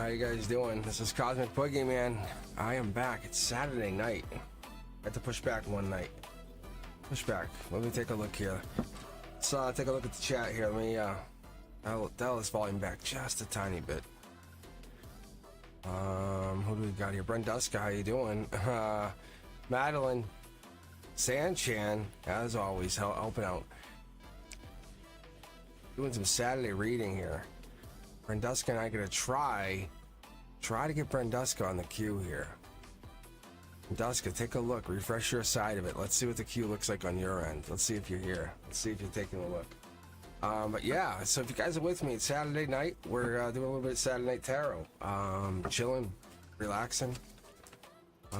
How you guys doing? This is Cosmic Boogeyman. I am back. It's Saturday night. I had to push back one night. Push back. Let me take a look here. Let's take a look at the chat here. Let me dial this volume back just a tiny bit. Who do we got here? Brenduska, how you doing? Madeline, Sanchan, as always, helping out. Doing some Saturday reading here. Brenduska and I gonna try to get Brenduska on the queue here. Brenduska, take a look, refresh your side of it. Let's see what the queue looks like on your end. Let's see if you're here. Let's see if you're taking a look. But yeah, so if you guys are with me, it's Saturday night. We're doing a little bit of Saturday Night Tarot. Chilling, relaxing,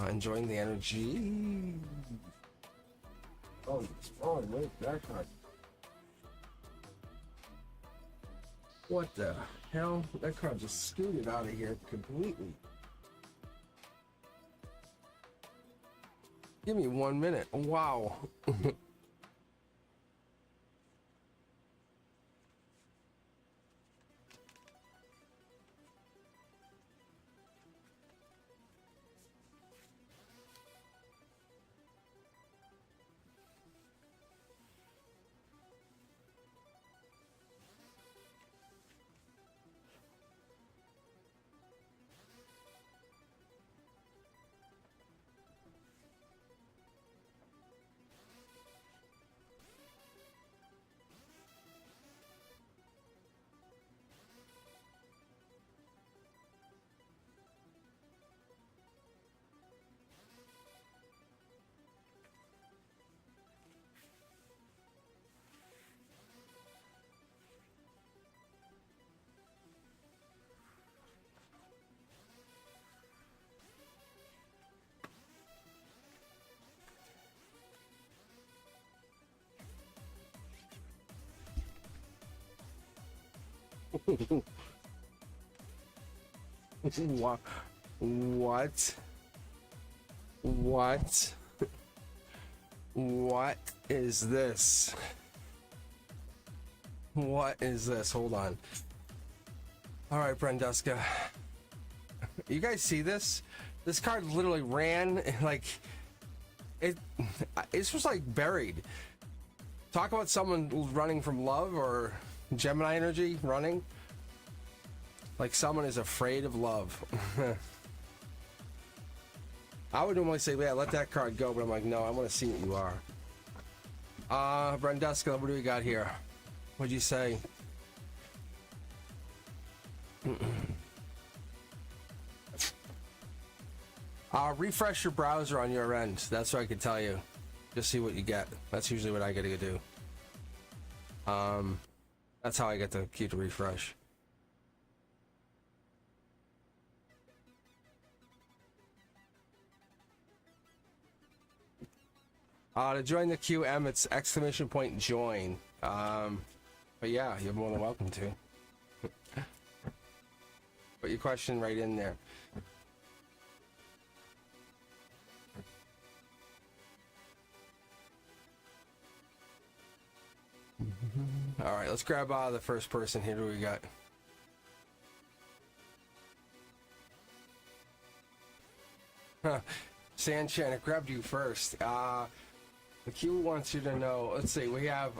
enjoying the energy. Oh, wait, that card. What the hell? That card just scooted out of here completely. Give me 1 minute. Wow. What? What is this? What is this? Hold on. All right, Brenduska. You guys see this? This card literally ran like it. This was like buried. Talk about someone running from love or Gemini energy running. Like someone is afraid of love. I would normally say, yeah, let that card go, but I'm like, no, I want to see what you are. Brenduska, what do we got here? What'd you say? Refresh your browser on your end. That's what I can tell you. Just see what you get. That's usually what I gotta do. That's how I get the key to refresh. To join the QM, it's !join. But yeah, you're more than welcome to. Put your question right in there. All right, let's grab the first person here. Who we got? Sanchan, I grabbed you first. The Q wants you to know. Let's see. We have.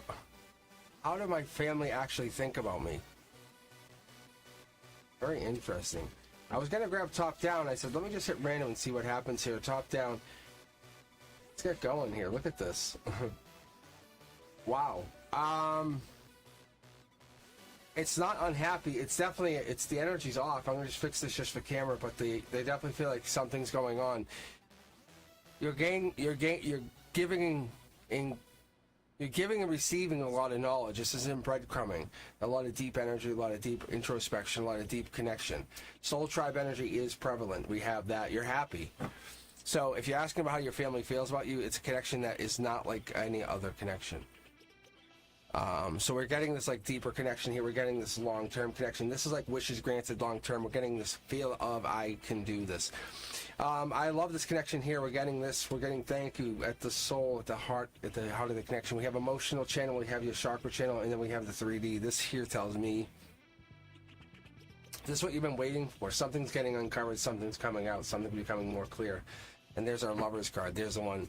How did my family actually think about me? Very interesting. I was gonna grab top down. I said, let me just hit random and see what happens here. Top down. Let's get going here. Look at this. Wow. It's not unhappy. It's definitely, the energy's off. I'm gonna just fix this just for camera, but they definitely feel like something's going on. You're giving and receiving a lot of knowledge. This isn't breadcrumbing. A lot of deep energy, a lot of deep introspection, a lot of deep connection. Soul tribe energy is prevalent. We have that. You're happy. So if you're asking about how your family feels about you, it's a connection that is not like any other connection. So we're getting this like deeper connection here. We're getting this long-term connection. This is like wishes granted long-term. We're getting this feel of I can do this. I love this connection here. We're getting this. We're getting thank you at the soul, at the heart of the connection. We have emotional channel. We have your chakra channel, and then we have the 3D. This here tells me This is what you've been waiting for. Something's getting uncovered, something's coming out, something becoming more clear. And there's our Lover's card. There's the one.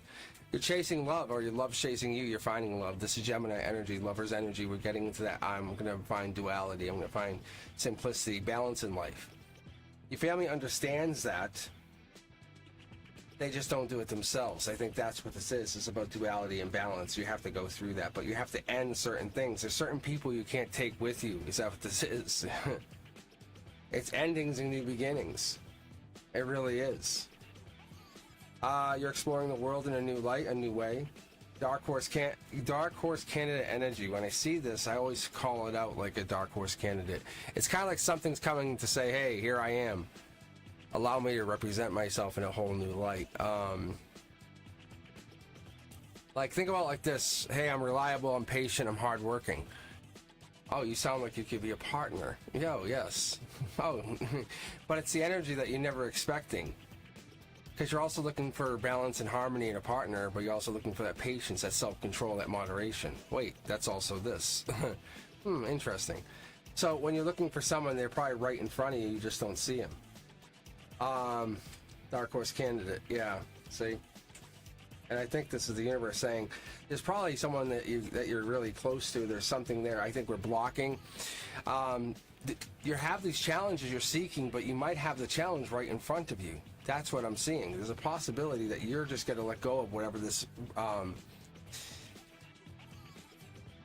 You're chasing love, or your love's chasing you. You're finding love. This is Gemini energy, Lover's energy. We're getting into that. I'm going to find duality. I'm going to find simplicity, balance in life. Your family understands that. They just don't do it themselves. I think that's what this is. It's about duality and balance. You have to go through that, but you have to end certain things. There's certain people you can't take with you. Is that what this is? It's endings and new beginnings. It really is. You're exploring the world in a new light, a new way. Dark horse candidate energy. When I see this, I always call it out like a dark horse candidate. It's kind of like something's coming to say, hey, here I am. Allow me to represent myself in a whole new light. Like, think about it like this. Hey, I'm reliable, I'm patient, I'm hardworking. Oh, you sound like you could be a partner. Yo, yes. Oh, but it's the energy that you're never expecting. Because you're also looking for balance and harmony in a partner, but you're also looking for that patience, that self-control, that moderation. Wait, that's also this. Interesting. So when you're looking for someone, they're probably right in front of you, you just don't see them. Dark horse candidate, yeah, see? And I think this is the universe saying, there's probably someone that you're really close to, there's something there. I think we're blocking. You have these challenges you're seeking, but you might have the challenge right in front of you. That's what I'm seeing. There's a possibility that you're just going to let go of whatever this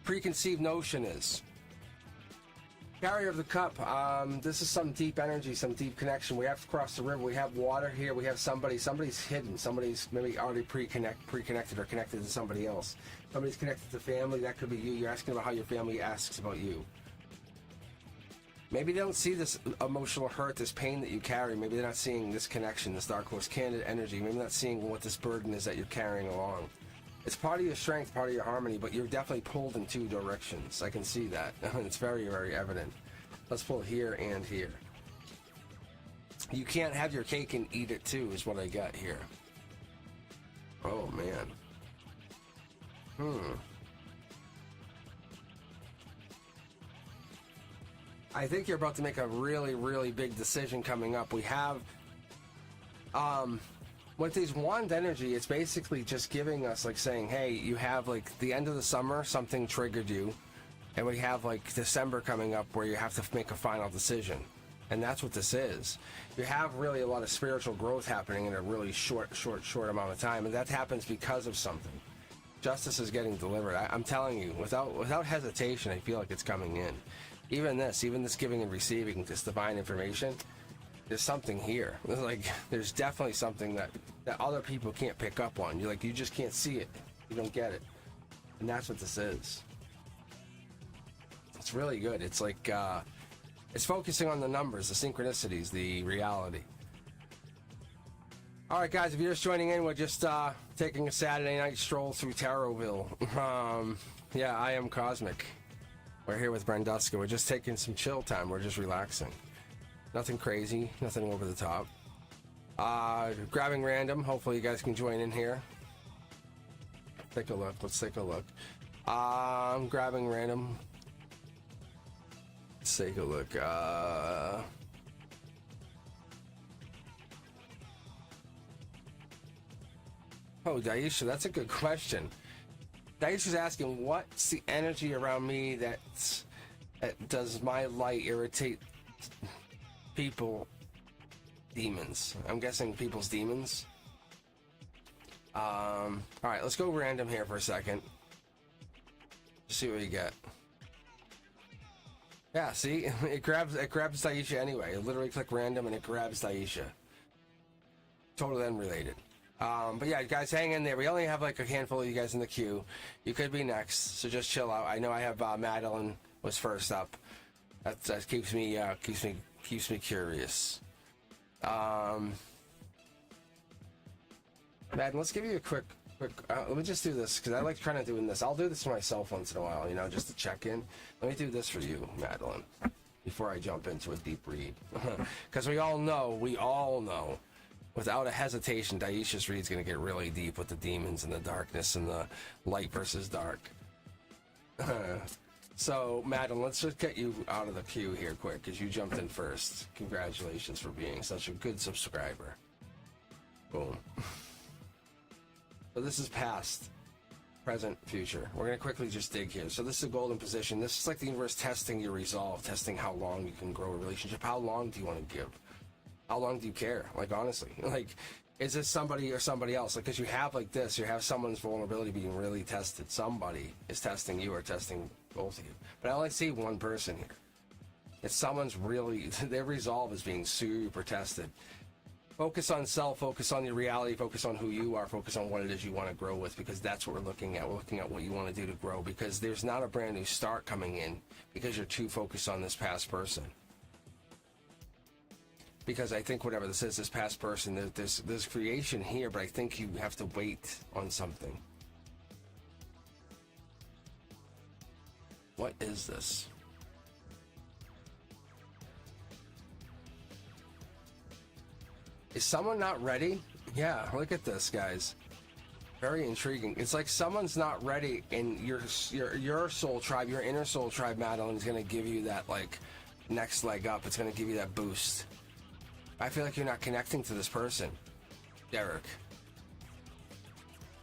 preconceived notion is. Carrier of the cup. This is some deep energy, some deep connection. We have to cross the river. We have water here. We have somebody's hidden. Somebody's maybe already pre-connected or connected to somebody else. Somebody's connected to family. That could be you. You're asking about how your family asks about you. Maybe they don't see this emotional hurt, this pain that you carry. Maybe they're not seeing this connection, this dark horse candidate energy. Maybe they're not seeing what this burden is that you're carrying along. It's part of your strength, part of your harmony, but you're definitely pulled in two directions. I can see that. It's very, very evident. Let's pull here and here. You can't have your cake and eat it too, is what I got here. Oh, man. I think you're about to make a really, really big decision coming up. We have, with these wand energy, it's basically just giving us, like, saying, hey, you have, like, the end of the summer, something triggered you, and we have, like, December coming up where you have to make a final decision. And that's what this is. You have really a lot of spiritual growth happening in a really short amount of time, and that happens because of something. Justice is getting delivered. I'm telling you, without hesitation, I feel like it's coming in. Even this giving and receiving, this divine information, there's something here. There's definitely something that other people can't pick up on. You just can't see it. You don't get it. And that's what this is. It's really good. It's like, it's focusing on the numbers, the synchronicities, the reality. All right, guys, if you're just joining in, we're just taking a Saturday night stroll through Tarotville. Yeah, I am Cosmic. We're here with Brenduska. We're just taking some chill time. We're just relaxing. Nothing crazy, nothing over the top. Grabbing random. Hopefully you guys can join in here. Take a look. Let's take a look. I'm grabbing random. Let's take a look. Oh, Daisha, that's a good question. Daisha's asking, what's the energy around me that does my light irritate people? Demons. I'm guessing people's demons. All right, let's go random here for a second. Just see what we get. Yeah, see, it grabs Daisha anyway. You literally click random and it grabs Daisha. Totally unrelated. But yeah, guys, hang in there. We only have like a handful of you guys in the queue. You could be next, so just chill out. I know I have Madeline was first up. That keeps me curious. Madeline, let's give you a quick. Let me just do this because I like kind of doing this. I'll do this for myself once in a while, just to check in. Let me do this for you, Madeline, before I jump into a deep read. Because we all know. Without a hesitation, Daisha's read's going to get really deep with the demons and the darkness and the light versus dark. So, Madeline, let's just get you out of the queue here quick, because you jumped in first. Congratulations for being such a good subscriber. Boom. So this is past, present, future. We're going to quickly just dig here. So this is a golden position. This is like the universe testing your resolve, testing how long you can grow a relationship. How long do you want to give? How long do you care? Like, honestly, like, is this somebody or somebody else? Like, because you have like this, you have someone's vulnerability being really tested. Somebody is testing you or testing both of you. But I only see one person here. It's someone's really, their resolve is being super tested. Focus on self, focus on your reality, focus on who you are, focus on what it is you want to grow with, because that's what we're looking at. We're looking at what you want to do to grow, because there's not a brand new start coming in because you're too focused on this past person. Because I think whatever this is, this past person, there's creation here, but I think you have to wait on something. What is this? Is someone not ready? Yeah, look at this, guys. Very intriguing. It's like someone's not ready, and your soul tribe, your inner soul tribe, Madeline, is going to give you that, like, next leg up. It's going to give you that boost. I feel like you're not connecting to this person, Derek.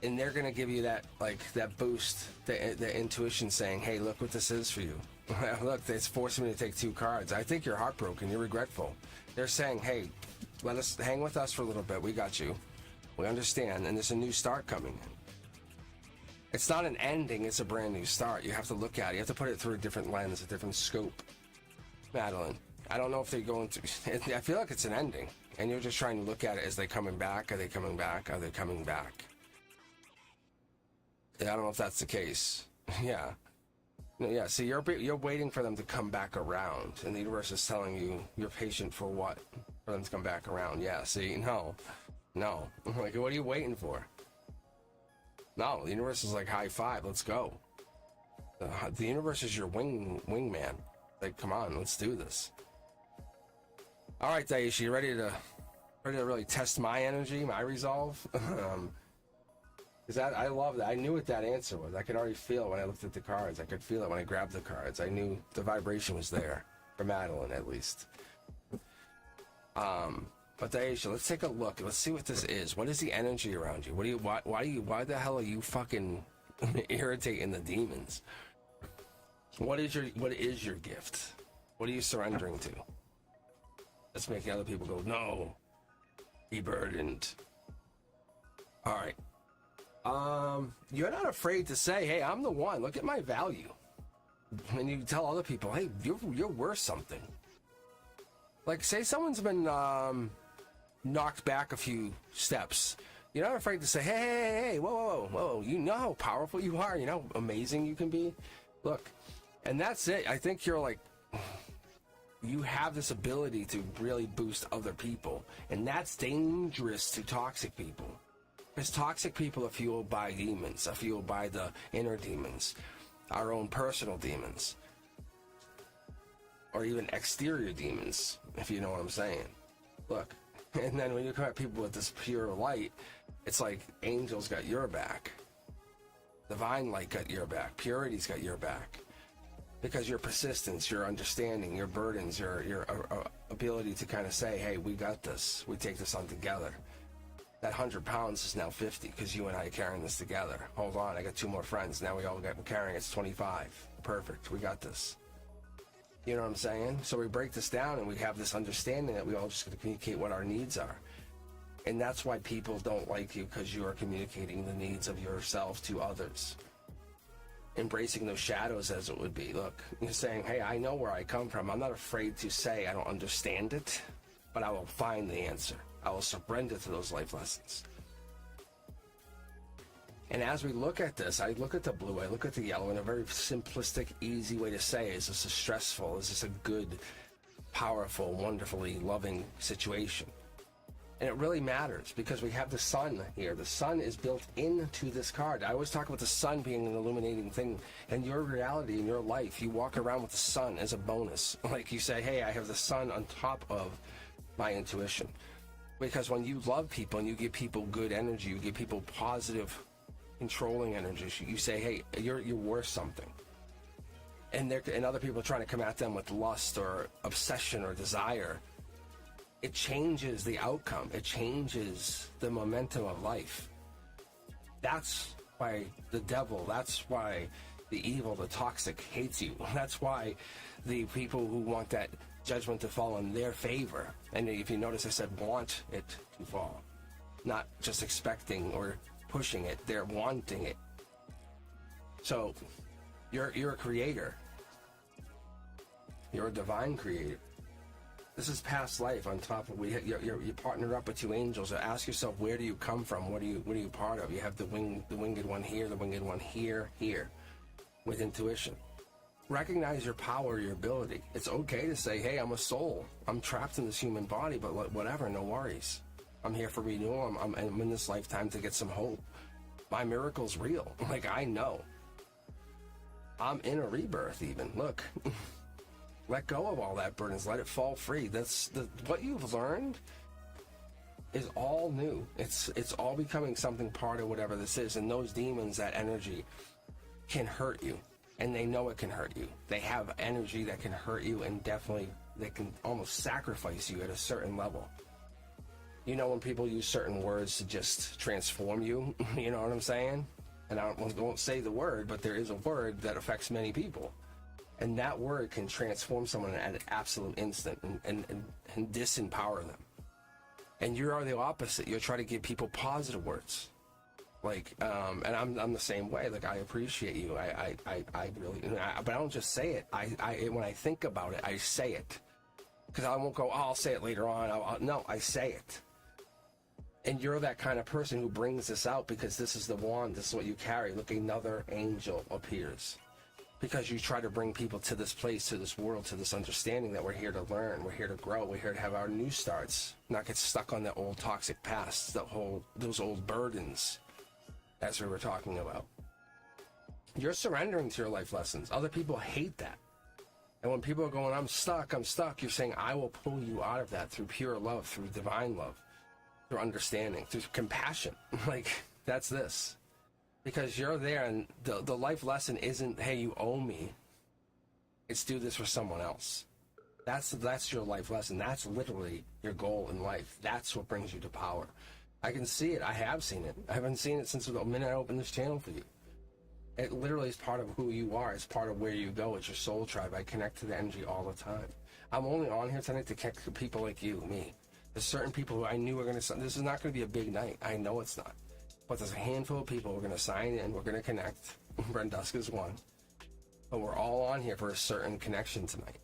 And they're going to give you that, like, that boost, the intuition saying, hey, look what this is for you. Look, it's forcing me to take 2 cards. I think you're heartbroken. You're regretful. They're saying, hey, let us hang with us for a little bit. We got you. We understand. And there's a new start coming in. It's not an ending. It's a brand new start. You have to look at it. You have to put it through a different lens, a different scope. Madeline, I don't know if they're going to... I feel like it's an ending. And you're just trying to look at it as they coming back. Are they coming back? Are they coming back? I don't know if that's the case. Yeah. No, yeah, see, you're waiting for them to come back around. And the universe is telling you you're patient for what? For them to come back around. Yeah, see, no. Like, what are you waiting for? No, the universe is like, high five, let's go. The universe is your wingman. Like, come on, let's do this. All right, Daisha, you ready to really test my energy, my resolve? I love that. I knew what that answer was. I could already feel it when I looked at the cards. I could feel it when I grabbed the cards. I knew the vibration was there, for Madeline at least. But Daisha, let's take a look. Let's see what this is. What is the energy around you? Why the hell are you fucking irritating the demons? What is your gift? What are you surrendering to? That's making other people go, no, be burdened. All right. You're not afraid to say, hey, I'm the one. Look at my value. And you tell other people, hey, you're worth something. Like, say someone's been knocked back a few steps. You're not afraid to say, hey, whoa. You know how powerful you are. You know how amazing you can be. Look, and that's it. I think you're like, you have this ability to really boost other people. And that's dangerous to toxic people. Because toxic people are fueled by demons, are fueled by the inner demons, our own personal demons, or even exterior demons, if you know what I'm saying. Look, and then when you come at people with this pure light, it's like angels got your back, divine light got your back, purity's got your back, because your persistence, your understanding, your burdens, your ability to kind of say, hey, we got this, we take this on together. That 100 pounds is now 50 because you and I are carrying this together. Hold on, I got 2 more friends. Now we're carrying it's 25. Perfect, we got this. You know what I'm saying? So we break this down and we have this understanding that we all just got to communicate what our needs are. And that's why people don't like you, because you are communicating the needs of yourself to others. Embracing those shadows as it would be. Look, you're saying, hey, I know where I come from. I'm not afraid to say I don't understand it, but I will find the answer. I will surrender to those life lessons. And as we look at this, I look at the blue, I look at the yellow in a very simplistic, easy way to say, is this a stressful, is this a good, powerful, wonderfully loving situation? And it really matters, because we have the sun here. The sun is built into this card. I always talk about the sun being an illuminating thing. And your reality in your life, you walk around with the sun as a bonus. Like you say, hey, I have the sun on top of my intuition. Because when you love people and you give people good energy, you give people positive, controlling energy, you say, hey, you're worth something. and other people are trying to come at them with lust or obsession or desire, it changes the outcome. It changes the momentum of life. That's why the devil, that's why the evil, the toxic hates you. That's why the people who want that judgment to fall in their favor, and if you notice I said want it to fall, not just expecting or pushing it, they're wanting it. So you're a creator. You're a divine creator. This is past life on top of you partnered up with two angels. So ask yourself, where do you come from? What are you part of? You have the winged one here, the winged one here, with intuition. Recognize your power, your ability. It's okay to say, hey, I'm a soul. I'm trapped in this human body, but whatever, no worries. I'm here for renewal. I'm in this lifetime to get some hope. My miracle's real. Like, I know. I'm in a rebirth even. Look. Let go of all that burdens. Let it fall free. That's what you've learned is all new. It's all becoming something part of whatever this is. And those demons, that energy, can hurt you. And they know it can hurt you. They have energy that can hurt you, and definitely they can almost sacrifice you at a certain level. You know, when people use certain words to just transform you, you know what I'm saying? And I won't say the word, but there is a word that affects many people. And that word can transform someone at an absolute instant and disempower them. And you are the opposite. You'll try to give people positive words. Like, and I'm the same way. Like, I appreciate you. I really, but I don't just say it. When I think about it, I say it. Because I won't go, oh, I'll say it later on. No, I say it. And you're that kind of person who brings this out because this is the wand. This is what you carry. Look, another angel appears. Because you try to bring people to this place, to this world, to this understanding that we're here to learn, we're here to grow, we're here to have our new starts, not get stuck on the old toxic past, those old burdens, as we were talking about. You're surrendering to your life lessons. Other people hate that. And when people are going, I'm stuck, you're saying, I will pull you out of that through pure love, through divine love, through understanding, through compassion. Like, that's this. Because you're there, and the life lesson isn't, hey, you owe me. It's do this for someone else. That's your life lesson. That's literally your goal in life. That's what brings you to power. I can see it. I have seen it. I haven't seen it since the minute I opened this channel for you. It literally is part of who you are. It's part of where you go. It's your soul tribe. I connect to the energy all the time. I'm only on here tonight to connect to people like you, me. There's certain people who I knew were going to... This is not going to be a big night. I know it's not. But there's a handful of people we're going to sign in, we're going to connect. Brenduska's one. But we're all on here for a certain connection tonight.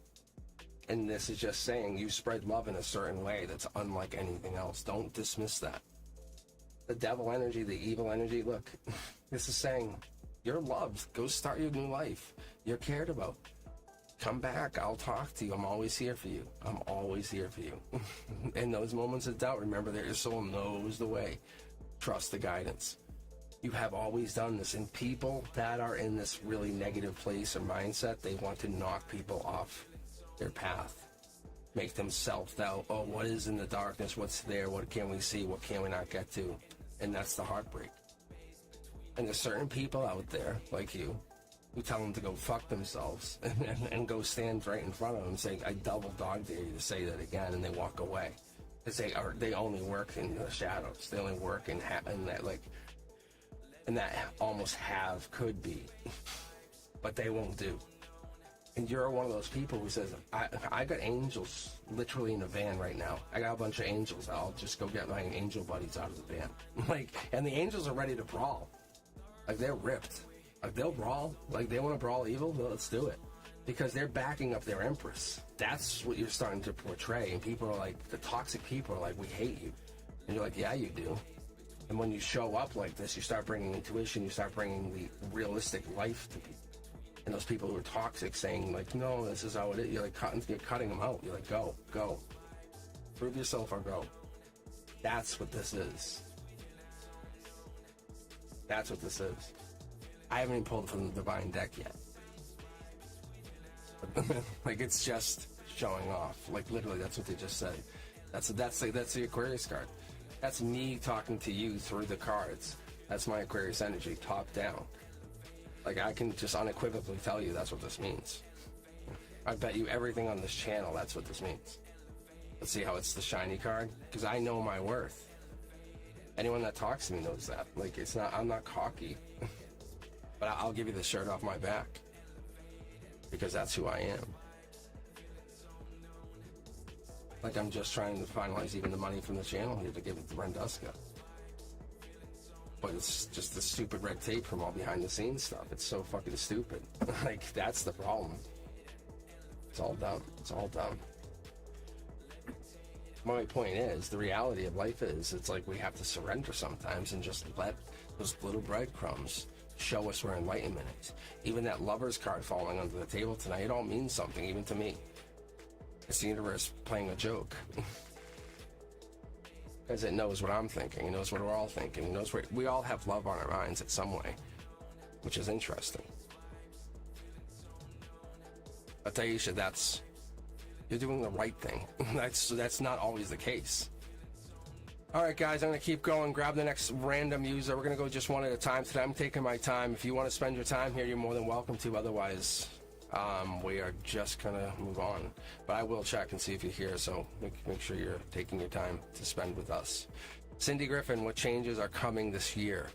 And this is just saying you spread love in a certain way that's unlike anything else. Don't dismiss that. The devil energy, the evil energy, look, this is saying you're loved. Go start your new life. You're cared about. Come back. I'll talk to you. I'm always here for you. I'm always here for you. In those moments of doubt, remember that your soul knows the way. Trust the guidance. You have always done this. And people that are in this really negative place or mindset, they want to knock people off their path. Make them self-doubt. Oh, what is in the darkness? What's there? What can we see? What can we not get to? And that's the heartbreak. And there's certain people out there, like you, who tell them to go fuck themselves and go stand right in front of them and say, I double dog dare you to say that again, and they walk away. They only work in the shadows. They only work in that almost have could be, but they won't do. And you're one of those people who says, I got angels literally in a van right now. I got a bunch of angels. I'll just go get my angel buddies out of the van. And the angels are ready to brawl. Like, they're ripped. Like, they'll brawl. Like, they want to brawl evil. Well, let's do it. Because they're backing up their empress. That's what you're starting to portray. And people are like, the toxic people are like, we hate you. And you're like, yeah, you do. And when you show up like this, you start bringing intuition, you start bringing the realistic life to people. And those people who are toxic saying, like, no, this is how it is. You're cutting them out. You're like, go. Prove yourself or go. That's what this is. That's what this is. I haven't even pulled from the divine deck yet. Like, it's just showing off. Like, literally, that's what they just said. That's the Aquarius card. That's me talking to you through the cards. That's my Aquarius energy, top down. Like, I can just unequivocally tell you that's what this means. I bet you everything on this channel that's what this means. Let's see how it's the shiny card, because I know my worth. Anyone that talks to me knows that. Like, it's not, I'm not cocky. But I'll give you the shirt off my back, because that's who I am. Like, I'm just trying to finalize even the money from the channel here to give it to Brenduska. But it's just the stupid red tape from all behind the scenes stuff. It's so fucking stupid. Like, that's the problem. It's all dumb. It's all dumb. My point is, the reality of life is, it's like we have to surrender sometimes and just let those little breadcrumbs show us where enlightenment is. Even that lover's card falling under the table tonight, it all means something, even to me. It's the universe playing a joke. Because it knows what I'm thinking. It knows what we're all thinking. It knows we all have love on our minds in some way, which is interesting. But Taisha, you're doing the right thing. That's not always the case. All right, guys, I'm going to keep going. Grab the next random user. We're going to go just one at a time today. I'm taking my time. If you want to spend your time here, you're more than welcome to. Otherwise, we are just going to move on. But I will check and see if you're here, so make sure you're taking your time to spend with us. Cindy Griffin, what changes are coming this year?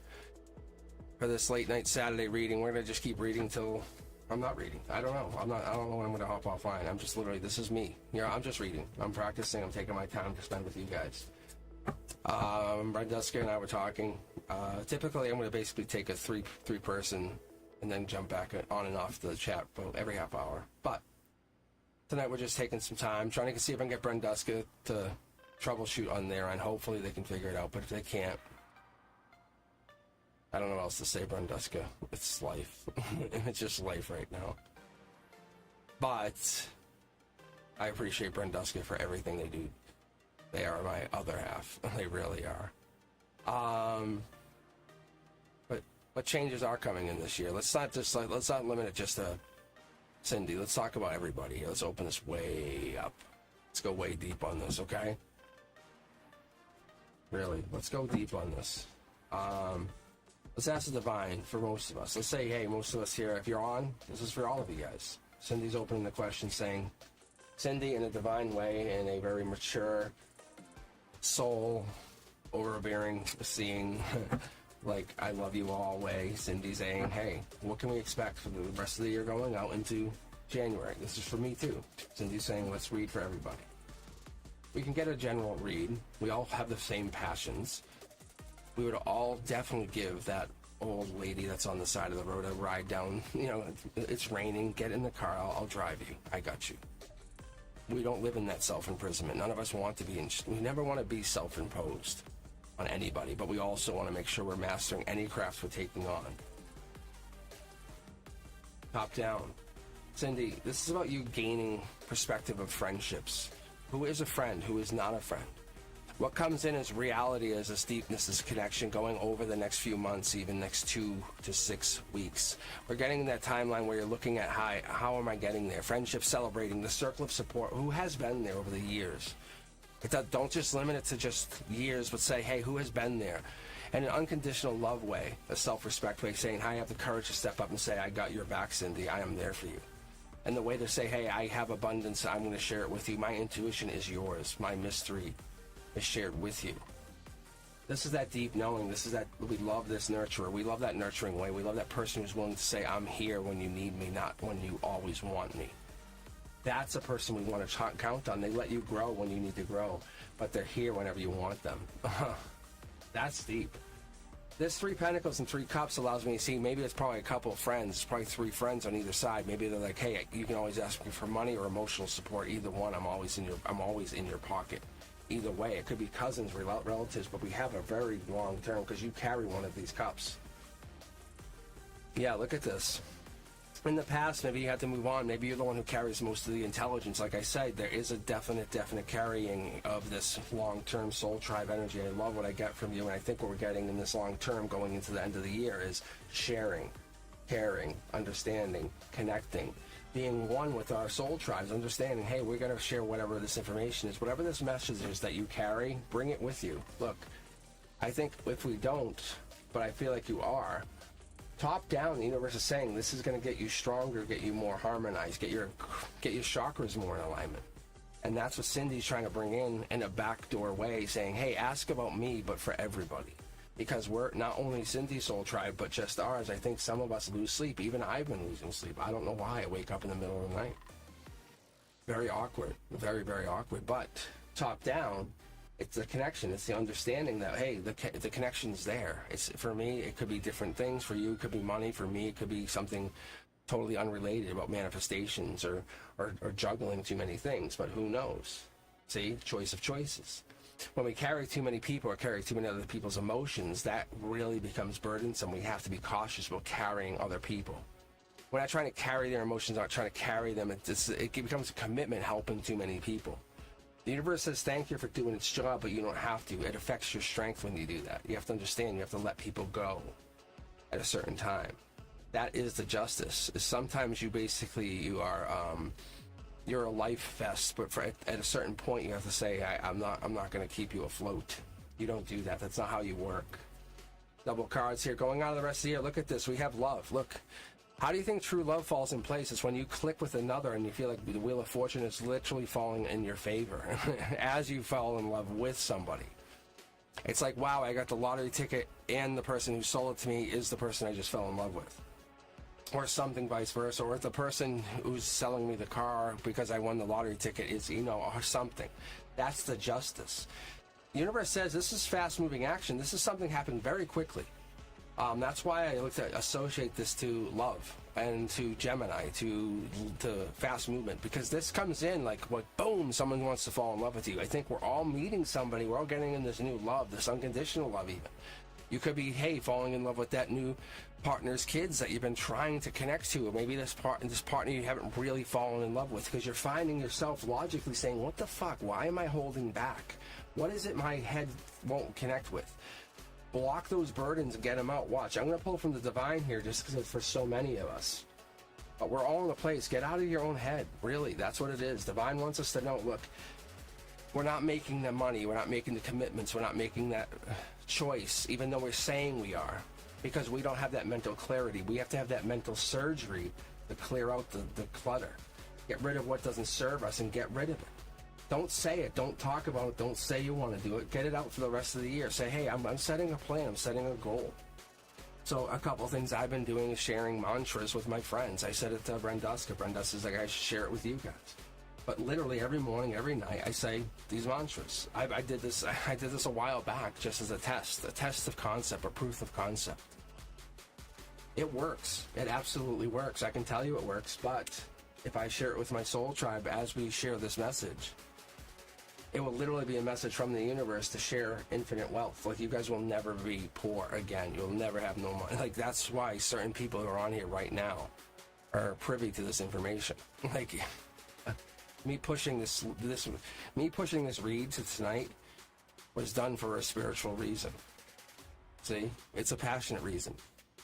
For this late night Saturday reading, we're going to just keep reading till I'm not reading. I don't know. I don't know when I'm going to hop offline. I'm just literally, this is me. I'm just reading. I'm practicing. I'm taking my time to spend with you guys. Brenduska and I were talking. Typically, I'm going to basically take a three person and then jump back on and off the chat every half hour. But tonight we're just taking some time, trying to see if I can get Brenduska to troubleshoot on there, and hopefully they can figure it out. But if they can't, I don't know what else to say, Brenduska. It's life. It's just life right now. But I appreciate Brenduska for everything they do. They are my other half. They really are. But changes are coming in this year. Let's not limit it just to Cindy. Let's talk about everybody here. Let's open this way up. Let's go way deep on this, okay? Really, let's go deep on this. Let's ask the divine for most of us. Let's say, hey, most of us here, if you're on, this is for all of you guys. Cindy's opening the question saying, Cindy, in a divine way, in a very mature, soul, overbearing, seeing, like, I love you all way, Cindy saying, hey, what can we expect for the rest of the year going out into January? This is for me too. Cindy's saying, let's read for everybody. We can get a general read. We all have the same passions. We would all definitely give that old lady that's on the side of the road a ride down. You know, it's raining, get in the car, I'll drive you. I got you. We don't live in that self-imprisonment. None of us want to be, we never want to be self-imposed on anybody, but we also want to make sure we're mastering any craft we're taking on. Top down. Cindy, this is about you gaining perspective of friendships. Who is a friend? Who is not a friend? What comes in as reality, as this deepness, this connection going over the next few months, even next 2 to 6 weeks. We're getting that timeline where you're looking at how am I getting there? Friendship, celebrating, the circle of support. Who has been there over the years? Don't just limit it to just years, but say, hey, who has been there? And an unconditional love way, a self-respect way, saying, I have the courage to step up and say, I got your back, Cindy. I am there for you. And the way to say, hey, I have abundance. I'm going to share it with you. My intuition is yours. My mystery is shared with you. This is that deep knowing. This is that we love this nurturer. We love that nurturing way. We love that person who's willing to say, I'm here when you need me, not when you always want me. That's a person we want to count on. They let you grow when you need to grow, but they're here whenever you want them. That's deep. This 3 Pentacles and 3 Cups allows me to see maybe it's probably a couple of friends. It's probably 3 friends on either side. Maybe they're like, hey, you can always ask me for money or emotional support. Either one, I'm always in your pocket. Either way, it could be cousins, relatives, but we have a very long term because you carry one of these cups. Yeah, look at this. In the past, maybe you had to move on. Maybe you're the one who carries most of the intelligence. Like I said, there is a definite carrying of this long-term soul tribe energy. I love what I get from you, and I think what we're getting in this long-term going into the end of the year is sharing, caring, understanding, connecting, being one with our soul tribes, understanding, hey, we're going to share whatever this information is, whatever this message is that you carry, bring it with you. Look, I think if we don't, but I feel like you are, Top down, the universe is saying this is going to get you stronger, get you more harmonized, get your chakras more in alignment. And that's what Cindy's trying to bring in a backdoor way, saying, hey, ask about me, but for everybody. Because we're not only Cindy's soul tribe, but just ours. I think some of us lose sleep. Even I've been losing sleep. I don't know why. I wake up in the middle of the night. Very awkward. Very, very awkward. But top down, it's the connection. It's the understanding that, hey, the connection's there. It's, for me, it could be different things. For you, it could be money. For me, it could be something totally unrelated about manifestations or juggling too many things. But who knows? See, choice of choices. When we carry too many people or carry too many other people's emotions, that really becomes burdensome. We have to be cautious about carrying other people. We're not trying to carry their emotions, not trying to carry them. It becomes a commitment helping too many people. The universe says thank you for doing its job, but you don't have to. It affects your strength when you do that. You have to understand, you have to let people go at a certain time. That is the justice. Sometimes you are you're a life vest, but at a certain point you have to say, I'm not going to keep you afloat. You don't do that. That's not how you work. Double cards here. Going on to the rest of the year. Look at this. We have love. Look. How do you think true love falls in place? It's when you click with another and you feel like the Wheel of Fortune is literally falling in your favor as you fall in love with somebody. It's like, wow, I got the lottery ticket and the person who sold it to me is the person I just fell in love with. Or something vice versa. Or the person who's selling me the car because I won the lottery ticket is, or something. That's the justice. The universe says this is fast-moving action. This is something happening very quickly. That's why I look to associate this to love and to Gemini, to fast movement, because this comes in like boom, someone wants to fall in love with you. I think we're all meeting somebody. We're all getting in this new love, this unconditional love even. You could be, hey, falling in love with that new partner's kids that you've been trying to connect to, or maybe this partner you haven't really fallen in love with, because you're finding yourself logically saying, what the fuck? Why am I holding back? What is it my head won't connect with? Block those burdens and get them out. Watch, I'm going to pull from the divine here just because it's for so many of us. But we're all in a place. Get out of your own head. Really, that's what it is. Divine wants us to know, look, we're not making the money. We're not making the commitments. We're not making that choice, even though we're saying we are, because we don't have that mental clarity. We have to have that mental surgery to clear out the clutter. Get rid of what doesn't serve us and get rid of it. Don't say it. Don't talk about it. Don't say you want to do it. Get it out for the rest of the year. Say, hey, I'm setting a plan. I'm setting a goal. So a couple of things I've been doing is sharing mantras with my friends. I said it to Brenduska. Brenduska's like, I should share it with you guys. But literally every morning, every night, I say these mantras. I did this a while back just as a test of concept, a proof of concept. It works. It absolutely works. I can tell you it works. But if I share it with my soul tribe as we share this message, it will literally be a message from the universe to share infinite wealth. Like, you guys will never be poor again. You'll never have no money. Like, that's why certain people who are on here right now are privy to this information. Like, me pushing this read to tonight was done for a spiritual reason. See? It's a passionate reason.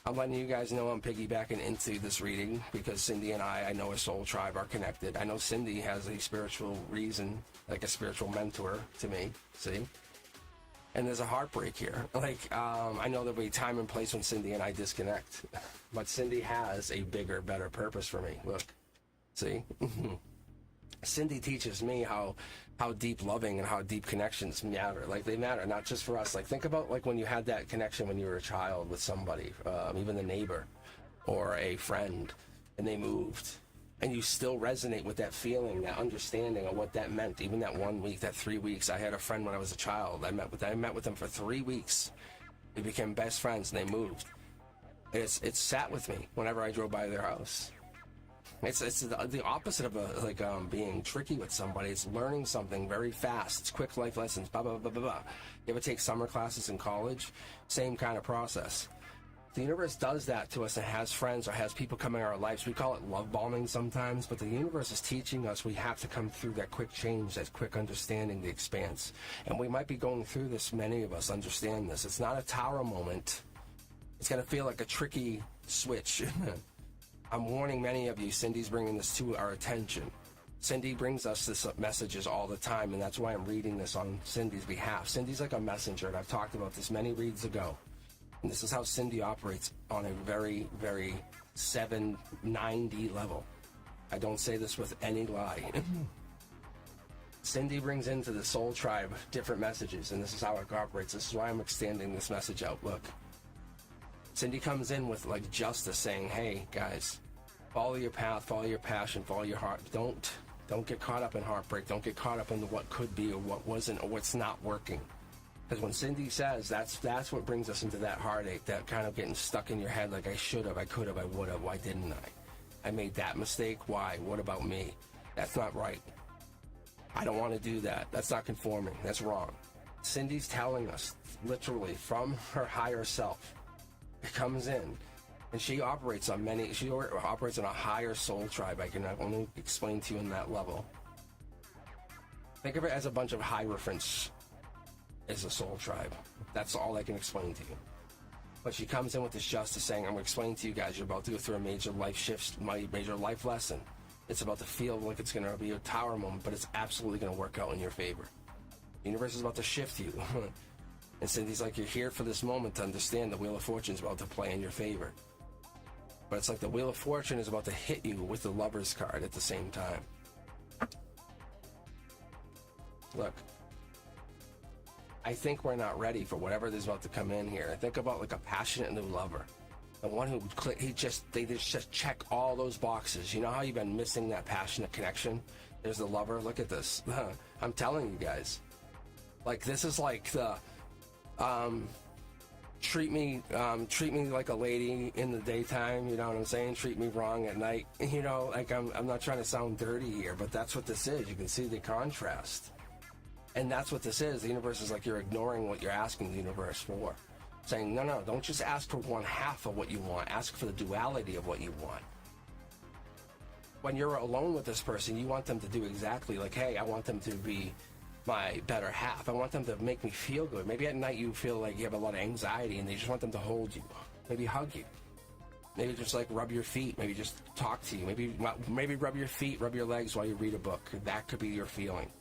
I'm letting you guys know I'm piggybacking into this reading because Cindy and I know a soul tribe, are connected. I know Cindy has a spiritual reason, like a spiritual mentor to me, see? And there's a heartbreak here. Like, I know there'll be time and place when Cindy and I disconnect, but Cindy has a bigger, better purpose for me. Look, see? Cindy teaches me how deep loving and how deep connections matter. Like, they matter, not just for us. Like, think about like when you had that connection when you were a child with somebody, even a neighbor or a friend, and they moved, and you still resonate with that feeling, that understanding of what that meant. Even that 1 week, that 3 weeks. I had a friend when I was a child. I met with them for 3 weeks. We became best friends, and they moved. It sat with me whenever I drove by their house. It's the opposite of being tricky with somebody. It's learning something very fast. It's quick life lessons. Blah blah blah blah blah. You ever take summer classes in college? Same kind of process. The universe does that to us and has friends or has people come in our lives. We call it love bombing sometimes, but the universe is teaching us we have to come through that quick change, that quick understanding, the expanse. And we might be going through this. Many of us understand this. It's not a tower moment. It's going to feel like a tricky switch. I'm warning many of you, Cindy's bringing this to our attention. Cindy brings us this messages all the time, and that's why I'm reading this on Cindy's behalf. Cindy's like a messenger, and I've talked about this many reads ago. And this is how Cindy operates on a very, very 790 level. I don't say this with any lie. Cindy brings into the soul tribe different messages, and this is how it operates. This is why I'm extending this message out. Look, Cindy comes in with like justice, saying, hey guys, follow your path, follow your passion, follow your heart. Don't get caught up in heartbreak. Don't get caught up in what could be or what wasn't or what's not working. Because when Cindy says, that's what brings us into that heartache, that kind of getting stuck in your head, like I should have, I could have, I would have, why didn't I? I made that mistake, why? What about me? That's not right. I don't want to do that. That's not conforming. That's wrong. Cindy's telling us, literally, from her higher self. It comes in, and she operates on a higher soul tribe. I can only explain to you in that level. Think of it as a bunch of hierophants as a soul tribe. That's all I can explain to you. But she comes in with this justice, saying, I'm going to explain to you guys, you're about to go through a major life shift, major life lesson. It's about to feel like it's going to be a tower moment, but it's absolutely going to work out in your favor. The universe is about to shift you. And Cindy's like, you're here for this moment to understand the Wheel of Fortune is about to play in your favor. But it's like the Wheel of Fortune is about to hit you with the Lover's card at the same time. Look, I think we're not ready for whatever is about to come in here. I think about like a passionate new lover. The one who they just check all those boxes. You know how you've been missing that passionate connection? There's the lover. Look at this. I'm telling you guys. Like, this is like the treat me like a lady in the daytime, you know what I'm saying? Treat me wrong at night. You know, like I'm not trying to sound dirty here, but that's what this is. You can see the contrast. And that's what this is. The universe is like, you're ignoring what you're asking the universe for. Saying, no, don't just ask for one half of what you want. Ask for the duality of what you want. When you're alone with this person, you want them to do exactly like, hey, I want them to be my better half. I want them to make me feel good. Maybe at night you feel like you have a lot of anxiety and you just want them to hold you. Maybe hug you. Maybe just like rub your feet. Maybe just talk to you. Maybe rub your feet, rub your legs while you read a book. That could be your feeling.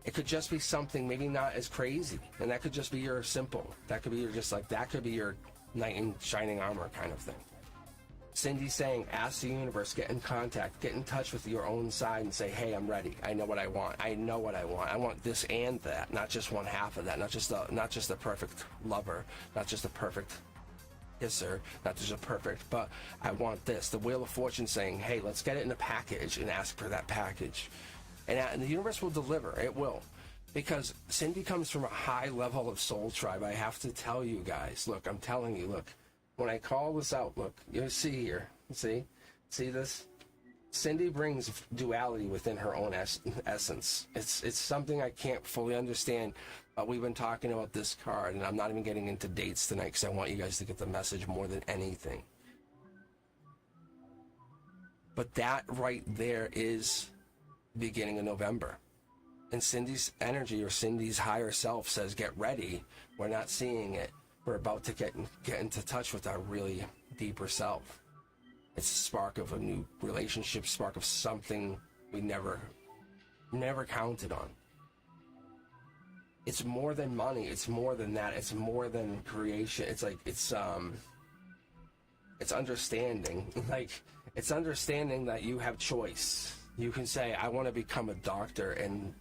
It could just be something maybe not as crazy, and that could just be your simple. That could be your knight in shining armor kind of thing. Cindy's saying, ask the universe, get in contact, get in touch with your own side and say, hey, I'm ready. I know what I want. I know what I want. I want this and that, not just one half of that, not just the perfect lover, not just the perfect kisser, not just a perfect, but I want this. The Wheel of Fortune saying, hey, let's get it in a package and ask for that package. And the universe will deliver. It will. Because Cindy comes from a high level of soul tribe. I have to tell you guys. Look, I'm telling you, look. When I call this out, look. You see here. See this? Cindy brings duality within her own essence. It's something I can't fully understand. But we've been talking about this card. And I'm not even getting into dates tonight because I want you guys to get the message more than anything. But that right there is beginning of November, and Cindy's energy or Cindy's higher self says, get ready. We're not seeing it. We're about to get into touch with our really deeper self. It's a spark of a new relationship, spark of something we never counted on. It's more than money. It's more than that. It's more than creation. It's like it's understanding. Like, it's understanding that you have choice. You can say, I want to become a doctor, and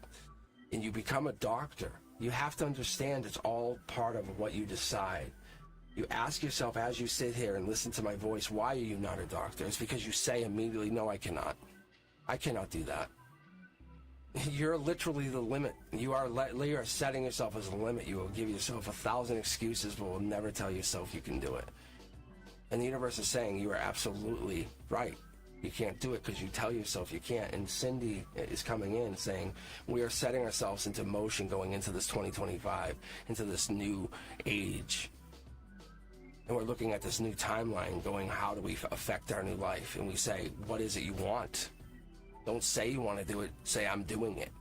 you become a doctor. You have to understand it's all part of what you decide. You ask yourself as you sit here and listen to my voice, why are you not a doctor? It's because you say immediately, no, I cannot. I cannot do that. You're literally the limit. You are setting yourself as a limit. You will give yourself 1,000 excuses, but will never tell yourself you can do it. And the universe is saying you are absolutely right. You can't do it because you tell yourself you can't. And Cindy is coming in saying, we are setting ourselves into motion going into this 2025, into this new age. And we're looking at this new timeline going, how do we affect our new life? And we say, what is it you want? Don't say you want to do it. Say, I'm doing it.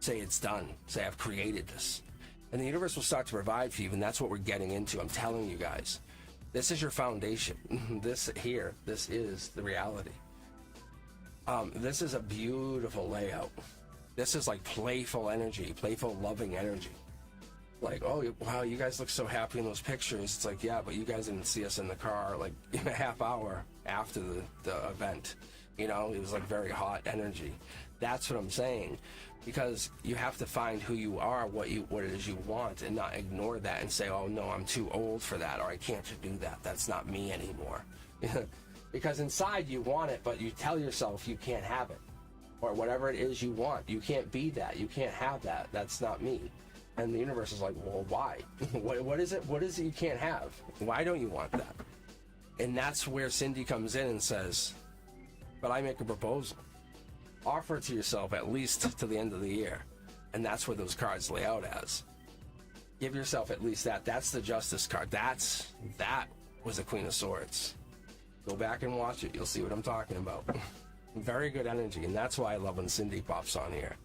Say it's done. Say, I've created this. And the universe will start to provide for you, and that's what we're getting into. I'm telling you guys. This is your foundation. This is the reality. This is a beautiful layout. This is like playful energy, playful, loving energy. Like, oh, wow, you guys look so happy in those pictures. It's like, yeah, but you guys didn't see us in the car like in a half hour after the event. You know, it was like very hot energy. That's what I'm saying. Because you have to find who you are, what it is you want, and not ignore that and say, oh, no, I'm too old for that, or I can't do that. That's not me anymore. Because inside you want it, but you tell yourself you can't have it. Or whatever it is you want. You can't be that. You can't have that. That's not me. And the universe is like, well, why? What is it? What is it you can't have? Why don't you want that? And that's where Cindy comes in and says, but I make a proposal. Offer it to yourself at least to the end of the year. And that's what those cards lay out as. Give yourself at least that. That's the Justice card. That was the Queen of Swords. Go back and watch it. You'll see what I'm talking about. Very good energy. And that's why I love when Cindy pops on here.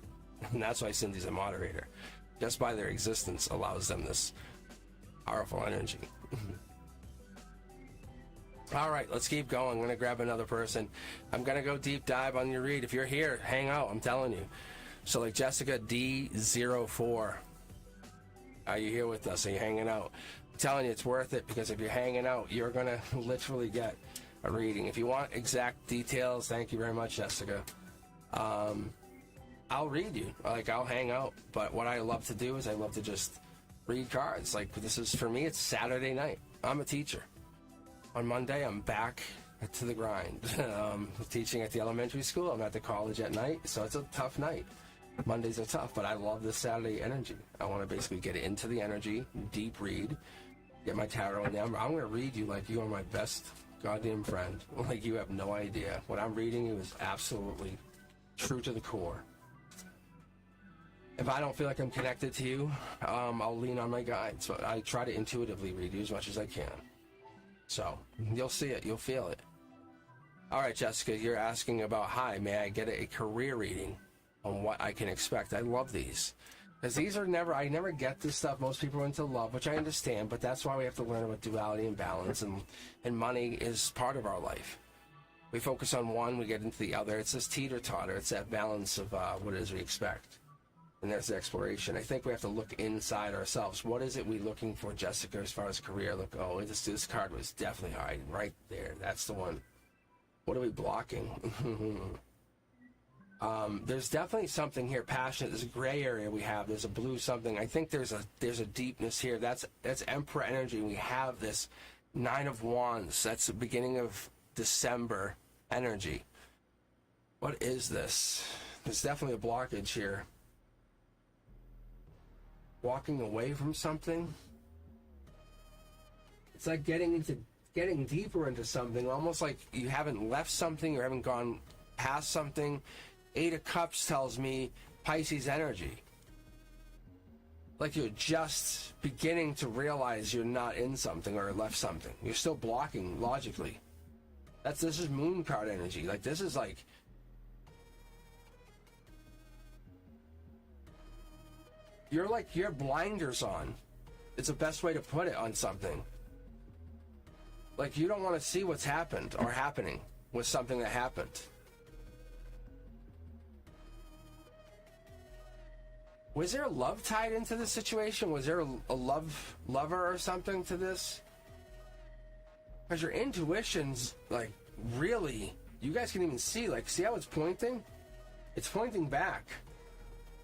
And that's why Cindy's a moderator. Just by their existence allows them this powerful energy. All right, let's keep going. I'm going to grab another person. I'm going to go deep dive on your read. If you're here, hang out. I'm telling you. So like Jessica D04. Are you here with us? Are you hanging out? I'm telling you, it's worth it, because if you're hanging out, you're going to literally get a reading. If you want exact details, thank you very much, Jessica. I'll read you. Like, I'll hang out. But what I love to do is I love to just read cards. Like, this is, for me, it's Saturday night. I'm a teacher. On Monday, I'm back to the grind. Teaching at the elementary school. I'm at the college at night, so it's a tough night. Mondays are tough, but I love this Saturday energy. I want to basically get into the energy, deep read, get my tarot in there. I'm going to read you like you are my best goddamn friend. Like, you have no idea. What I'm reading you is absolutely true to the core. If I don't feel like I'm connected to you, I'll lean on my guides. But I try to intuitively read you as much as I can. So, you'll see it. You'll feel it. All right, Jessica, you're asking about, hi, may I get a career reading on what I can expect? I love these. Because these are I never get this stuff. Most people are into love, which I understand, but that's why we have to learn about duality and balance, and money is part of our life. We focus on one, we get into the other. It's this teeter-totter. It's that balance of what it is we expect. And there's the exploration. I think we have to look inside ourselves. What is it we're looking for, Jessica, as far as career? Look, oh, this card was definitely hiding right there. That's the one. What are we blocking? There's definitely something here, passionate. There's a gray area we have. There's a blue something. I think there's a deepness here. That's Emperor energy. We have this Nine of Wands. That's the beginning of December energy. What is this? There's definitely a blockage here. Walking away from something. It's like getting deeper into something, almost like you haven't left something, you haven't gone past something. Eight of Cups tells me Pisces energy. Like you're just beginning to realize you're not in something or left something. You're still blocking logically. This is Moon card energy. Like, this is like, your blinders on. It's the best way to put it on something. Like, you don't want to see what's happened or happening with something that happened. Was there love tied into this situation? Was there a lover or something to this? Because your intuition's, like, really, you guys can even see, like, see how it's pointing? It's pointing back.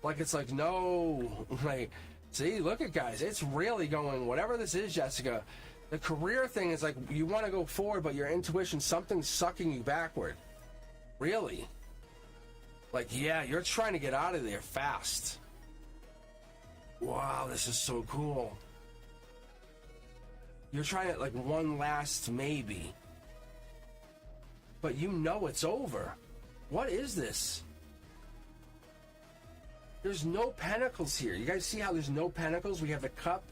Like, it's like, no, like, see, look at, guys, it's really going, whatever this is, Jessica, the career thing is like, you want to go forward, but your intuition, something's sucking you backward. Really. Like, yeah, you're trying to get out of there fast. Wow, this is so cool. You're trying to, like, one last maybe. But you know it's over. What is this? There's no pentacles here. You guys see how there's no pentacles? We have the cup.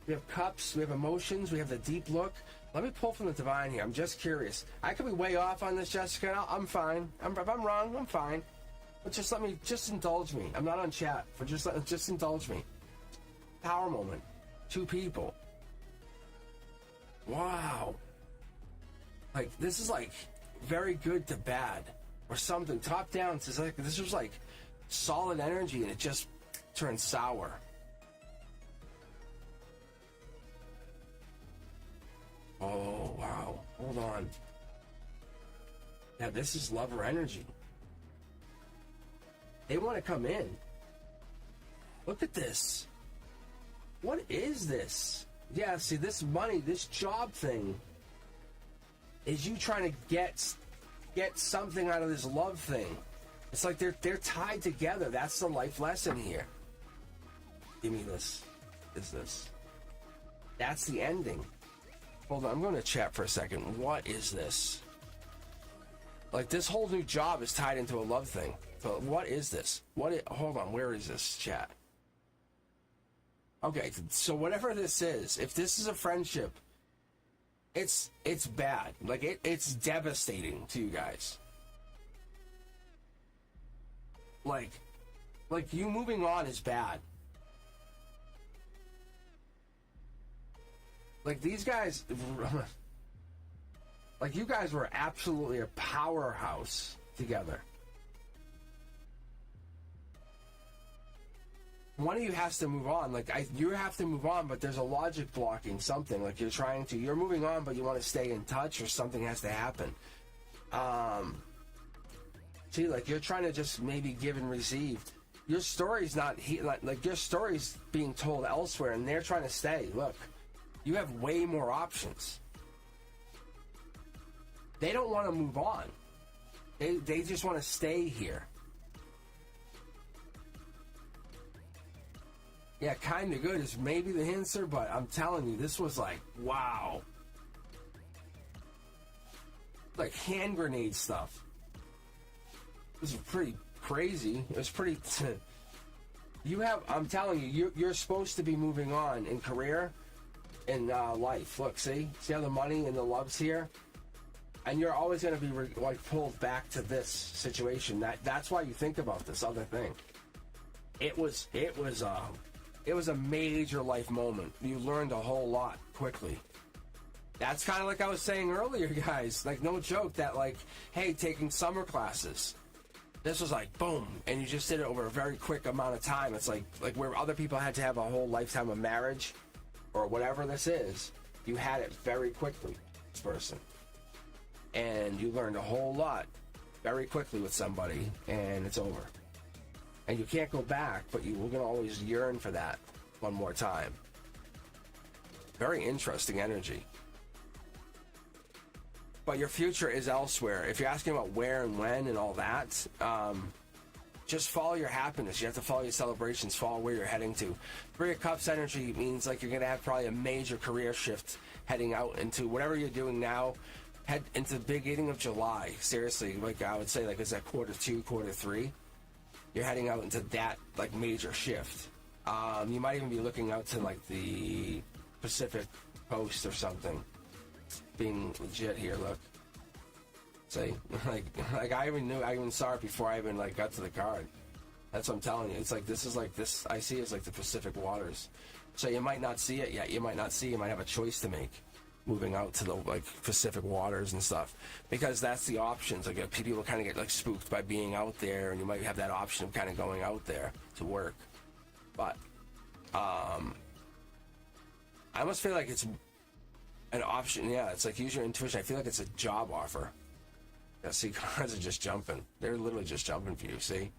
We have cups. We have emotions. We have the deep look. Let me pull from the divine here. I'm just curious. I could be way off on this, Jessica. I'm fine. If I'm wrong, I'm fine. But just indulge me. I'm not on chat. Just indulge me. Power moment. Two people. Wow. Like, this is like very good to bad or something. Top down. It's like, this was like solid energy and it just turned sour. Oh, wow. Hold on. Yeah, this is lover energy. They want to come in. Look at this. What is this? Yeah, see, this money, this job thing, is you trying to get something out of this love thing. It's like they're tied together. That's the life lesson here. Give me this. Is this? That's the ending. Hold on, I'm going to chat for a second. What is this? Like, this whole new job is tied into a love thing. So what is this? Hold on, where is this chat? Okay, so whatever this is, if this is a friendship, it's bad. Like, it's devastating to you guys. Like you moving on is bad. Like, these guys, like, you guys were absolutely a powerhouse together. One of you has to move on. Like, you have to move on, but there's a logic blocking something. Like, you're moving on, but you want to stay in touch, or something has to happen. See, like, you're trying to just maybe give and receive. Your story's not like your story's being told elsewhere, and they're trying to stay. Look, you have way more options. They don't want to move on. They just want to stay here. Yeah, kind of good is maybe the answer, but I'm telling you, this was like, wow. Like hand grenade stuff. This is pretty crazy. It was pretty... I'm telling you, you're supposed to be moving on in career and life. Look, see how the money and the love's here? And you're always going to be like pulled back to this situation. That's why you think about this other thing. It was a major life moment. You learned a whole lot quickly. That's kind of like I was saying earlier, guys. Like, no joke that, like, hey, taking summer classes. This was like, boom, and you just did it over a very quick amount of time. It's like where other people had to have a whole lifetime of marriage or whatever this is, you had it very quickly, this person. And you learned a whole lot very quickly with somebody, and it's over. And you can't go back, but you're going to always yearn for that one more time. Very interesting energy. But your future is elsewhere. If you're asking about where and when and all that, just follow your happiness. You have to follow your celebrations, follow where you're heading to. Three of Cups energy means like you're going to have probably a major career shift heading out into whatever you're doing now. Head into the beginning of July. Seriously, like I would say, like is that Q2, Q3? You're heading out into that like major shift. You might even be looking out to like the Pacific Coast or something. Being legit here, look. See, like I even saw it before I even like got to the card. That's what I'm telling you. It's like this is like this. I see it as like the Pacific waters. So you might not see it yet. You might not see. You might have a choice to make, moving out to the like Pacific waters and stuff, because that's the options. Like people kind of get like spooked by being out there, and you might have that option of kind of going out there to work. But I almost feel like it's an option. Yeah, it's like use your intuition. I feel like it's a job offer. Yeah, see, cards are just jumping. They're literally just jumping for you. See,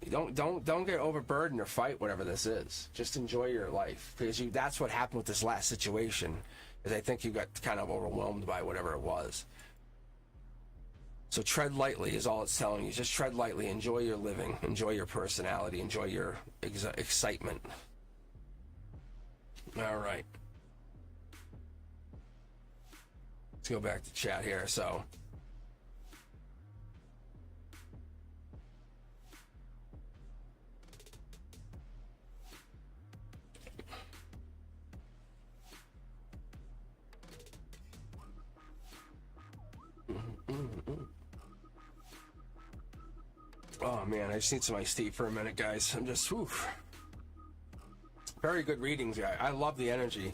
don't get overburdened or fight whatever this is. Just enjoy your life, because that's what happened with this last situation. Is I think you got kind of overwhelmed by whatever it was. So tread lightly is all it's telling you. Just tread lightly. Enjoy your living. Enjoy your personality. Enjoy your excitement. All right. Let's go back to chat here. So, oh man, I just need some iced tea for a minute, guys. I'm just, oof. Very good readings, guy. I love the energy.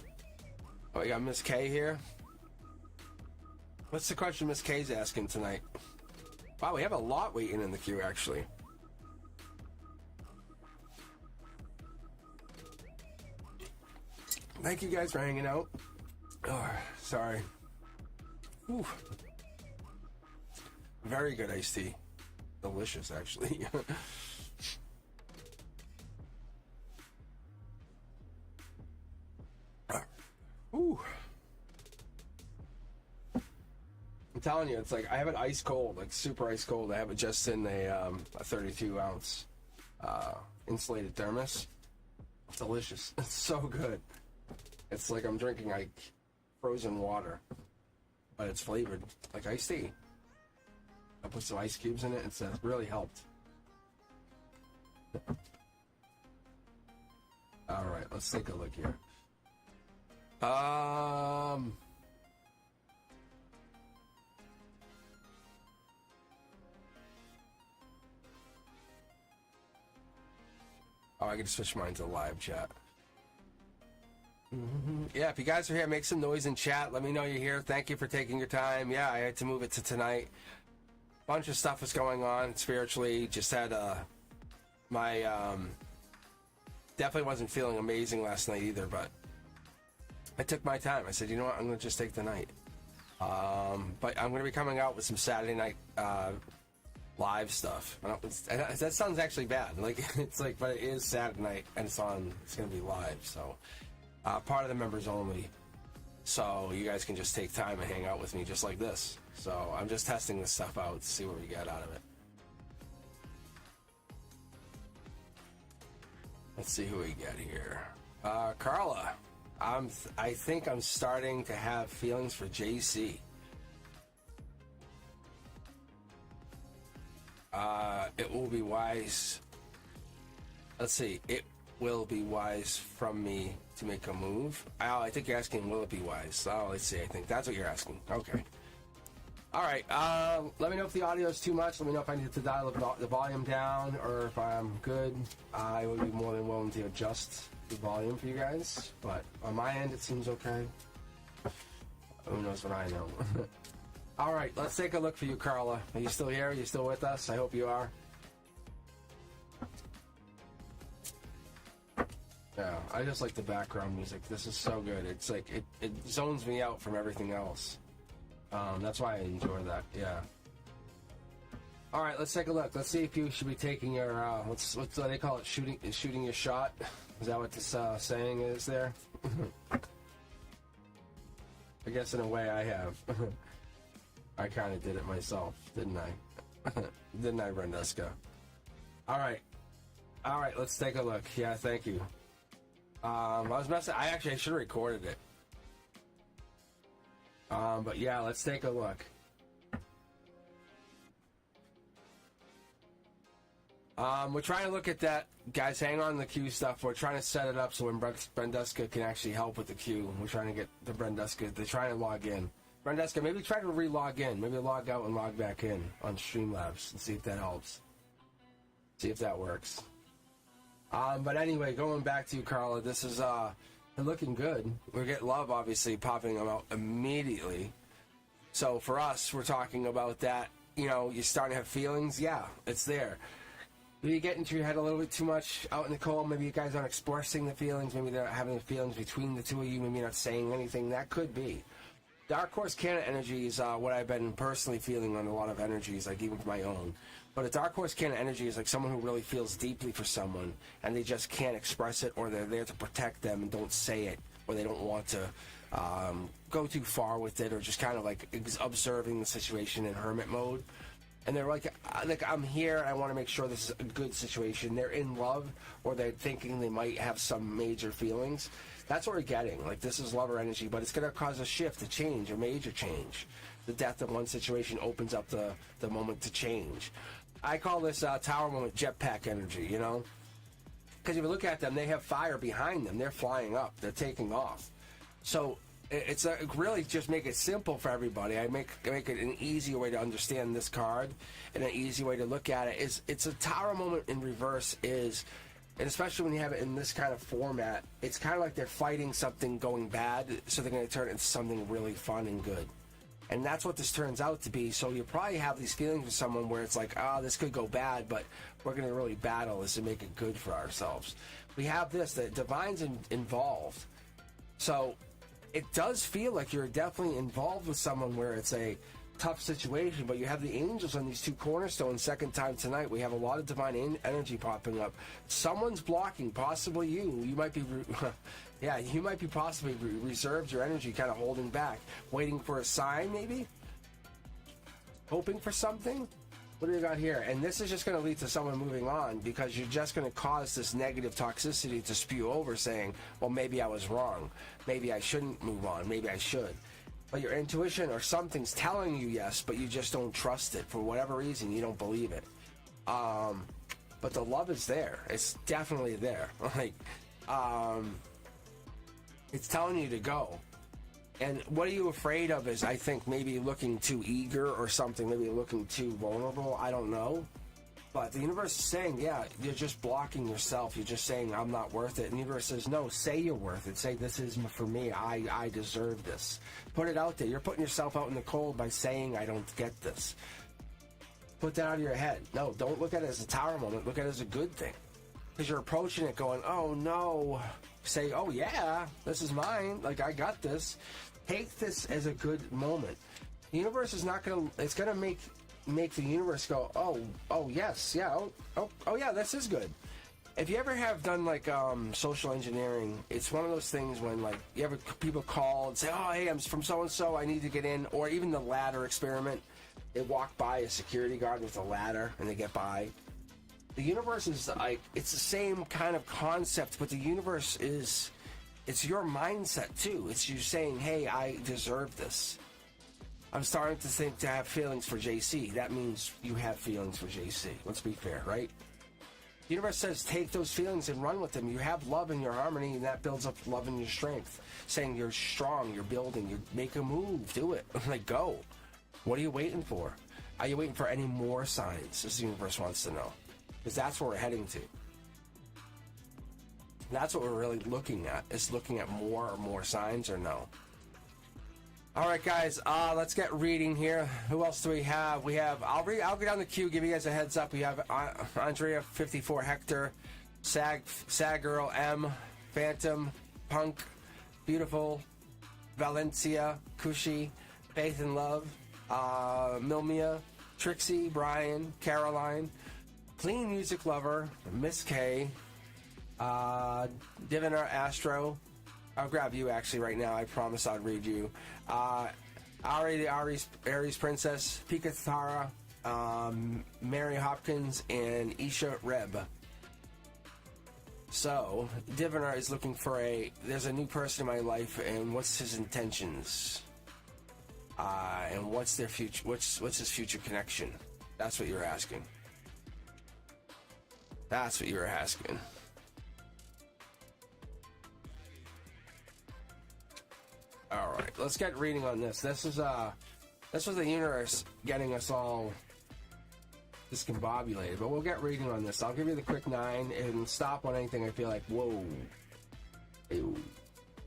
Oh, we got Miss K here. What's the question Miss K's asking tonight? Wow, we have a lot waiting in the queue, actually. Thank you guys for hanging out. Oh, sorry. Ooh. Very good iced tea. Delicious, actually. Ooh. I'm telling you, it's like I have it ice cold, like super ice cold. I have it just in a 32 ounce insulated thermos. It's delicious. It's so good. It's like I'm drinking like frozen water, but it's flavored like iced tea. I put some ice cubes in it, and it's really helped. All right, let's take a look here. Oh, I can switch mine to live chat. Yeah, if you guys are here, make some noise in chat. Let me know you're here. Thank you for taking your time. Yeah, I had to move it to tonight. Bunch of stuff is going on spiritually. Just had my definitely wasn't feeling amazing last night either, but I took my time. I said, you know what, I'm gonna just take the night. But I'm gonna be coming out with some Saturday night live stuff. That sounds actually bad. Like it's like, but it is Saturday night and it's gonna be live. So part of the members only. So you guys can just take time and hang out with me just like this. So I'm just testing this stuff out to see what we get out of it. Let's see who we get here. Carla. I think I'm starting to have feelings for JC. It will be wise. Let's see. It will be wise from me to make a move. Oh, I think you're asking, will it be wise? Oh, let's see. I think that's what you're asking. Okay. All right. Let me know if the audio is too much. Let me know if I need to dial the volume down or if I'm good. I will be more than willing to adjust the volume for you guys. But on my end, it seems okay. Who knows what I know? All right. Let's take a look for you, Carla. Are you still here? Are you still with us? I hope you are. Yeah, I just like the background music. This is so good. It's like it zones me out from everything else. That's why I enjoy that. Yeah. All right, let's take a look. Let's see if you should be taking your what's they call it, shooting your shot. Is that what this saying is there? I guess in a way I have. I kind of did it myself, didn't I? Didn't I, Brendeska? All right, let's take a look. Yeah, thank you. I was messing. I should have recorded it. But yeah, let's take a look. We're trying to look at that. Guys, hang on the queue stuff. We're trying to set it up so when Brendeska can actually help with the queue. We're trying to get the Brendeska. They're trying to log in. Brendeska, maybe try to re-log in. Maybe log out and log back in on Streamlabs and see if that helps. See if that works. But anyway, going back to you, Carla, this is looking good. We're getting love, obviously, popping them out immediately. So for us, we're talking about that, you know, you're starting to have feelings. Yeah, it's there. Maybe you get into your head a little bit too much out in the cold. Maybe you guys aren't expressing the feelings. Maybe they're having the feelings between the two of you. Maybe you're not saying anything. That could be. Dark Horse Canada energy is what I've been personally feeling on a lot of energies, like even with my own. But a Dark Horse Canada energy is like someone who really feels deeply for someone, and they just can't express it, or they're there to protect them and don't say it, or they don't want to go too far with it, or just kind of like observing the situation in hermit mode. And they're like I'm here, and I want to make sure this is a good situation. They're in love, or they're thinking they might have some major feelings. That's what we're getting. Like, this is lover energy, but it's going to cause a shift, a change, a major change. The death of one situation opens up the moment to change. I call this tower moment jetpack energy, you know? Because if you look at them, they have fire behind them. They're flying up. They're taking off. So it's really just make it simple for everybody. I make it an easier way to understand this card, and an easy way to look at it is it's a tower moment in reverse is, and especially when you have it in this kind of format, it's kind of like they're fighting something going bad, so they're going to turn it into something really fun and good. And that's what this turns out to be. So you probably have these feelings with someone where it's like, oh, this could go bad, but we're going to really battle this and make it good for ourselves. We have this, the divine's involved. So it does feel like you're definitely involved with someone where it's a tough situation, but you have the angels on these two cornerstones. Second time tonight, we have a lot of divine energy popping up. Someone's blocking, possibly you. You might be, yeah, you might be possibly reserved your energy, kind of holding back, waiting for a sign, maybe hoping for something. What do we got here? And this is just going to lead to someone moving on, because you're just going to cause this negative toxicity to spew over, saying, well, maybe I was wrong. Maybe I shouldn't move on. Maybe I should. But your intuition or something's telling you yes, but you just don't trust it. For whatever reason, you don't believe it. But the love is there. It's definitely there. Like, it's telling you to go. And what are you afraid of is, I think, maybe looking too eager or something, maybe looking too vulnerable. I don't know. But the universe is saying, yeah, you're just blocking yourself. You're just saying, I'm not worth it. And the universe says, no, say you're worth it. Say, this is for me. I deserve this. Put it out there. You're putting yourself out in the cold by saying, I don't get this. Put that out of your head. No, don't look at it as a tower moment. Look at it as a good thing. Because you're approaching it going, oh, no. Say, oh, yeah, this is mine. Like, I got this. Take this as a good moment. The universe is not going to, it's going to make the universe go, oh, yes, yeah, oh, yeah, this is good. If you ever have done, like, social engineering, it's one of those things when, like, you ever people call and say, oh, hey, I'm from so-and-so, I need to get in, or even the ladder experiment. They walk by a security guard with a ladder, and they get by. The universe is, like, it's the same kind of concept, but the universe is, it's your mindset, too. It's you saying, hey, I deserve this. I'm starting to have feelings for JC. That means you have feelings for JC. Let's be fair, right? The universe says take those feelings and run with them. You have love in your harmony, and that builds up love in your strength. Saying you're strong, you're building, you make a move, do it. Like, go. What are you waiting for? Are you waiting for any more signs, as the universe wants to know? Because that's where we're heading to. That's what we're really looking at, is looking at more signs, or no? All right, guys, let's get reading here. Who else do we have? We have, I'll go down the queue, give you guys a heads up. We have Andrea 54 Hector, Sag Girl M, Phantom, Punk, Beautiful, Valencia, Kushi, Faith and Love, Milmia, Trixie, Brian, Caroline, Clean Music Lover, Miss K, Diviner Astro. I'll grab you actually right now. I promise I'll read you. Ari the Aries Princess, Pika Tara, Mary Hopkins, and Isha Reb. So, Diviner is looking for there's a new person in my life, and what's his intentions? And what's their future? What's his future connection? That's what you're asking. That's what you were asking. All right, let's get reading on this. This was the universe getting us all discombobulated, but we'll get reading on this. I'll give you the quick 9 and stop on anything I feel like, whoa. Ew.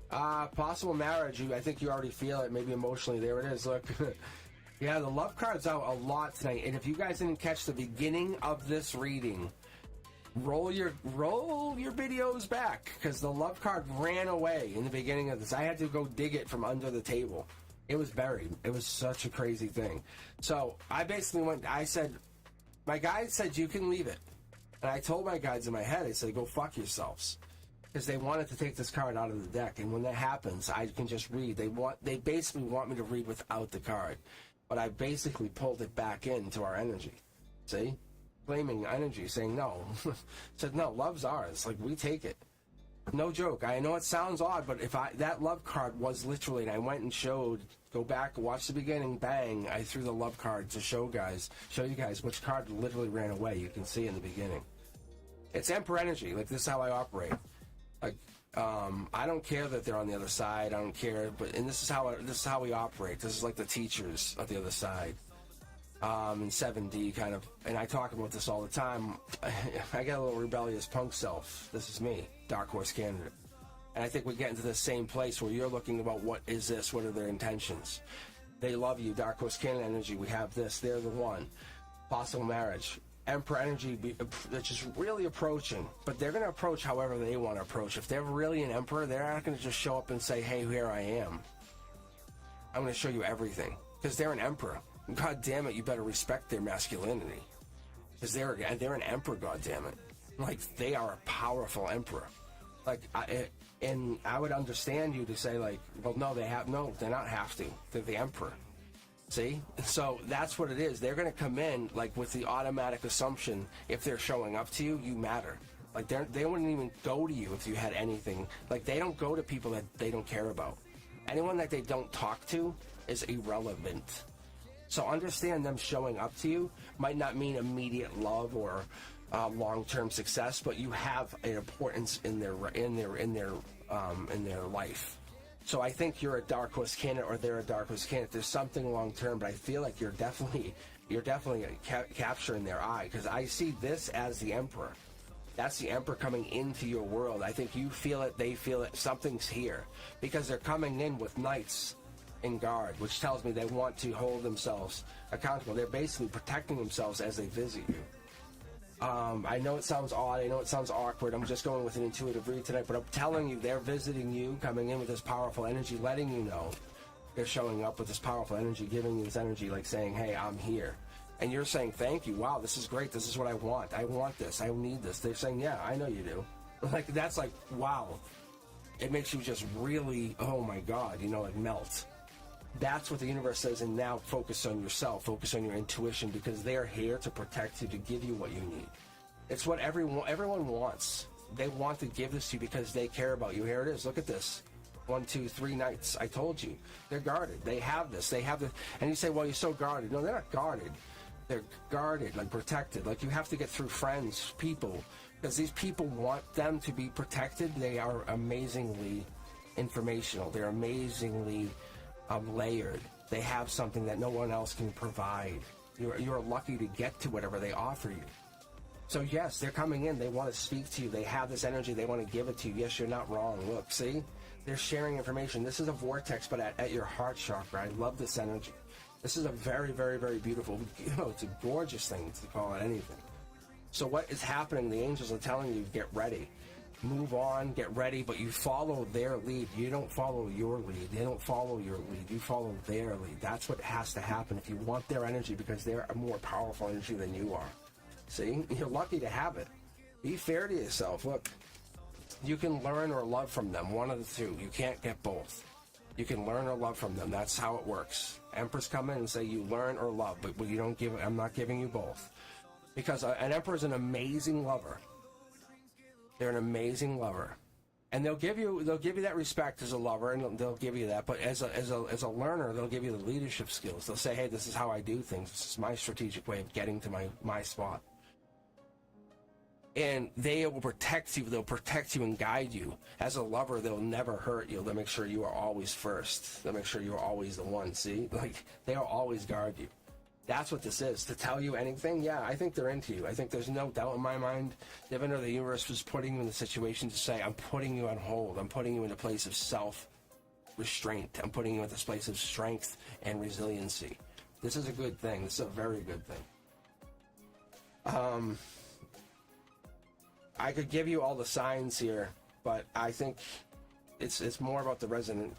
Possible marriage. I think you already feel it, maybe emotionally. There it is, look. Yeah, the love card's out a lot tonight, and if you guys didn't catch the beginning of this reading, roll your videos back, because the love card ran away in the beginning of this. I had to go dig it from under the table. It was buried. It was such a crazy thing. So I basically my guide said you can leave it, and I told my guides in my head, I said, go fuck yourselves, because they wanted to take this card out of the deck, and when that happens, I can just read. They basically want me to read without the card, but I basically pulled it back into our energy. See? Blaming energy, saying no. Said no, love's ours. Like, we take it. No joke. I know it sounds odd, but that love card was literally, and I went and showed, go back, watch the beginning, bang, I threw the love card to show you guys which card literally ran away. You can see in the beginning. It's Emperor energy. Like, this is how I operate. Like, I don't care that they're on the other side. I don't care, and this is how we operate. This is like the teachers of the other side. In 7D kind of, and I talk about this all the time. I got a little rebellious punk self. This is me, Dark Horse candidate. And I think we get into the same place where you're looking about what is this, what are their intentions. They love you, Dark Horse candidate energy. We have this, they're the one. Possible marriage. Emperor energy that's just really approaching, but they're going to approach however they want to approach. If they're really an emperor, they're not going to just show up and say, hey, here I am. I'm going to show you everything, because they're an emperor. God damn it, you better respect their masculinity, because they're an emperor. God damn it, like they are a powerful emperor. Like and I would understand you to say like, well, no, they're not have to. They're the emperor. See? So that's what it is. They're going to come in like with the automatic assumption, if they're showing up to you, you matter. Like they wouldn't even go to you if you had anything. Like they don't go to people that they don't care about. Anyone that they don't talk to is irrelevant. So understand them showing up to you might not mean immediate love or long-term success, but you have an importance in their life. So I think you're a dark horse candidate, or they're a dark horse candidate. There's something long-term, but I feel like you're definitely capturing their eye, because I see this as the emperor. That's the emperor coming into your world. I think you feel it, they feel it, something's here, because they're coming in with knights in guard, which tells me they want to hold themselves accountable. They're basically protecting themselves as they visit you. I know it sounds odd, I know it sounds awkward, I'm just going with an intuitive read tonight, but I'm telling you, they're visiting you, coming in with this powerful energy, letting you know they're showing up with this powerful energy, giving you this energy, like saying, hey, I'm here. And you're saying, thank you, wow, this is great, this is what I want this, I need this. They're saying, yeah, I know you do. Like, that's like, wow. It makes you just really, oh my God, like melt. That's what the universe says, and now focus on yourself, focus on your intuition, because they're here to protect you, to give you what you need. It's what everyone wants. They want to give this to you because they care about you. Here it is. Look at this. 1, 2, 3 knights. I told you. They're guarded. They have this. They have this. And you say, well, you're so guarded. No, they're not guarded. They're guarded, like protected. Like you have to get through friends, people, because these people want them to be protected. They are amazingly informational. They're amazingly layered. They have something that no one else can provide. You're lucky to get to whatever they offer you. So yes, they're coming in. They want to speak to you. They have this energy. They want to give it to you. Yes, you're not wrong. Look, see? They're sharing information. This is a vortex, but at your heart chakra. I love this energy. This is a very, very, very beautiful, it's a gorgeous thing to call it anything. So what is happening? The angels are telling you, get ready. Move on, get ready, but you follow their lead. You don't follow your lead. They don't follow your lead. You follow their lead. That's what has to happen if you want their energy, because they're a more powerful energy than you are. See? You're lucky to have it. Be fair to yourself. Look, you can learn or love from them, one of the two. You can't get both. You can learn or love from them. That's how it works. Emperors come in and say you learn or love, but you don't give. I'm not giving you both, because an emperor is an amazing lover. They're an amazing lover, and they'll give you that respect as a lover, and they'll give you that. But as a learner, they'll give you the leadership skills. They'll say, hey, this is how I do things. This is my strategic way of getting to my spot. And they will protect you. They'll protect you and guide you. As a lover, they'll never hurt you. They'll make sure you are always first. They'll make sure you are always the one. See, like they'll always guard you. That's what this is. To tell you anything, yeah, I think they're into you. I think there's no doubt in my mind. Even though the universe was putting you in the situation to say, I'm putting you on hold. I'm putting you in a place of self-restraint. I'm putting you in this place of strength and resiliency. This is a good thing. This is a very good thing. I could give you all the signs here, but I think it's more about the resonant.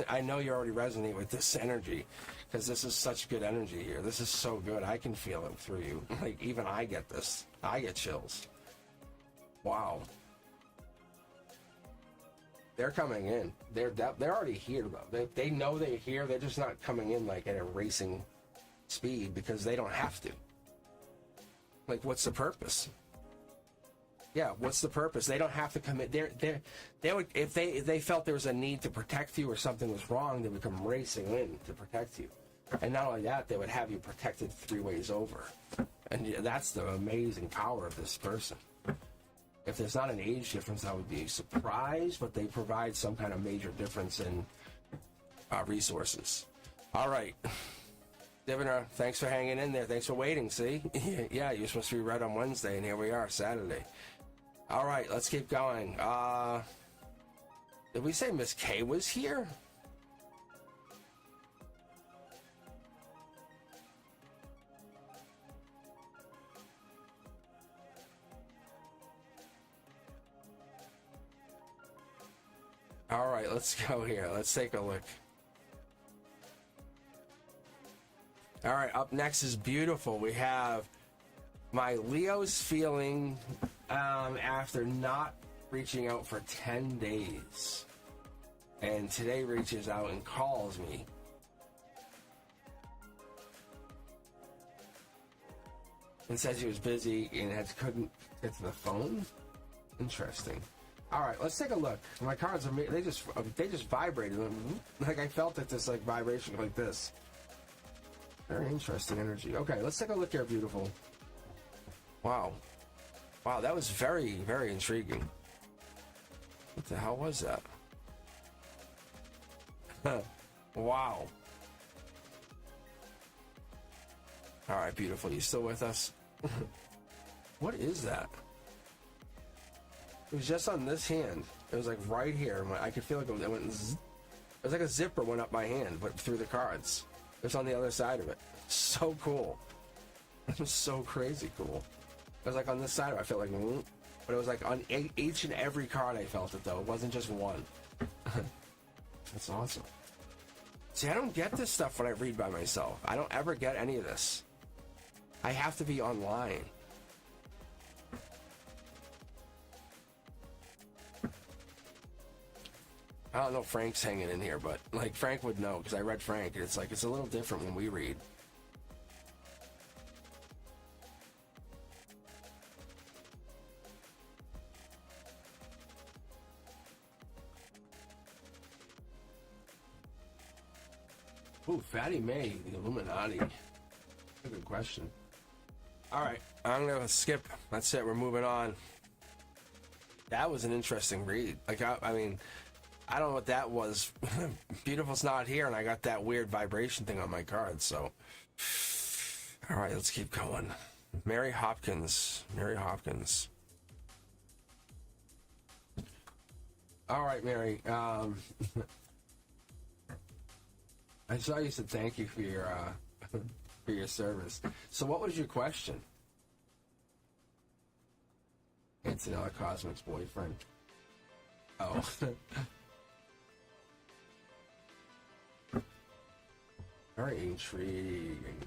I know you already resonate with this energy, because this is such good energy here. This is so good. I can feel it through you. Like, even I get this. I get chills. Wow. They're coming in. They're already here, though. They know they're here. They're just not coming in like at a racing speed, because they don't have to. Like, what's the purpose? Yeah, what's the purpose? They don't have to commit. They would, if they felt there was a need to protect you or something was wrong, they would come racing in to protect you. And not only that, they would have you protected 3 ways over. And that's the amazing power of this person. If there's not an age difference, I would be surprised, but they provide some kind of major difference in resources. All right. Diviner, thanks for hanging in there. Thanks for waiting, see? Yeah, you're supposed to be read on Wednesday, and here we are, Saturday. All right, let's keep going. Did we say Miss K was here? All right, let's go here. Let's take a look. All right, up next is beautiful. We have my Leo's feeling after not reaching out for 10 days. And today reaches out and calls me. And says he was busy and couldn't get to the phone. Interesting. All right, let's take a look. My cards are they just vibrated. Like I felt it, this like vibration like this. Very interesting energy. Okay, let's take a look here, beautiful. Wow. Wow, that was very, very intriguing. What the hell was that? Wow. All right, beautiful. You still with us? What is that? It was just on this hand. It was like right here. I could feel like it went. It was like a zipper went up my hand, but through the cards. It was on the other side of it. So cool. It was so crazy cool. It was like on this side of it. I felt like, but it was like on each and every card. I felt it though. It wasn't just one. That's awesome. See, I don't get this stuff when I read by myself. I don't ever get any of this. I have to be online. I don't know if Frank's hanging in here, but like Frank would know because I read Frank. And it's like it's a little different when we read. Ooh, Fatty May, the Illuminati. A good question. All right, I'm gonna skip. That's it. We're moving on. That was an interesting read. Like, I mean, I don't know what that was. Beautiful's not here, and I got that weird vibration thing on my card. So, all right, let's keep going. Mary Hopkins. Mary Hopkins. All right, Mary. I saw you said thank you for your service. So what was your question? Antonella Cosmic's boyfriend. Oh. Very intriguing.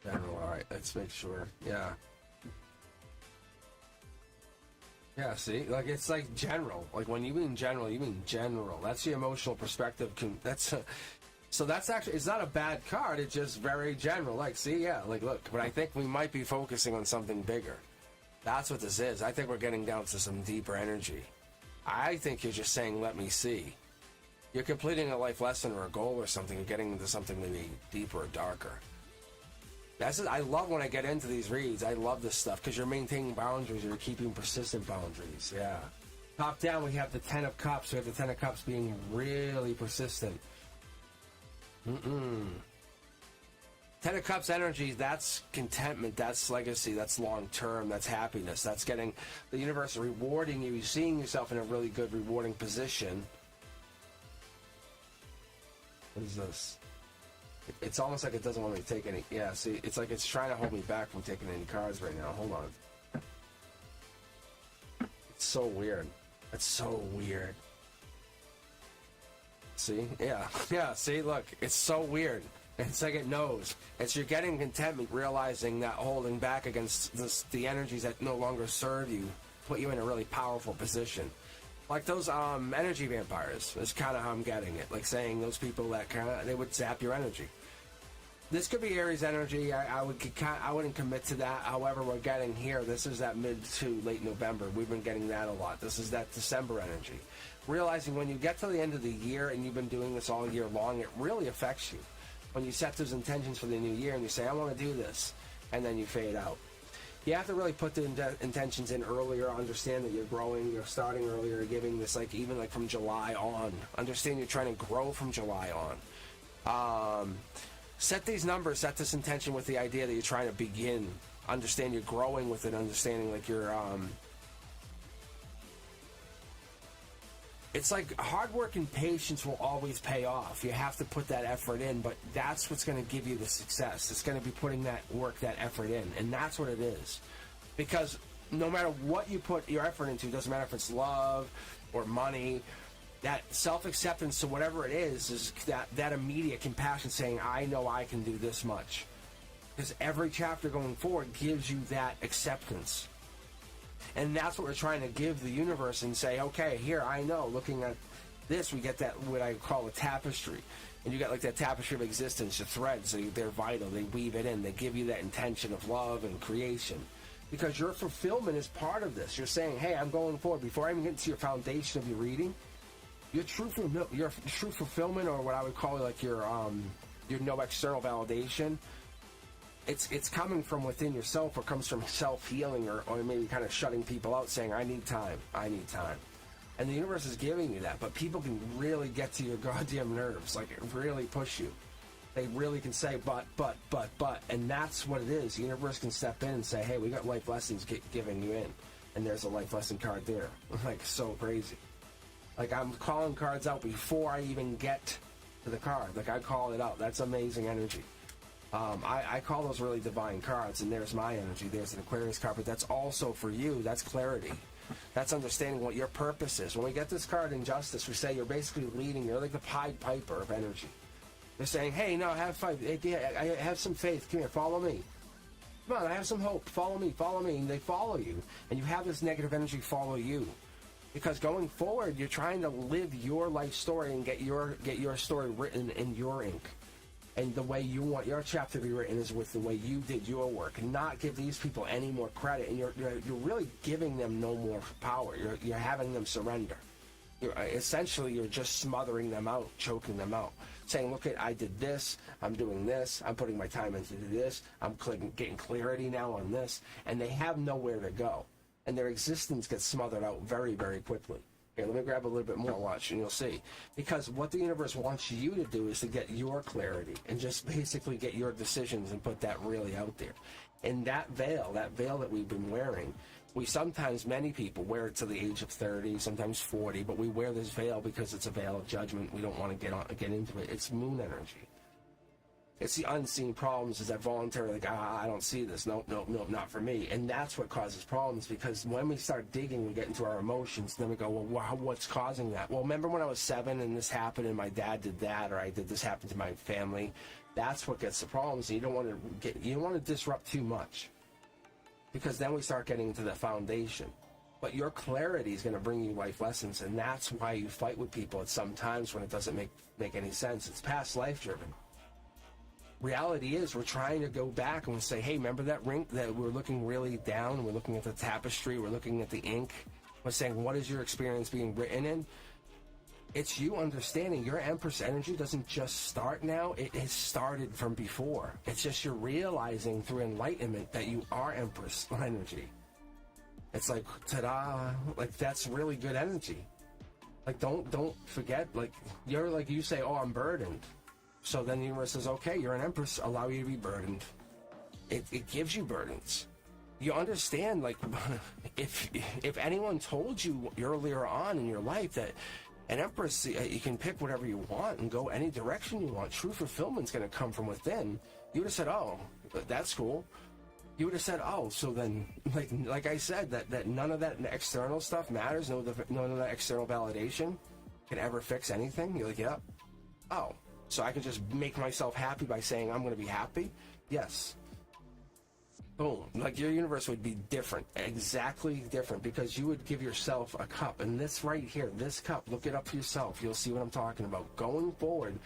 General, alright, let's make sure. Yeah. Yeah, see? Like, it's like general. Like, when you mean general, you mean general. That's the emotional perspective. So that's actually, it's not a bad card. It's just very general. Like, see? Yeah, like, look. But I think we might be focusing on something bigger. That's what this is. I think we're getting down to some deeper energy. I think you're just saying, let me see. You're completing a life lesson or a goal or something. You're getting into something maybe deeper or darker. That's it. I love when I get into these reads. I love this stuff because you're maintaining boundaries. You're keeping persistent boundaries. Yeah. Top down, we have the Ten of Cups. We have the Ten of Cups being really persistent. Ten of Cups energy, that's contentment, that's legacy, that's long-term, that's happiness. That's getting the universe rewarding you, seeing yourself in a really good, rewarding position. What is this? It's almost like it doesn't want me to take any. Yeah, see, it's like it's trying to hold me back from taking any cards right now. Hold on. It's so weird. It's so weird. See? Yeah. Yeah, see, look. It's so weird. It's like it knows. It's you're getting contentment, realizing that holding back against the energies that no longer serve you put you in a really powerful position. Like those energy vampires is kind of how I'm getting it. Like saying those people that kind of, they would zap your energy. This could be Aries energy. I wouldn't commit to that. However, we're getting here. This is that mid to late November. We've been getting that a lot. This is that December energy. Realizing when you get to the end of the year and you've been doing this all year long, it really affects you. When you set those intentions for the new year and you say, I want to do this, and then you fade out. You have to really put the intentions in earlier, understand that you're growing, you're starting earlier, giving this like even like from July on. Understand you're trying to grow from July on. Set these numbers, set this intention with the idea that you're trying to begin. Understand you're growing with it, understanding like you're it's like hard work and patience will always pay off. You have to put that effort in, but that's what's going to give you the success. It's going to be putting that work, that effort in, and that's what it is. Because no matter what you put your effort into, doesn't matter if it's love or money, that self-acceptance to whatever it is that immediate compassion saying, I know I can do this much. Because every chapter going forward gives you that acceptance. And that's what we're trying to give the universe and say, okay, here, I know, looking at this, we get that, what I call a tapestry. And you got like that tapestry of existence, the threads, they're vital, they weave it in, they give you that intention of love and creation. Because your fulfillment is part of this. You're saying, hey, I'm going forward. Before I even get to your foundation of your reading, your true fulfillment, or what I would call like your no external validation, it's coming from within yourself, or comes from self-healing, or maybe kind of shutting people out, saying, I need time. And the universe is giving you that, but people can really get to your goddamn nerves, like really push you. They really can say, but, and that's what it is. The universe can step in and say, hey, we got life lessons giving you in, and there's a life lesson card there. Like, so crazy. Like, I'm calling cards out before I even get to the card. Like, I call it out. That's amazing energy. I call those really divine cards, and there's my energy. There's an Aquarius card, but that's also for you. That's clarity. That's understanding what your purpose is. When we get this card, Injustice, we say you're basically leading. You're like the Pied Piper of energy. They're saying, hey, no, have faith. I have some faith. Come here, follow me. Come on, I have some hope. Follow me. And they follow you. And you have this negative energy follow you. Because going forward, you're trying to live your life story and get your story written in your ink. And the way you want your chapter to be written is with the way you did your work, and not give these people any more credit. And you're really giving them no more power. You're having them surrender. You're just smothering them out, choking them out, saying, look, I did this, I'm doing this, I'm putting my time into this, I'm getting clarity now on this, and they have nowhere to go. And their existence gets smothered out very, very quickly. Here, let me grab a little bit more, watch, and you'll see. Because what the universe wants you to do is to get your clarity and just basically get your decisions and put that really out there. And that veil that we've been wearing, many people wear it to the age of 30, sometimes 40, but we wear this veil because it's a veil of judgment. We don't want to get into it. It's moon energy. It's the unseen problems, is that voluntary, like, I don't see this. Nope, not for me. And that's what causes problems, because when we start digging, we get into our emotions, then we go, well, what's causing that? Well, remember when I was 7 and this happened and my dad did that, or this happened to my family? That's what gets the problems. And you don't want to disrupt too much, because then we start getting into the foundation. But your clarity is going to bring you life lessons, and that's why you fight with people at some times when it doesn't make any sense. It's past life driven. Reality is, we're trying to go back and we say, hey, remember that ring that we're looking really down, we're looking at the tapestry, we're looking at the ink, we're saying, what is your experience being written in? It's you understanding your Empress energy doesn't just start now, it has started from before. It's just you're realizing through enlightenment that you are Empress energy. It's like, ta-da, like, that's really good energy. Like, don't forget, like, you say, oh, I'm burdened. So then the universe says, okay, you're an Empress, allow you to be burdened. It gives you burdens. You understand, like, if anyone told you earlier on in your life that an Empress, you can pick whatever you want and go any direction you want, true fulfillment's going to come from within, you would have said, oh, that's cool. You would have said, oh, so then, like I said, that none of that external stuff matters, none of that external validation can ever fix anything. You're like, yeah. Oh. So I can just make myself happy by saying I'm going to be happy? Yes. Boom. Like, your universe would be different, exactly different, because you would give yourself a cup. And this right here, this cup, look it up for yourself. You'll see what I'm talking about. Going forward,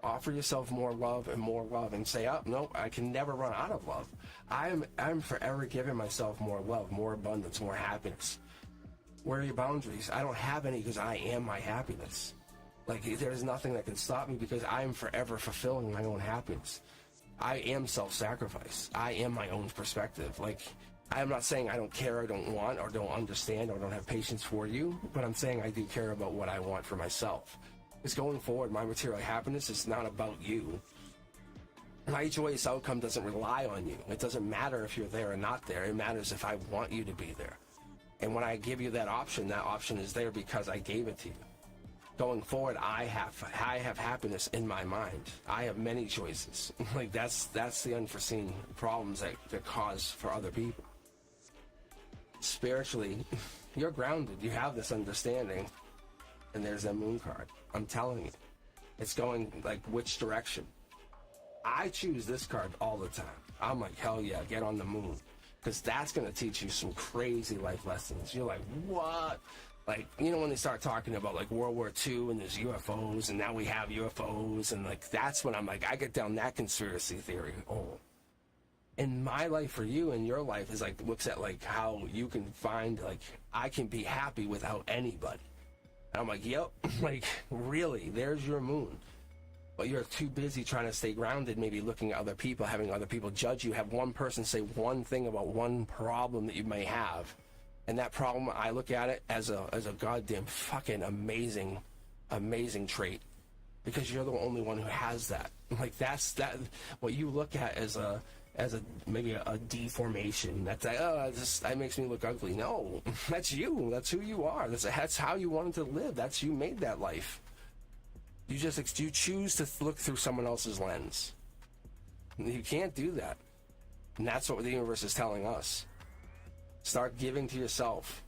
offer yourself more love, and say, oh, no, I can never run out of love. I'm forever giving myself more love, more abundance, more happiness. Where are your boundaries? I don't have any, because I am my happiness. Like, there's nothing that can stop me, because I am forever fulfilling my own happiness. I am self-sacrifice. I am my own perspective. Like, I'm not saying I don't care, or don't want, or don't understand, or don't have patience for you, but I'm saying I do care about what I want for myself. Because going forward, my material happiness is not about you. My joyous outcome doesn't rely on you. It doesn't matter if you're there or not there. It matters if I want you to be there. And when I give you that option is there because I gave it to you. Going forward, I have happiness in my mind. I have many choices. Like, that's the unforeseen problems that cause for other people. spiritually, you're grounded. You have this understanding. And there's that moon card. I'm telling you. It's going like which direction. I choose this card all the time. I'm like, hell yeah, get on the moon. Because that's going to teach you some crazy life lessons. You're like, what? Like, you know, when they start talking about like World War II and there's UFOs and now we have UFOs and like, that's when I'm like, I get down that conspiracy theory. Oh. And my life for you and your life is like, looks at like how you can find like, I can be happy without anybody. And I'm like, yep, like really, there's your moon. But you're too busy trying to stay grounded, maybe looking at other people, having other people judge you, have one person say one thing about one problem that you may have. And that problem, I look at it as a goddamn fucking amazing trait. Because you're the only one who has that. Like that's what you look at as a maybe a deformation. That's like, oh, that makes me look ugly. No, that's you. That's who you are. That's how you wanted to live. That's you made that life. You choose to look through someone else's lens. You can't do that. And that's what the universe is telling us. Start giving to yourself.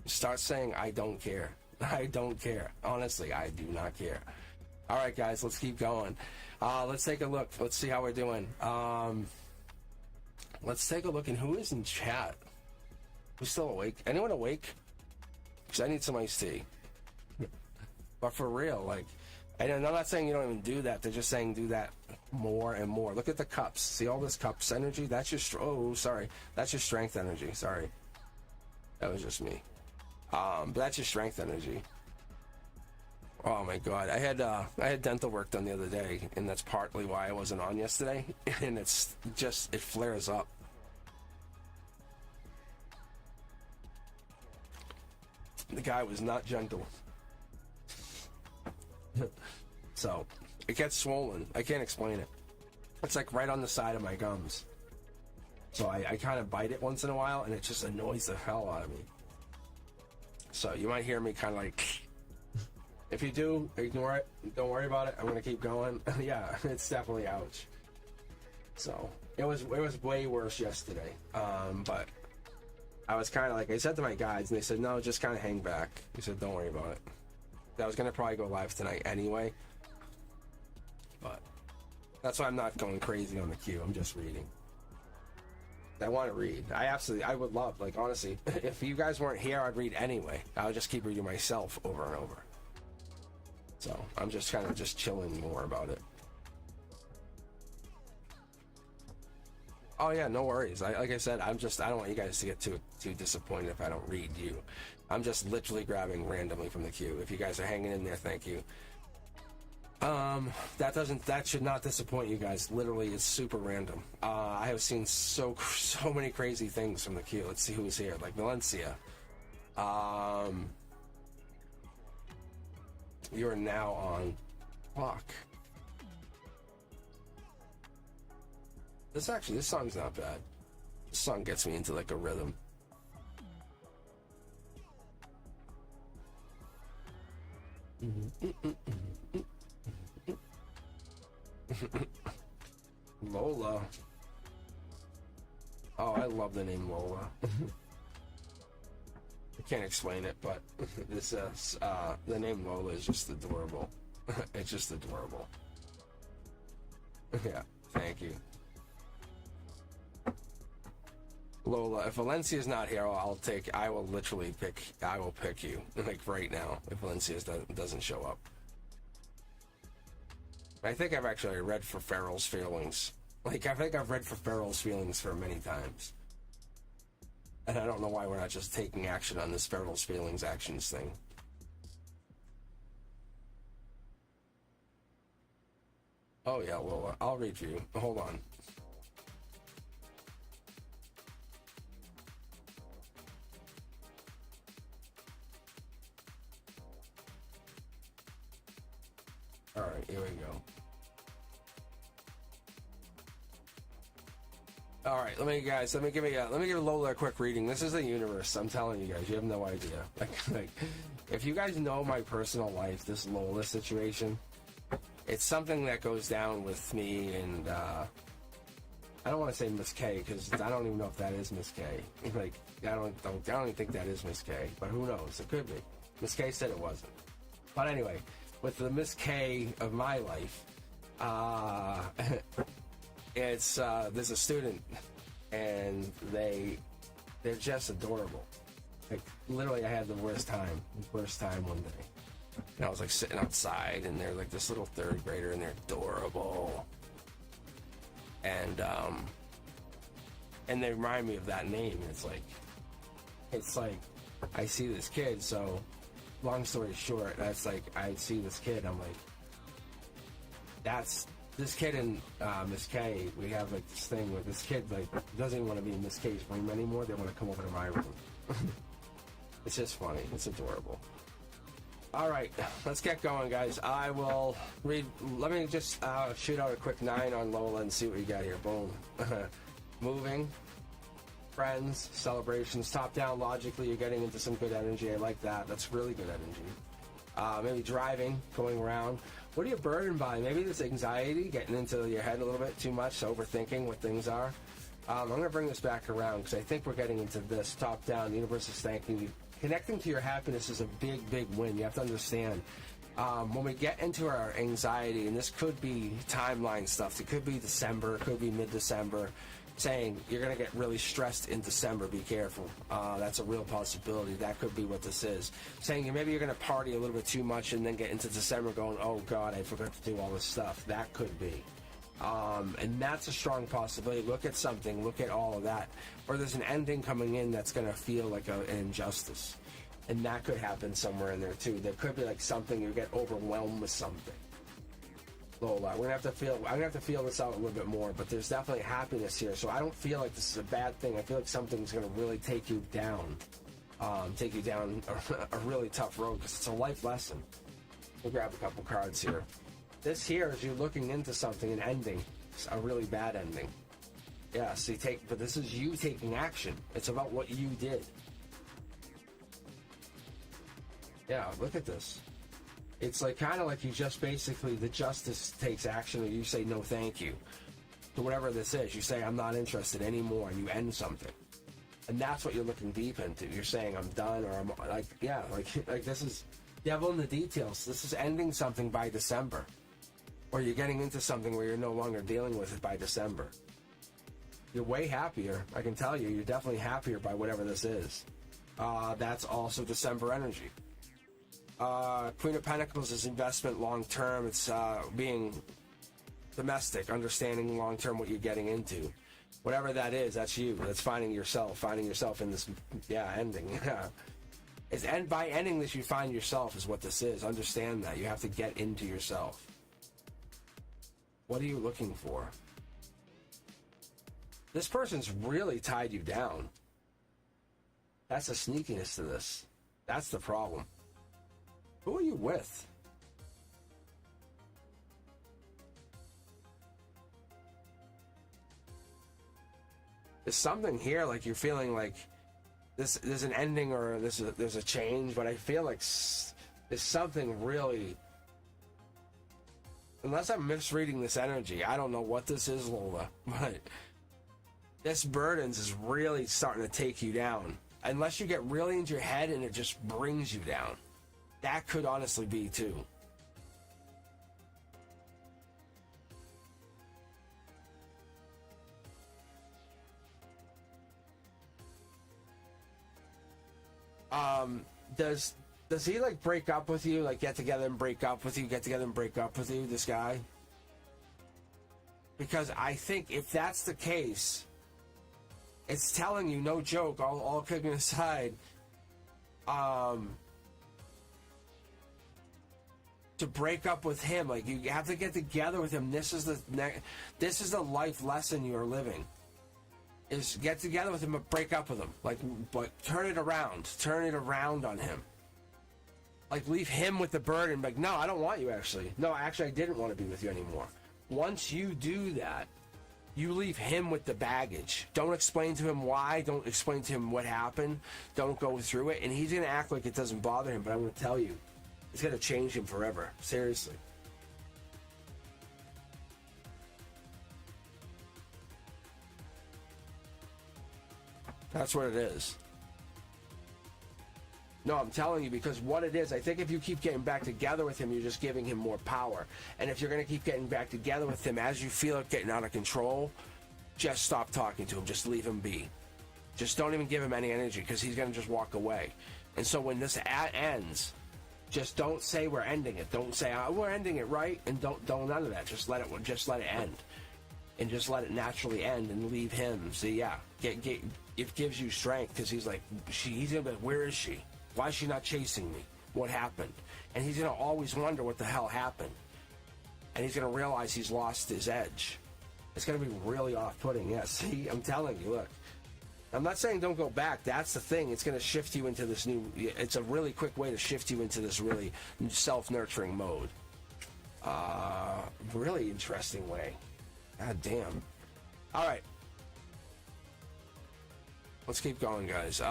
Start saying, I don't care. I don't care. Honestly, I do not care. All right, guys, let's keep going. Let's take a look. Let's see how we're doing. Let's take a look and who is in chat. Who's still awake? Anyone awake? Because I need some iced tea. But for real, like, and I'm not saying you don't even do that. They're just saying do that more and more. Look at the cups. See all this cups energy? That's your that's your strength energy. Sorry, that was just me. But that's your strength energy. Oh my god, I had dental work done the other day, and that's partly why I wasn't on yesterday. And it's just, it flares up. The guy was not gentle. So it gets swollen. I can't explain it. It's like right on the side of my gums. So I kind of bite it once in a while, and it just annoys the hell out of me. So you might hear me kind of like, if you do, ignore it. Don't worry about it. I'm gonna keep going. Yeah, it's definitely ouch. So it was way worse yesterday. But I was kind of like, I said to my guys, and they said, no, just kind of hang back. They said, don't worry about it. I was gonna probably go live tonight anyway, but that's why I'm not going crazy on the queue. I'm just reading. I want to read. I would love, like, honestly, if you guys weren't here, I'd read anyway. I would just keep reading myself over and over. So I'm just kind of just chilling more about it. Oh yeah, no worries. Like I said, I don't want you guys to get too disappointed if I don't read you. I'm just literally grabbing randomly from the queue. If you guys are hanging in there, thank you. That should not disappoint you guys. Literally, it's super random. I have seen so many crazy things from the queue. Let's see who's here. Like Valencia. You are now on clock. This song's not bad. This song gets me into like a rhythm. Lola. Oh, I love the name Lola. I can't explain it, but this the name Lola is just adorable. It's just adorable. Yeah, thank you. Lola, if Valencia's not here, I will pick you, like right now, if Valencia doesn't show up. I think I've actually read for Farrell's feelings. Like, I think I've read for Farrell's feelings for many times. And I don't know why we're not just taking action on this Farrell's feelings actions thing. Oh yeah, Lola, I'll read for you. Hold on. All right, here we go. All right, let me give Lola a quick reading. This is the universe. I'm telling you guys, you have no idea. Like, if you guys know my personal life, this Lola situation, it's something that goes down with me and I don't want to say Miss K because I don't even know if that is Miss K. Like, I don't even think that is Miss K, but who knows? It could be. Miss K said it wasn't. But anyway, with the Miss K of my life, it's there's a student, and they're just adorable. Like, literally, I had the worst time one day. And I was like sitting outside, and they're like this little third grader, and they're adorable. And they remind me of that name. It's like I see this kid. So, long story short, that's like I see this kid. I'm like, that's this kid and Miss K. We have like this thing where this kid like doesn't even want to be in Miss K's room anymore. They want to come over to my room. It's just funny. It's adorable. All right, let's get going, guys. I will read. Let me just shoot out a quick 9 on Lola and see what we got here. Boom. Moving, friends, celebrations, top down. Logically, you're getting into some good energy. I like that. That's really good energy. Maybe driving, going around. What are you burdened by? Maybe this anxiety getting into your head a little bit too much, overthinking what things are. I'm going to bring this back around because I think we're getting into this top down. The universe is thanking you. Connecting to your happiness is a big, big win. You have to understand. When we get into our anxiety, and this could be timeline stuff, it could be December, it could be mid-December, saying you're going to get really stressed in December, be careful. That's a real possibility. That could be what this is. Saying maybe you're going to party a little bit too much and then get into December going, oh God, I forgot to do all this stuff. That could be. And that's a strong possibility. Look at something, look at all of that. Or there's an ending coming in that's going to feel like an injustice. And that could happen somewhere in there too. There could be like something, you get overwhelmed with something. Lola, I'm gonna have to feel this out a little bit more, but there's definitely happiness here. So I don't feel like this is a bad thing. I feel like something's gonna really take you down a really tough road because it's a life lesson. We'll grab a couple cards here. This here is you looking into something and ending. It's a really bad ending. Yeah, so but this is you taking action. It's about what you did. Yeah, look at this. It's like kind of like you just basically, the justice takes action and you say no thank you to whatever this is. You say I'm not interested anymore and you end something. And that's what you're looking deep into. You're saying I'm done, or I'm like, yeah, like this is devil in the details. This is ending something by December. Or you're getting into something where you're no longer dealing with it by December. You're way happier. I can tell you, you're definitely happier by whatever this is. That's also December energy. Queen of Pentacles is investment long term. It's being domestic, understanding long term what you're getting into. Whatever that is, that's you. That's finding yourself in this, ending. By ending this, you find yourself is what this is. Understand that. You have to get into yourself. What are you looking for? This person's really tied you down. That's the sneakiness to this. That's the problem. Who are you with? There's something here, like you're feeling like there's an ending or there's a change, but I feel like there's something really. Unless I'm misreading this energy, I don't know what this is, Lola, but this burdens is really starting to take you down. Unless you get really into your head and it just brings you down. That could honestly be too. Does he like break up with you, like get together and break up with you, this guy? Because I think if that's the case, it's telling you, no joke, all kidding aside, to break up with him, like you have to get together with him. This is the life lesson you're living. Is get together with him, but break up with him. But turn it around on him. Like, leave him with the burden. Like, no, I don't want you, actually. No, actually, I didn't want to be with you anymore. Once you do that, you leave him with the baggage. Don't explain to him why. Don't explain to him what happened. Don't go through it. And he's going to act like it doesn't bother him, but I'm going to tell you, it's going to change him forever. Seriously. That's what it is. No, I'm telling you, because what it is, I think if you keep getting back together with him, you're just giving him more power. And if you're going to keep getting back together with him as you feel it getting out of control, just stop talking to him. Just leave him be. Just don't even give him any energy, because he's going to just walk away. And so when this ends, just don't say we're ending it. Don't say, oh, we're ending it, right? And don't none of that. Just let it end. And just let it naturally end and leave him. See, yeah, it gives you strength, because he's like, he's going to be like, where is she? Why is she not chasing me? What happened? And he's going to always wonder what the hell happened. And he's going to realize he's lost his edge. It's going to be really off-putting. Yeah, see, I'm telling you, look. I'm not saying don't go back. That's the thing. It's going to shift you into this new... It's a really quick way to shift you into this really self-nurturing mode. Really interesting way. God damn. All right. Let's keep going, guys.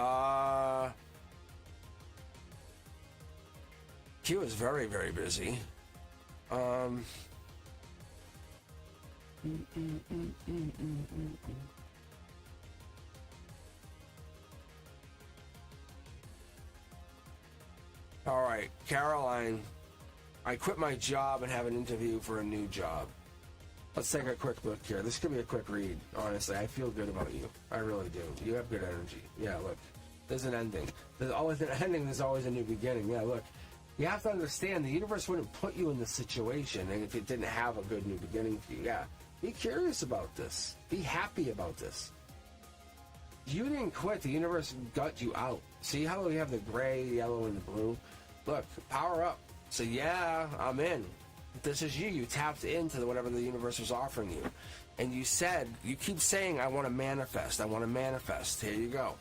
Q is very, very busy. All right, Caroline. I quit my job and have an interview for a new job. Let's take a quick look here. This could be a quick read, honestly. I feel good about you. I really do. You have good energy. Yeah, look. There's an ending. There's always an ending. There's always a new beginning. Yeah, look. You have to understand, the universe wouldn't put you in this situation and if it didn't have a good new beginning for you. Yeah. Be curious about this. Be happy about this. You didn't quit. The universe got you out. See how we have the gray, yellow, and the blue? Look, power up. So yeah, I'm in. This is you. You tapped into whatever the universe was offering you. And you keep saying, I want to manifest. I want to manifest. Here you go.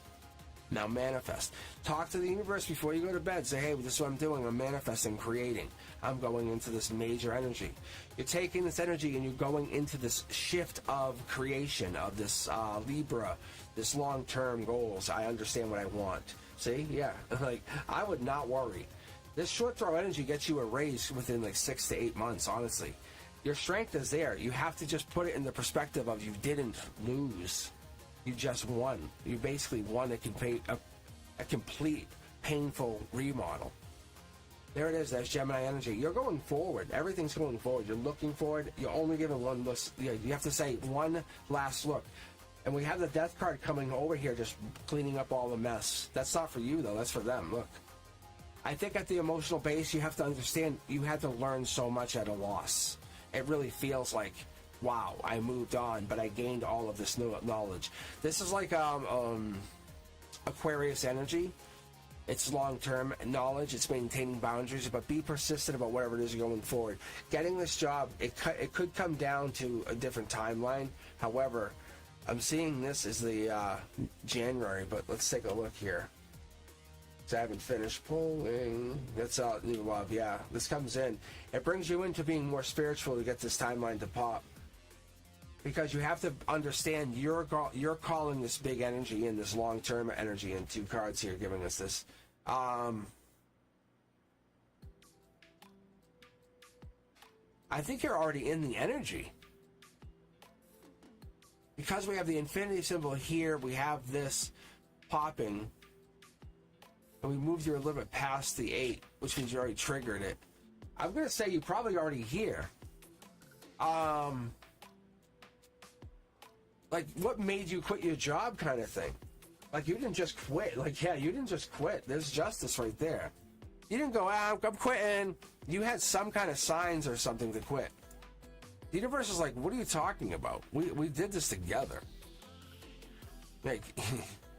Now manifest. Talk to the universe before you go to bed. Say, hey, this is what I'm doing. I'm manifesting, creating. I'm going into this major energy. You're taking this energy and you're going into this shift of creation, of this Libra, this long-term goals. I understand what I want. See? Yeah. Like, I would not worry. This short throw energy gets you a raise within like 6 to 8 months, honestly. Your strength is there. You have to just put it in the perspective of you didn't lose. You just won. You basically won a complete painful remodel. There it is. That's Gemini energy. You're going forward. Everything's going forward. You're looking forward. You're only giving one look. You have to say one last look. And we have the death card coming over here, just cleaning up all the mess. That's not for you, though. That's for them. Look. I think at the emotional base, you have to understand you had to learn so much at a loss. It really feels like, wow, I moved on, but I gained all of this new knowledge. This is like Aquarius energy. It's long-term knowledge. It's maintaining boundaries, but be persistent about whatever it is you're going forward. Getting this job, it could come down to a different timeline. However, I'm seeing this as the January, but let's take a look here. I haven't finished pulling. That's out new love. Yeah, this comes in. It brings you into being more spiritual to get this timeline to pop. Because you have to understand you're calling this big energy in, this long-term energy, and 2 cards here giving us this. I think you're already in the energy. Because we have the infinity symbol here, we have this popping. And we moved you a little bit past the 8, which means you already triggered it. I'm going to say you're probably already here. Like, what made you quit your job kind of thing? Like, you didn't just quit. Like, yeah, you didn't just quit. There's justice right there. You didn't go, I'm quitting. You had some kind of signs or something to quit. The universe is like, what are you talking about? We did this together. Like...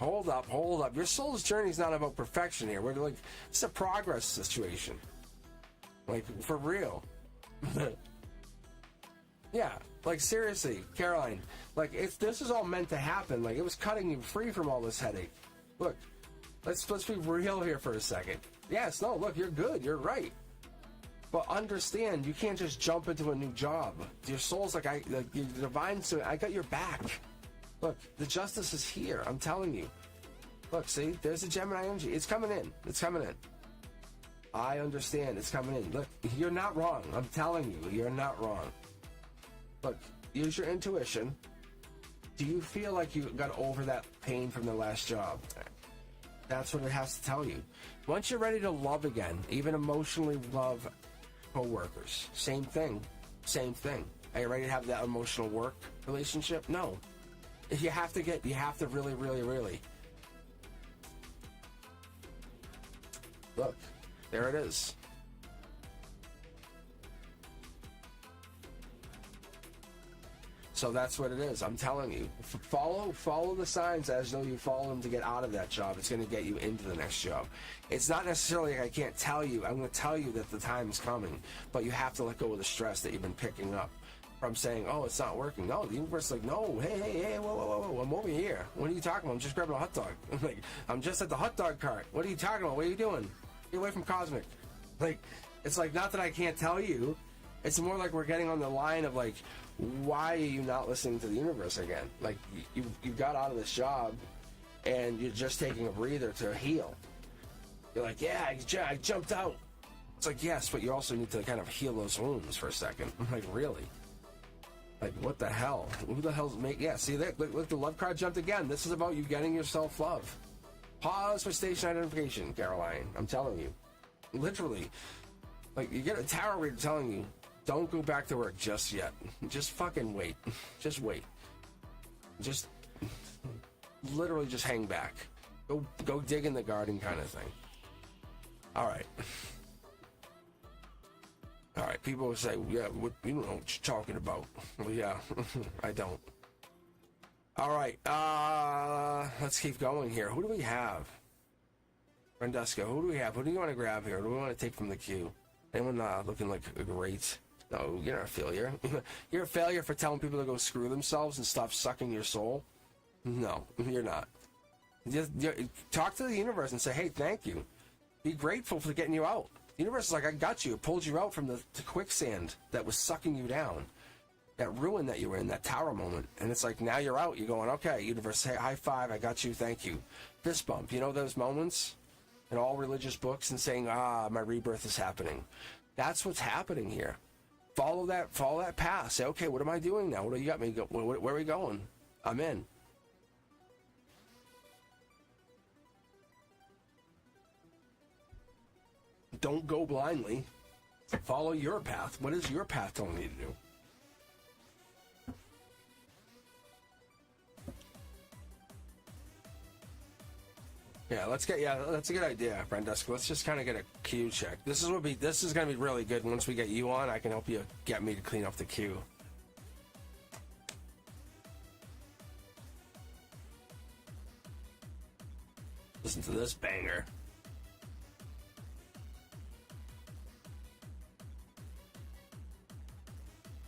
Hold up. Your soul's journey is not about perfection here. We're like, it's a progress situation. Like, for real. Yeah, like seriously, Caroline. Like, this is all meant to happen. Like, it was cutting you free from all this headache. Look, let's be real here for a second. Yes, no, look, you're good. You're right. But understand, you can't just jump into a new job. Your soul's like your divine soul. I got your back. Look, the justice is here. I'm telling you. Look, see? There's the Gemini energy. It's coming in. It's coming in. I understand. It's coming in. Look, you're not wrong. I'm telling you, you're not wrong. Look, use your intuition. Do you feel like you got over that pain from the last job? That's what it has to tell you. Once you're ready to love again, even emotionally love co-workers, same thing. Same thing. Are you ready to have that emotional work relationship? No. You have to really, really, really. Look, there it is. So that's what it is. I'm telling you. Follow the signs as though you follow them to get out of that job. It's going to get you into the next job. It's not necessarily like I can't tell you. I'm going to tell you that the time is coming. But you have to let go of the stress that you've been picking up from saying, oh, it's not working. No, the universe is like, no, hey, whoa, I'm over here. What are you talking about? I'm just grabbing a hot dog. Like, I'm just at the hot dog cart. What are you talking about? What are you doing? Get away from Cosmic. Like, it's like, not that I can't tell you. It's more like we're getting on the line of like, why are you not listening to the universe again? Like, you got out of this job and you're just taking a breather to heal. You're like, yeah, I jumped out. It's like, yes, but you also need to kind of heal those wounds for a second. I'm like, really? Like, what the hell? Who the hell's yeah, see, look, the love card jumped again. This is about you getting yourself love. Pause for station identification, Caroline. I'm telling you. Literally. Like, you get a tarot reader telling you, don't go back to work just yet. Just fucking wait. Just wait. Just literally just hang back. Go dig in the garden kind of thing. All right. All right. People will say, yeah, you don't know what you're talking about. Well, yeah, I don't. All right. Let's keep going here. Who do we have? Brendesca, who do we have? Who do you want to grab here? Who do we want to take from the queue? Anyone looking like a great... No, you're not a failure. You're a failure for telling people to go screw themselves and stop sucking your soul. No, you're not. Just talk to the universe and say, hey, thank you. Be grateful for getting you out. The universe is like, I got you. It pulled you out from the quicksand that was sucking you down. That ruin that you were in, that tower moment. And it's like, now you're out. You're going, okay, universe, hey, high five. I got you. Thank you. Fist bump. You know those moments in all religious books and saying, my rebirth is happening. That's what's happening here. Follow that path. Say, okay, what am I doing now? What do you got me? Where are we going? I'm in. Don't go blindly. Follow your path. What is your path telling you to do? Yeah, that's a good idea, Brendesca. Let's just kind of get a queue check. This is gonna be really good. Once we get you on, I can help you get me to clean up the queue. Listen to this banger.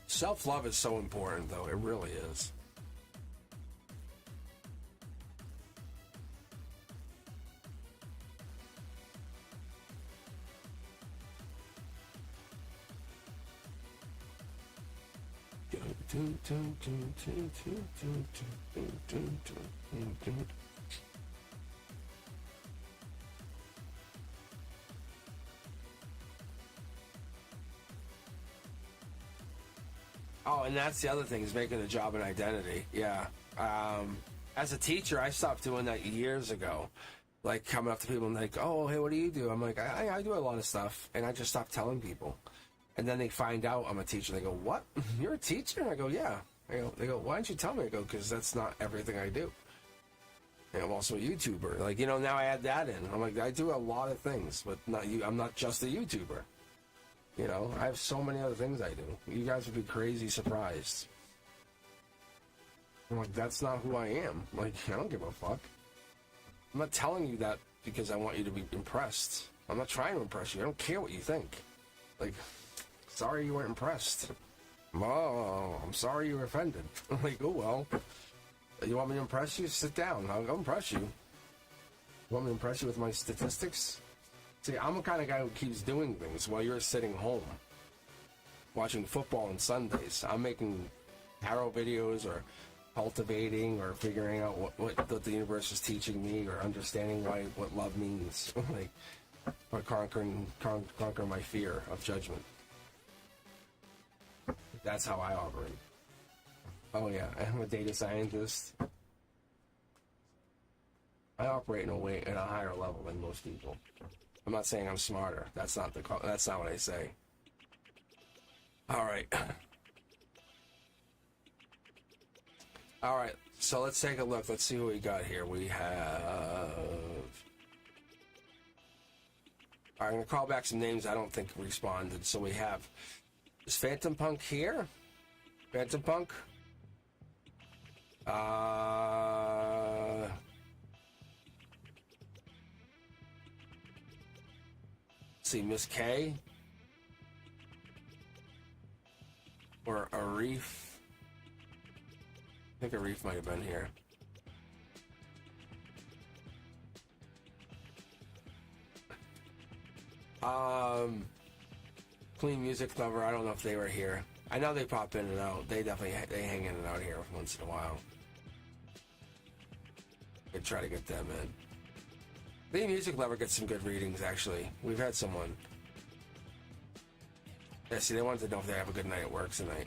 Self-love is so important, though. It really is. Oh, and that's the other thing, is making the job an identity. Yeah. As a teacher, I stopped doing that years ago. Like, coming up to people and like, oh, hey, what do you do? I'm like, I do a lot of stuff. And I just stopped telling people. And then they find out I'm a teacher. They go, what? You're a teacher? And I go, yeah. They go, why didn't you tell me? I go, because that's not everything I do. And I'm also a YouTuber. Like, now I add that in. I'm like, I do a lot of things, but not you. I'm not just a YouTuber. I have so many other things I do. You guys would be crazy surprised. I'm like, that's not who I am. Like, I don't give a fuck. I'm not telling you that because I want you to be impressed. I'm not trying to impress you. I don't care what you think. Like, sorry you weren't impressed. Oh, I'm sorry you were offended. I'm like, oh, well. You want me to impress you? Sit down. I'll impress you. You want me to impress you with my statistics? See, I'm the kind of guy who keeps doing things while you're sitting home watching football on Sundays. I'm making tarot videos or cultivating or figuring out what the universe is teaching me or understanding what love means. Like, or conquering my fear of judgment. That's how I operate. Oh yeah, I'm a data scientist. I operate in a higher level than most people. I'm not saying I'm smarter. That's not what I say. All right. All right. So let's take a look. Let's see what we got here. We have. All right, I'm gonna call back some names I don't think responded. So we have. Is Phantom Punk here? Phantom Punk. See, Miss K or Arif. I think Arif might have been here. Clean Music Lover. I don't know if they were here. I know they pop in and out. They hang in and out here once in a while. I try to get them in. The Music Lover gets some good readings, actually. We've had someone. Yeah, see, they wanted to know if they have a good night at work tonight.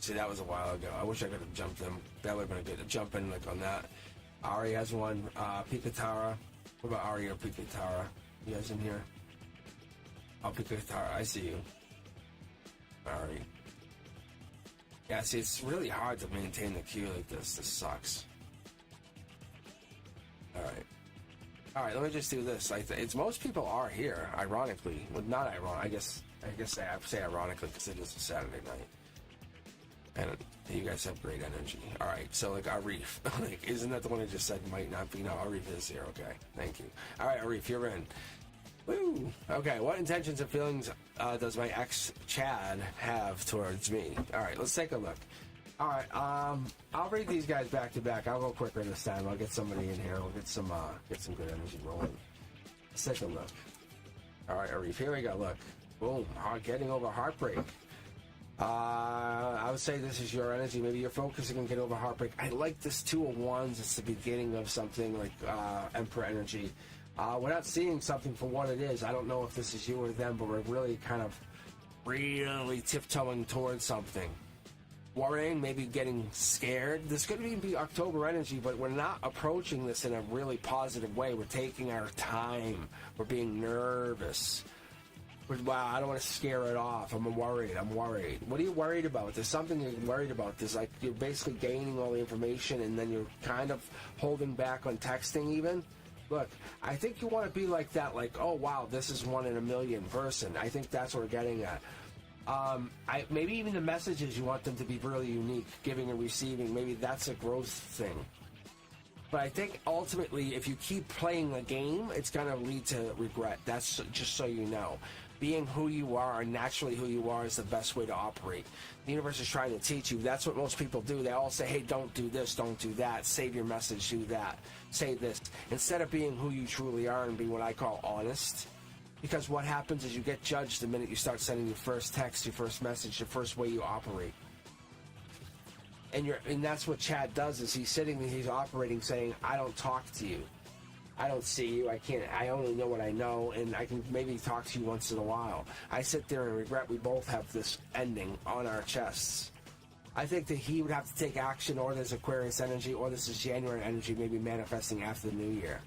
See, that was a while ago. I wish I could have jumped them. That would have been a good jump in, like, on that. Ari has one. Pikatara. What about Ari or Pikatara? You guys in here? Oh, Pikatara, I see you. Ari. Yeah, see, it's really hard to maintain the queue like this. This sucks. All right, let me just do this. It's most people are here, ironically. Well, not ironic. I guess I say ironically because it is a Saturday night. And you guys have great energy. All right, so like Arif. Like, isn't that the one I just said might not be? No, Arif is here. Okay, thank you. All right, Arif, you're in. Woo! Okay, what intentions and feelings does my ex Chad have towards me? All right, let's take a look. All right, I'll read these guys back to back. I'll go quicker this time. I'll get somebody in here. We'll get some good energy rolling. Let's take a look. All right, Arif, here we go. Look, boom, getting over heartbreak. I would say this is your energy. Maybe you're focusing on getting over heartbreak. I like this Two of Wands. It's the beginning of something like Emperor energy. We're not seeing something for what it is. I don't know if this is you or them, but we're really kind of really tiptoeing towards something. Worrying, maybe getting scared. This could even be October energy, but we're not approaching this in a really positive way. We're taking our time. We're being nervous. Wow, I don't want to scare it off. I'm worried. What are you worried about? There's something you're worried about. There's like you're basically gaining all the information and then you're kind of holding back on texting even. Look, I think you want to be like that, like, oh wow, this is 1 in a million person. I think that's what we're getting at. Maybe even the messages, you want them to be really unique, giving and receiving. Maybe that's a growth thing. But I think ultimately, if you keep playing the game, it's going to lead to regret. That's just so you know. Being who you are, and naturally who you are, is the best way to operate. The universe is trying to teach you. That's what most people do. They all say, hey, don't do this, don't do that. Save your message, do that. Say this. Instead of being who you truly are and being what I call honest. Because what happens is you get judged the minute you start sending your first text, your first message, your first way you operate. And that's what Chad does, is he's sitting there, he's operating, saying, I don't talk to you. I don't see you. I only know what I know, and I can maybe talk to you once in a while. I sit there and regret we both have this ending on our chests. I think that he would have to take action, or there's Aquarius energy, or this is January energy, maybe manifesting after the new year.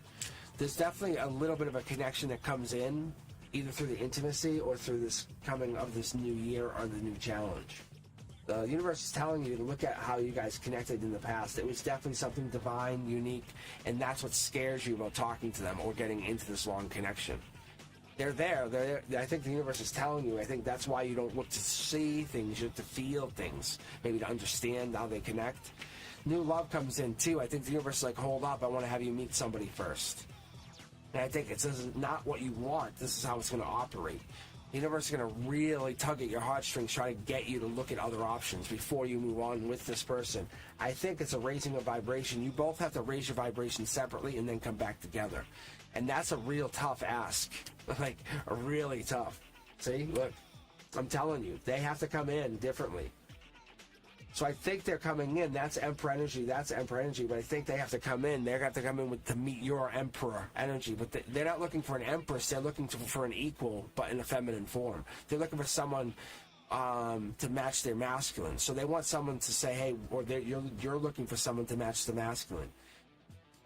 There's definitely a little bit of a connection that comes in, either through the intimacy or through this coming of this new year or the new challenge. The universe is telling you to look at how you guys connected in the past. It was definitely something divine, unique, and that's what scares you about talking to them or getting into this long connection. They're there. I think the universe is telling you. I think that's why you don't look to see things. You look to feel things, maybe to understand how they connect. New love comes in, too. I think the universe is like, hold up, I want to have you meet somebody first. And I think this is not what you want. This is how it's going to operate. The universe is going to really tug at your heartstrings, try to get you to look at other options before you move on with this person. I think it's a raising of vibration. You both have to raise your vibration separately and then come back together. And that's a real tough ask. Like, really tough. See, look, I'm telling you, they have to come in differently. So I think they're coming in. That's Emperor energy. But I think they have to come in. They have to come in to meet your Emperor energy. But they're not looking for an Empress. They're looking for an equal, but in a feminine form. They're looking for someone to match their masculine. So they want someone to say, hey, or you're looking for someone to match the masculine.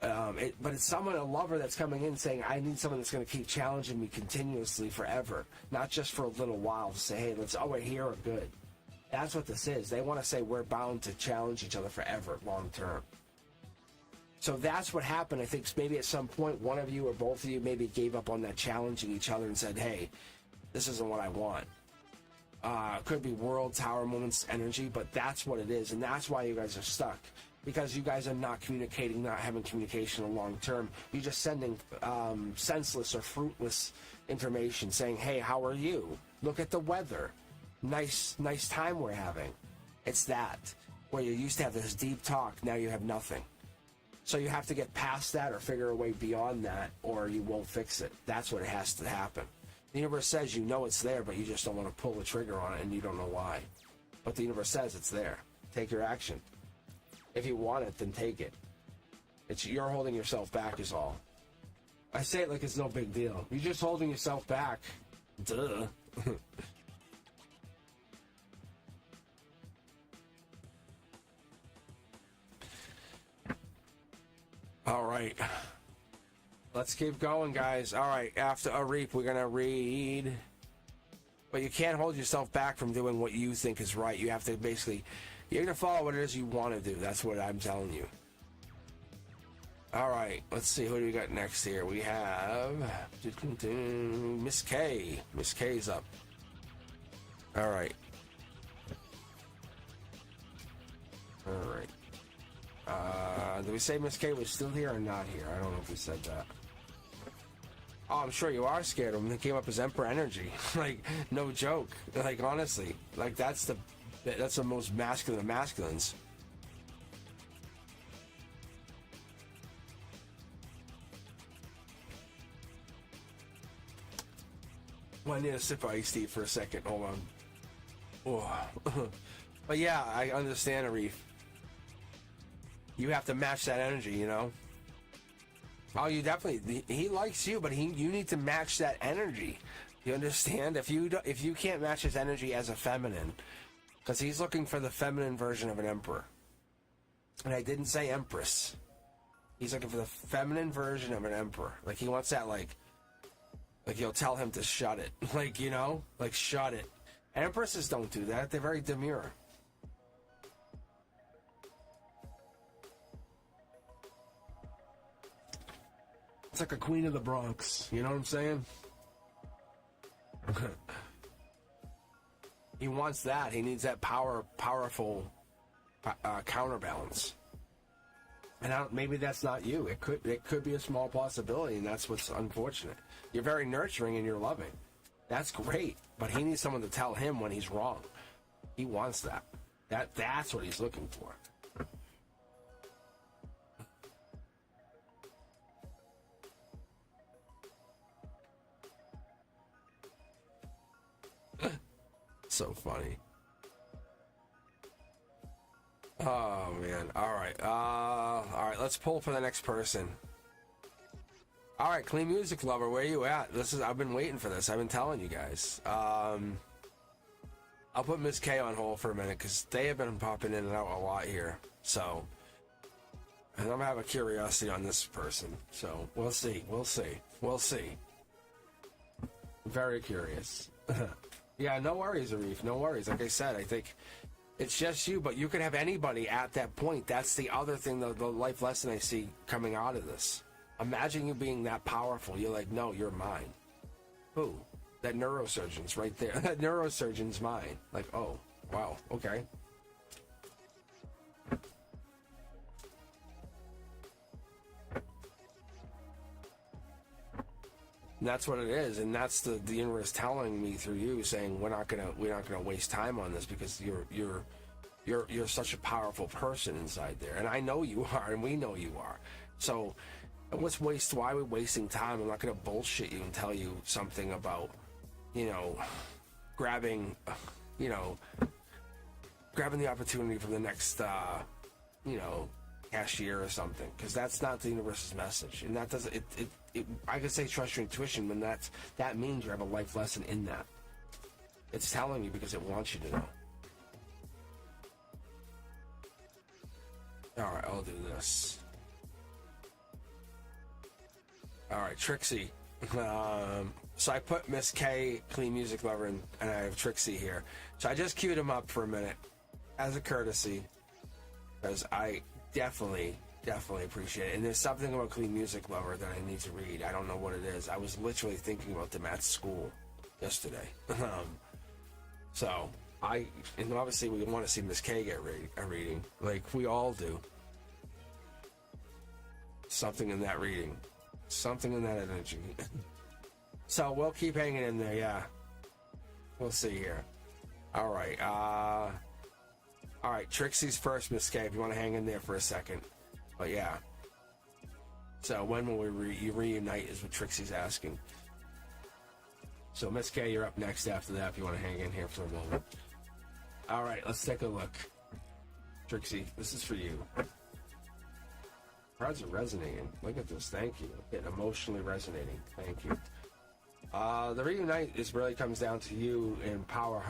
But it's someone, a lover, that's coming in saying, I need someone that's going to keep challenging me continuously forever, not just for a little while to say, hey, we're here or good. That's what this is. They want to say we're bound to challenge each other forever, long term. So that's what happened. I think maybe at some point, one of you or both of you maybe gave up on that challenging each other and said, hey, this isn't what I want. Could be world tower moments energy, but that's what it is. And that's why you guys are stuck. Because you guys are not communicating, not having communication in the long term. You're just sending senseless or fruitless information saying, hey, how are you? Look at the weather. Nice time we're having. It's that. Where you used to have this deep talk, now you have nothing. So you have to get past that or figure a way beyond that, or you won't fix it. That's what has to happen. The universe says you know it's there, but you just don't want to pull the trigger on it, and you don't know why. But the universe says it's there. Take your action. If you want it, then take it. You're holding yourself back is all. I say it like it's no big deal. You're just holding yourself back. Duh. All right. Let's keep going, guys. All right, after Arif, we're going to read. But you can't hold yourself back from doing what you think is right. You have to basically, you're going to follow what it is you want to do. That's what I'm telling you. All right, let's see. Who do we got next here? We have Miss K. Miss K's up. All right. All right. Did we say Miss K was still here or not here? I don't know if we said that. Oh, I'm sure you are scared of him. They came up as Emperor energy. Like, no joke. Like, honestly. Like, that's the most masculine of masculines. Well, I need a sip of iced tea for a second. Hold on. Oh. But yeah, I understand, Arif. You have to match that energy, you know? Oh, you definitely... He likes you, but you need to match that energy. You understand? If you can't match his energy as a feminine, because he's looking for the feminine version of an emperor. And I didn't say empress. He's looking for the feminine version of an emperor. Like, he wants that, like you'll tell him to shut it. Like, you know? Like, shut it. Empresses don't do that. They're very demure. It's like a queen of the Bronx. You know what I'm saying? He wants that. He needs that powerful counterbalance. And maybe that's not you. It could be a small possibility, and that's what's unfortunate. You're very nurturing and you're loving. That's great, but he needs someone to tell him when he's wrong. He wants that. That's what he's looking for. So funny. Oh man. All right, let's pull for the next person. All right, Clean Music Lover, where you at? I've been waiting for this. I've been telling you guys. I'll put Miss K on hold for a minute because they have been popping in and out a lot here. So, and I'm gonna have a curiosity on this person. So we'll see. Very curious. Yeah, no worries, Arif. No worries. Like I said, I think it's just you, but you could have anybody at that point. That's the other thing, the life lesson I see coming out of this. Imagine you being that powerful. You're like, no, you're mine. Who? That neurosurgeon's right there. That neurosurgeon's mine. Like, oh, wow, okay. And that's what it is, and that's the universe telling me through you, saying we're not gonna waste time on this because you're such a powerful person inside there, and I know you are, and we know you are. So, why are we wasting time? I'm not gonna bullshit you and tell you something about, grabbing the opportunity from the next, cashier or something, because that's not the universe's message, and that doesn't. I could say trust your intuition, but that means you have a life lesson in that. It's telling you because it wants you to know. All right, I'll do this. All right, Trixie. So I put Miss K, Clean Music Lover, and I have Trixie here. So I just queued him up for a minute as a courtesy, because I definitely appreciate it. And there's something about Clean Music Lover that I need to read. I don't know what it is. I was literally thinking about them at school yesterday. And obviously we want to see Miss K get a reading, like we all do. Something in that reading. Something in that energy. So we'll keep hanging in there, yeah. We'll see here. All right, Trixie's first, Miss K, if you want to hang in there for a second. But yeah. So when will we reunite is what Trixie's asking. So Miss K, you're up next after that if you want to hang in here for a moment. All right, let's take a look. Trixie, this is for you. Cards are resonating. Look at this. Thank you. It emotionally resonating. Thank you. The reunite really comes down to you in power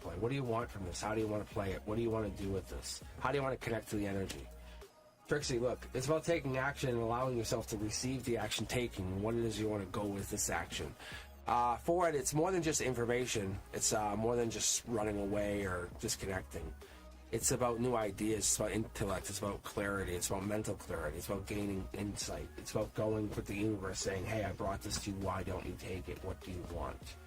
play. What do you want from this? How do you want to play it? What do you want to do with this? How do you want to connect to the energy? Trixie, look, it's about taking action and allowing yourself to receive the action taking and what it is you want to go with this action. For it, it's more than just information. It's more than just running away or disconnecting. It's about new ideas. It's about intellect. It's about clarity. It's about mental clarity. It's about gaining insight. It's about going with the universe saying, hey, I brought this to you. Why don't you take it? What do you want?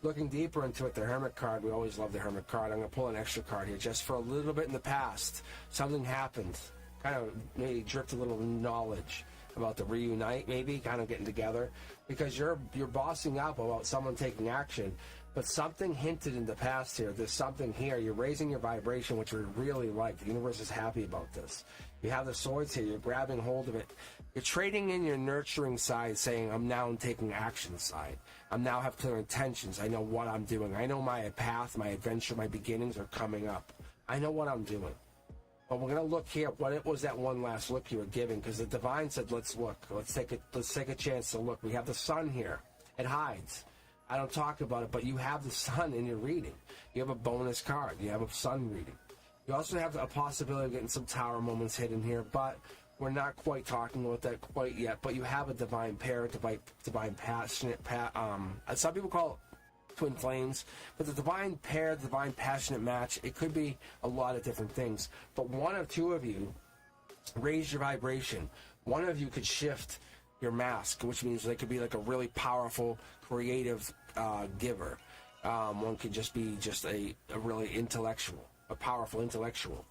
Looking deeper into it, the Hermit card, we always love the Hermit card. I'm going to pull an extra card here just for a little bit in the past. Something happened. Kind of maybe dripped a little knowledge about the reunite, maybe kind of getting together, because you're bossing up about someone taking action, but something hinted in the past here. There's something here. You're raising your vibration, which we really like. The universe is happy about this. You have the swords here. You're grabbing hold of it. You're trading in your nurturing side, saying, I'm now taking action side. I'm now have clear intentions. I know what I'm doing. I know my path, my adventure, my beginnings are coming up. I know what I'm doing. But we're going to look here. What it was that one last look you were giving? Because the divine said, let's look. Let's take a chance to look. We have the sun here. It hides. I don't talk about it, but you have the sun in your reading. You have a bonus card. You have a sun reading. You also have a possibility of getting some tower moments hidden here, but we're not quite talking about that quite yet. But you have a divine pair, divine passionate. Some people call it twin flames, but the divine pair, the divine passionate match, it could be a lot of different things. But one or two of you raise your vibration. One of you could shift your mask, which means they could be like a really powerful, creative giver. One could just be a really intellectual, a powerful intellectual.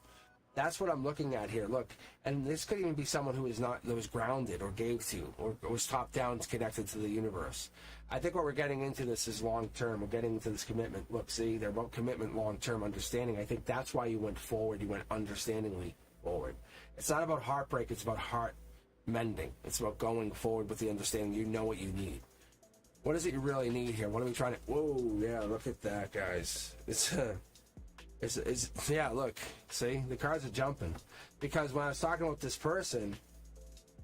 That's what I'm looking at here. Look, and this could even be someone who that was grounded or gave to or was top down connected to the universe. I think what we're getting into this is long term. We're getting into this commitment. Look, see, they're about commitment, long term understanding. I think that's why you went forward. You went understandingly forward. It's not about heartbreak. It's about heart mending. It's about going forward with the understanding you know what you need. What is it you really need here? What are we trying to... Whoa, yeah, look at that, guys. Yeah, look, see, the cards are jumping. Because when I was talking about this person,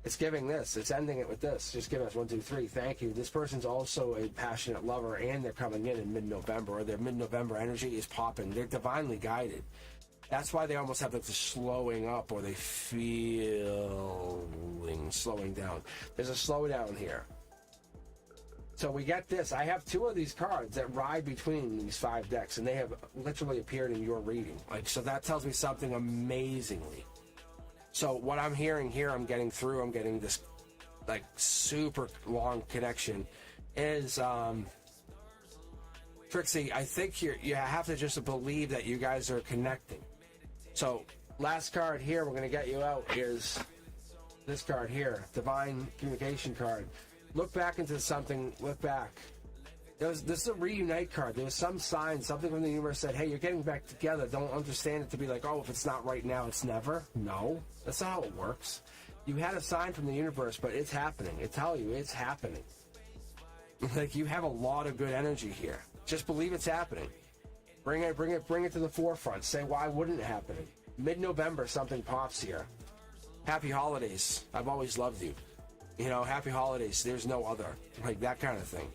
it's giving this. It's ending it with this. Just giving us 1, 2, 3. Thank you. This person's also a passionate lover, and they're coming in mid-November, or their mid-November energy is popping. They're divinely guided. That's why they almost have like the slowing up, or they feeling slowing down. There's a slowdown here. So we get this. I have 2 of these cards that ride between these 5 decks, and they have literally appeared in your reading. So that tells me something amazingly. So what I'm hearing here, I'm getting this like super long connection is Trixie, I think you have to just believe that you guys are connecting. So last card here we're going to get you out is this card here, Divine Communication card. Look back into something. Look back. This is a reunite card. There was some sign, something from the universe said, hey, you're getting back together. Don't understand it to be like, oh, if it's not right now, it's never. No, that's not how it works. You had a sign from the universe, but it's happening. It tells you it's happening. Like, you have a lot of good energy here. Just believe it's happening. Bring it to the forefront. Say, why wouldn't it happen? Mid-November, something pops here. Happy holidays. I've always loved you. You know, happy holidays. There's no other. Like, that kind of thing.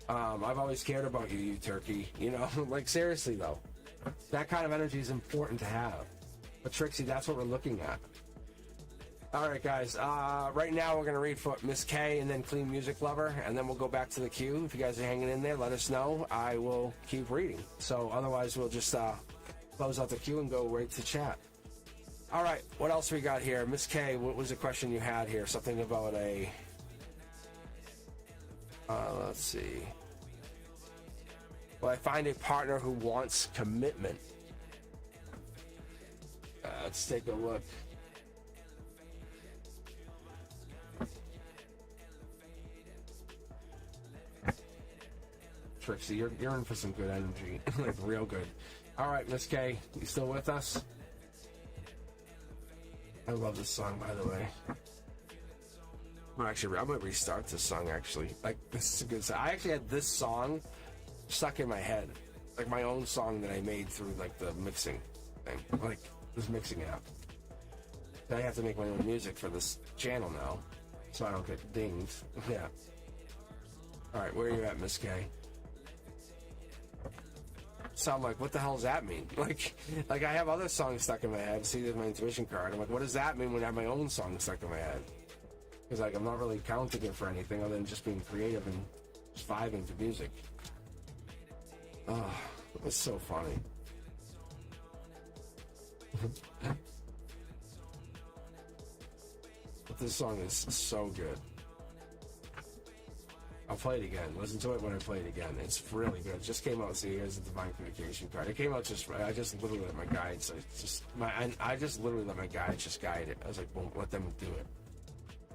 I've always cared about you, you turkey. You know, like seriously though, that kind of energy is important to have. But Trixie, that's what we're looking at. All right, guys. Right now we're gonna read for Miss K and then Clean Music Lover, and then we'll go back to the queue. If you guys are hanging in there, let us know. I will keep reading. So otherwise, we'll just close out the queue and go right to chat. All right. What else we got here, Miss K? What was the question you had here? Something about a. Let's see. Well, I find a partner who wants commitment. Let's take a look. Trixie, you're in for some good energy. Like real good. All right, Miss K, you still with us? I love this song, by the way. Actually, I'm gonna restart this song. Actually, like this is a good song. I actually had this song stuck in my head, like my own song that I made through like the mixing thing, like this mixing app. I have to make my own music for this channel now, so I don't get dinged. Yeah. All right, where are you at, Miss K? So I'm like, what the hell does that mean? Like I have other songs stuck in my head. See, there's my intuition card. I'm like, what does that mean when I have my own song stuck in my head? Because like I'm not really counting it for anything other than just being creative and just vibing to music. Oh, it's so funny. But this song is so good. I'll play it again. Listen to it when I play it again. It's really good. It just came out. See, here's the Divine Communication card. It came out just. I just literally let my guides. I just literally let my guides just guide it. I was like, well, let them do it.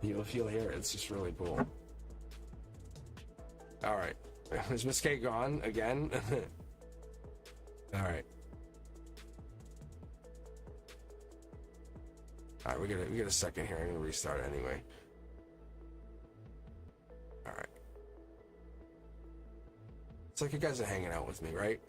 You'll hear it. It's just really cool. All right. Is Miss K gone again? All right. All right. We get a second here. I'm gonna restart anyway. All right. It's like you guys are hanging out with me, right?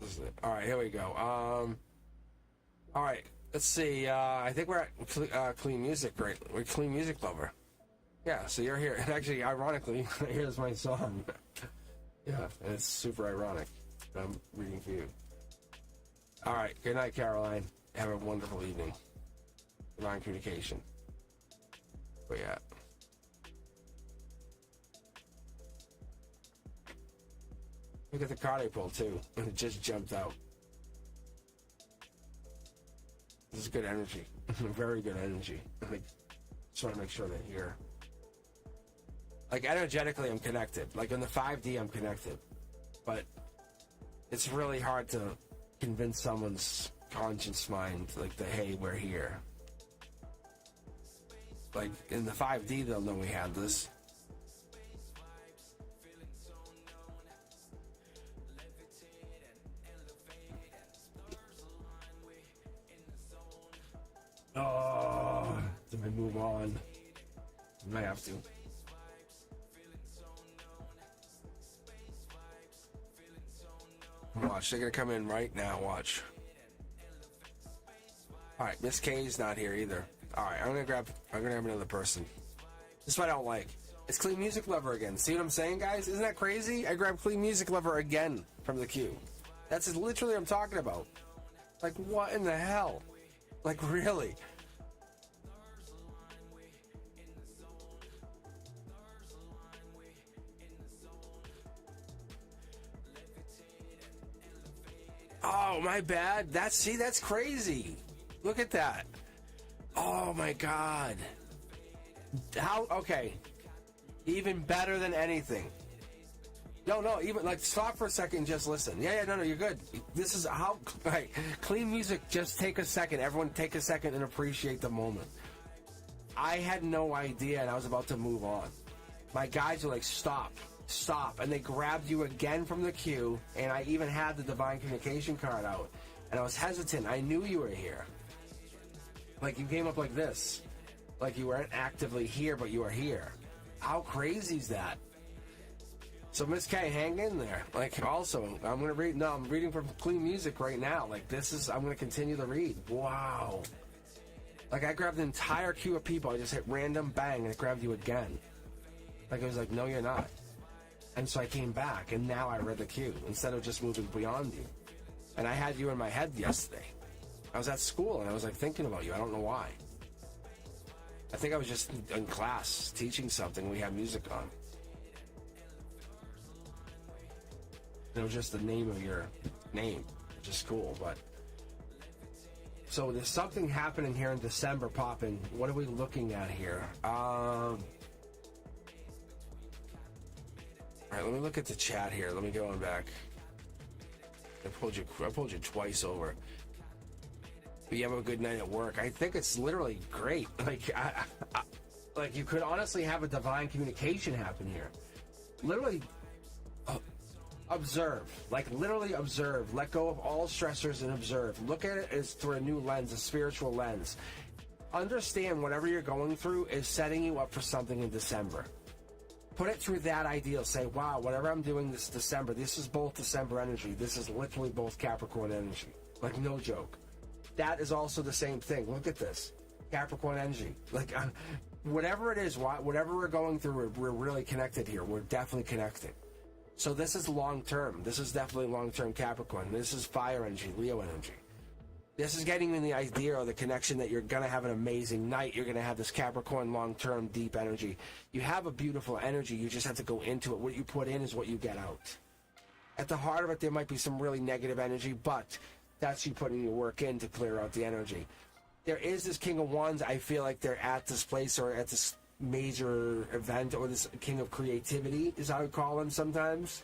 This is it. All right, here we go. All right, let's see. I think we're at Clean Music, right? We're Clean Music Lover. Yeah, so you're here. And actually, ironically, here's my song. Yeah, and it's super ironic. I'm reading for you. All right, good night, Caroline. Have a wonderful evening. Divine Communication. Where you at? Look at the card I pulled too. It just jumped out. This is good energy. Very good energy. Like, just want to make sure they're here. Like energetically, I'm connected. Like in the 5D, I'm connected. But it's really hard to convince someone's conscious mind, like hey, we're here. Like in the 5D, they'll know we had this. Oh, do I move on? I might have to. Watch, they're gonna come in right now. Watch. All right, Miss K's not here either. All right, I'm gonna grab another person. This is what I don't like. It's Clean Music Lover again. See what I'm saying, guys? Isn't that crazy? I grabbed Clean Music Lover again from the queue. That's literally what I'm talking about. Like, what in the hell? Like, really? Oh, my bad. That's crazy. Look at that. Oh, my God. How? Okay. Even better than anything. No, even, like, stop for a second and just listen. Yeah, no, you're good. This is how, right, Clean Music, just take a second. Everyone take a second and appreciate the moment. I had no idea, and I was about to move on. My guys were like, stop, and they grabbed you again from the queue, and I even had the Divine Communication card out, and I was hesitant. I knew you were here. Like, you came up like this. Like, you weren't actively here, but you were here. How crazy is that? So Miss K, hang in there. Like, also, I'm gonna read. No, I'm reading from Clean Music right now. Like, this is. I'm gonna continue to read. Wow. Like, I grabbed the entire queue of people. I just hit random, bang, and it grabbed you again. Like, it was like, no, you're not. And so I came back, and now I read the queue instead of just moving beyond you. And I had you in my head yesterday. I was at school, and I was like thinking about you. I don't know why. I think I was just in class teaching something. We had music on. It was just the name of your name, which is cool, but... So there's something happening here in December popping. What are we looking at here? All right, let me look at the chat here. Let me go on back. I pulled you twice over. But you have a good night at work. I think it's literally great. Like, like you could honestly have a divine communication happen here. Literally... observe, like literally observe, let go of all stressors and observe. Look at it as through a new lens, a spiritual lens. Understand whatever you're going through is setting you up for something in December. Put it through that ideal. Say, wow, whatever I'm doing this December, this is both December energy. This is literally both Capricorn energy. Like, no joke. That is also the same thing. Look at this. Capricorn energy. Like, whatever it is, whatever we're going through, we're really connected here. We're definitely connected. So this is long-term. This is definitely long-term Capricorn. This is fire energy, Leo energy. This is getting you the idea or the connection that you're going to have an amazing night. You're going to have this Capricorn long-term deep energy. You have a beautiful energy. You just have to go into it. What you put in is what you get out. At the heart of it, there might be some really negative energy, but that's you putting your work in to clear out the energy. There is this King of Wands. I feel like they're at this place or at this major event, or this king of creativity is how I would call him sometimes.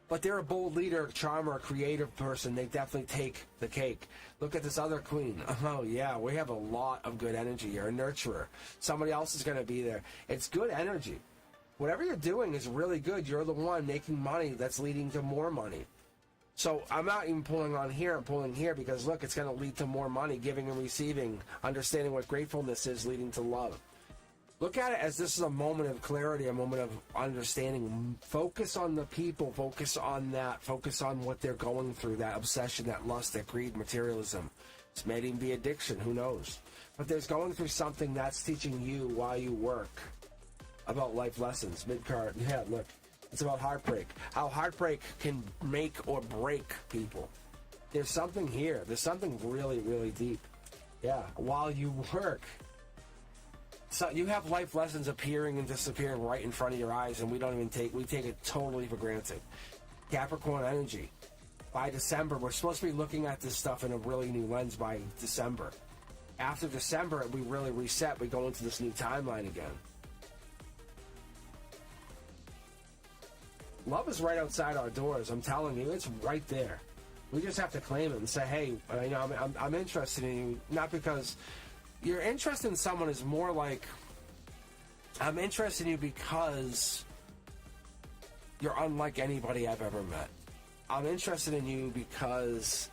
But they're a bold leader, charmer, a creative person. They definitely take the cake. Look at this other queen. Oh yeah, we have a lot of good energy here. A nurturer. Somebody else is going to be there. It's good energy. Whatever you're doing is really good. You're the one making money that's leading to more money. So I'm not even pulling on here, I'm pulling here because look, it's going to lead to more money, giving and receiving, understanding what gratefulness is, leading to love. Look at it as this is a moment of clarity, a moment of understanding. Focus on the people, focus on that, focus on what they're going through, that obsession, that lust, that greed, materialism. This may even be addiction, who knows? But there's going through something that's teaching you while you work about life lessons. Mid-card, yeah, look, it's about heartbreak. How heartbreak can make or break people. There's something here. There's something really, really deep. Yeah, while you work. So you have life lessons appearing and disappearing right in front of your eyes, and we take it totally for granted. Capricorn energy. By December, we're supposed to be looking at this stuff in a really new lens by December. After December, we really reset. We go into this new timeline again. Love is right outside our doors. I'm telling you, it's right there. We just have to claim it and say, hey, I'm interested in you, not because... Your interest in someone is more like, I'm interested in you because you're unlike anybody I've ever met. I'm interested in you because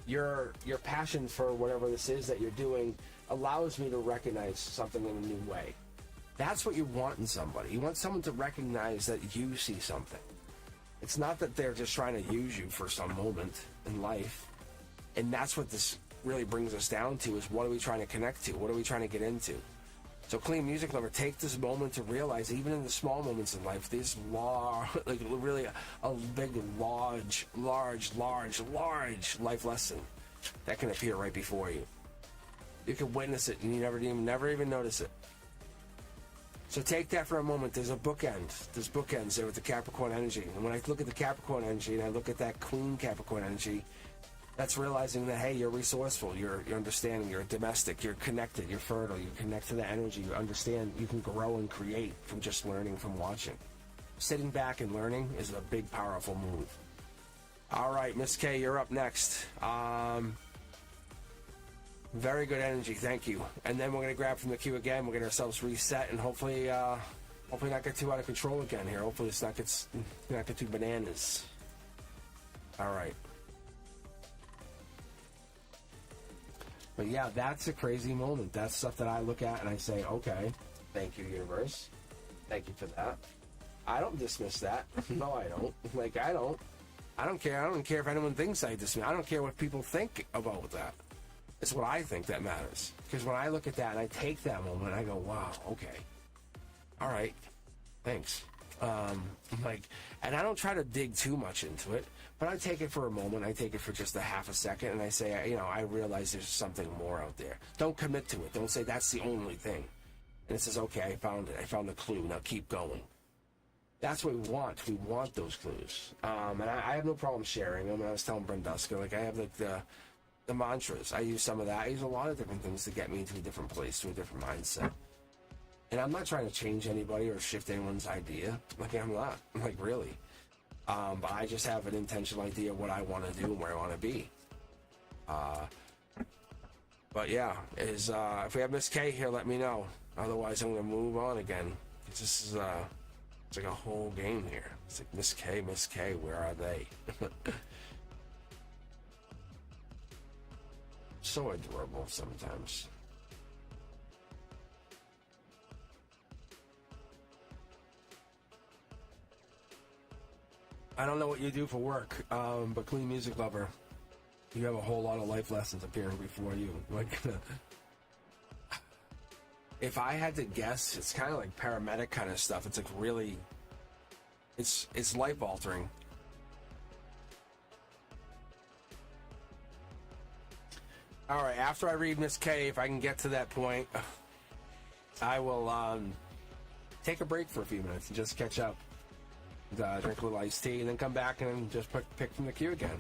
your passion for whatever this is that you're doing allows me to recognize something in a new way. That's what you want in somebody. You want someone to recognize that you see something. It's not that they're just trying to use you for some moment in life. And that's what this really brings us down to, is what are we trying to connect to? What are we trying to get into? So Clean Music Lover, take this moment to realize, even in the small moments in life, this like really a big, large life lesson that can appear right before you. You can witness it and you never even notice it. So take that for a moment. There's a bookend. There's bookends there with the Capricorn energy. And when I look at the Capricorn energy and I look at that Queen Capricorn energy, that's realizing that, hey, you're resourceful, you're understanding, you're domestic, you're connected, you're fertile, you connect to the energy, you understand, you can grow and create from just learning, from watching. Sitting back and learning is a big, powerful move. All right, Miss K, you're up next. Very good energy, thank you. And then we're going to grab from the queue again, we'll get ourselves reset, and hopefully not get too out of control again here. Hopefully it's not get too bananas. All right. But yeah, that's a crazy moment. That's stuff that I look at and I say, okay, thank you, universe. Thank you for that. I don't dismiss that. No, I don't. Like, I don't care. I don't care if anyone thinks I dismiss. I don't care what people think about that. It's what I think that matters. Because when I look at that and I take that moment, I go, wow, okay. All right. Thanks. Like, and I don't try to dig too much into it, but I take it for a moment. I take it for just a half a second, and I say, you know, I realize there's something more out there. Don't commit to it. Don't say that's the only thing. And it says, okay, I found it. I found the clue. Now keep going. That's what we want. We want those clues. And I have no problem sharing them. And I was telling Brenduska, like, I have like the mantras. I use some of that. I use a lot of different things to get me into a different place, to a different mindset. And I'm not trying to change anybody or shift anyone's idea. Like, I'm not. Like, really. But I just have an intentional idea of what I want to do and where I want to be. But yeah, if we have Miss K here, let me know. Otherwise, I'm going to move on again. This is it's like a whole game here. It's like, Miss K, where are they? So adorable sometimes. I don't know what you do for work, but Clean Music Lover, you have a whole lot of life lessons appearing before you. Like, if I had to guess, it's kind of like paramedic kind of stuff. It's like really, it's life altering. All right, after I read Miss K, if I can get to that point, I will take a break for a few minutes and just catch up. Drink a little iced tea, and then come back and just pick from the queue again.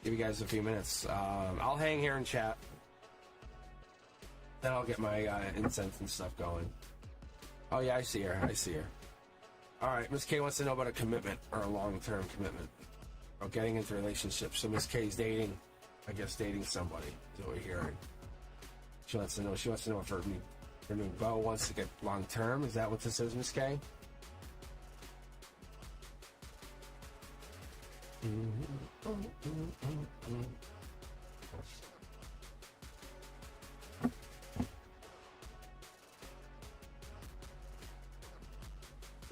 Give you guys a few minutes. I'll hang here and chat. Then I'll get my incense and stuff going. Oh yeah, I see her. All right, Miss K wants to know about a commitment or a long-term commitment, or getting into relationships. So Miss K's dating, I guess, dating somebody is what we're hearing. She wants to know if her new beau wants to get long-term. Is that what this is, Miss K?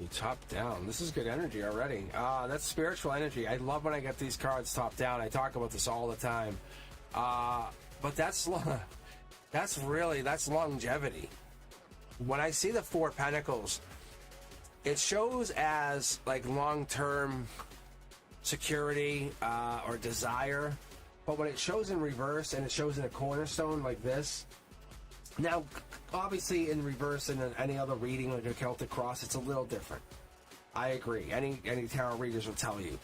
You top down. This is good energy already. That's spiritual energy. I love when I get these cards top down. I talk about this all the time. But that's longevity. When I see the Four Pentacles, it shows as like long-term security or desire, but when it shows in reverse and it shows in a cornerstone like this, now obviously in reverse and in any other reading like a Celtic cross, it's a little different. I agree. Any tarot readers will tell you.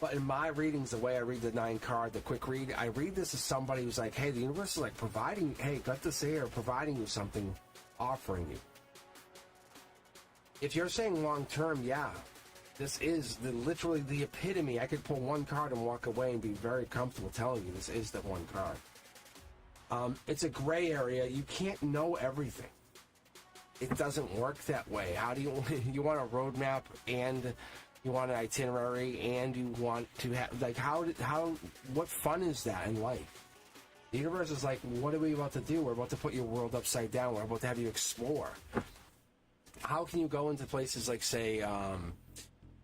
But in my readings, the way I read the 9 card, the quick read, I read this as somebody who's like, hey, the universe is like providing, hey, got this here, providing you something, offering you. If you're saying long term, yeah. This is literally the epitome. I could pull one card and walk away and be very comfortable telling you this is the one card. It's a gray area. You can't know everything. It doesn't work that way. How do you want a roadmap and you want an itinerary and you want to have, like, what fun is that in life? The universe is like, what are we about to do? We're about to put your world upside down. We're about to have you explore. How can you go into places like, say,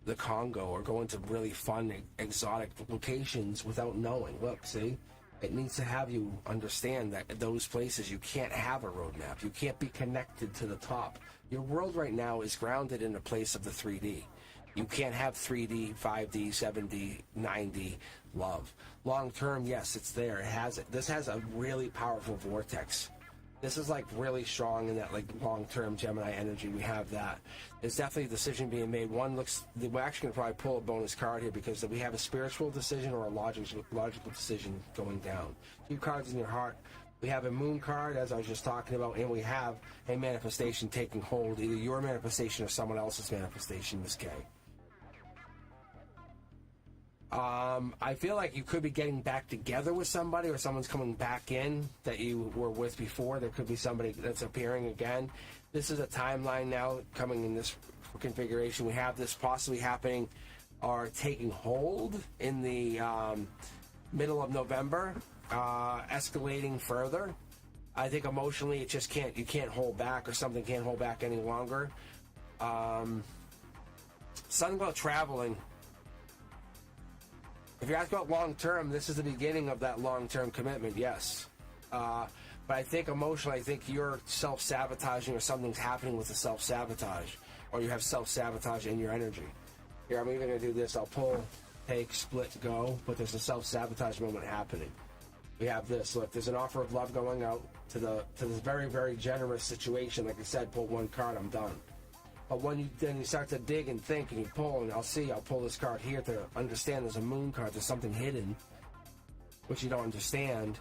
the Congo, or go into really fun, exotic locations without knowing? Look, see? It needs to have you understand that those places, you can't have a roadmap. You can't be connected to the top. Your world right now is grounded in a place of the 3D. You can't have 3D, 5D, 7D, 9D love. Long term, yes, it's there. It has it. This has a really powerful vortex. This is like really strong in that like long-term Gemini energy. We have that. There's definitely a decision being made. We're actually going to probably pull a bonus card here because we have a spiritual decision or a logical decision going down. 2 cards in your heart. We have a moon card, as I was just talking about, and we have a manifestation taking hold, either your manifestation or someone else's manifestation, Miss K. I feel like you could be getting back together with somebody, or someone's coming back in that you were with before. There could be somebody that's appearing again. This is a timeline now coming in this configuration. We have this possibly happening or taking hold in the middle of November, escalating further. I think emotionally it just you can't hold back, or something can't hold back any longer. Something about traveling. If you're asking about long-term, this is the beginning of that long-term commitment, yes. But I think emotionally, I think you're self-sabotaging, or something's happening with the self-sabotage, or you have self-sabotage in your energy. Here, I'm even going to do this. I'll pull, take, split, go, but there's a self-sabotage moment happening. We have this. Look, there's an offer of love going out to this very, very generous situation. Like I said, pull one card, I'm done. But when you start to dig and think and you pull, and I'll pull this card here to understand there's a moon card, there's something hidden, which you don't understand.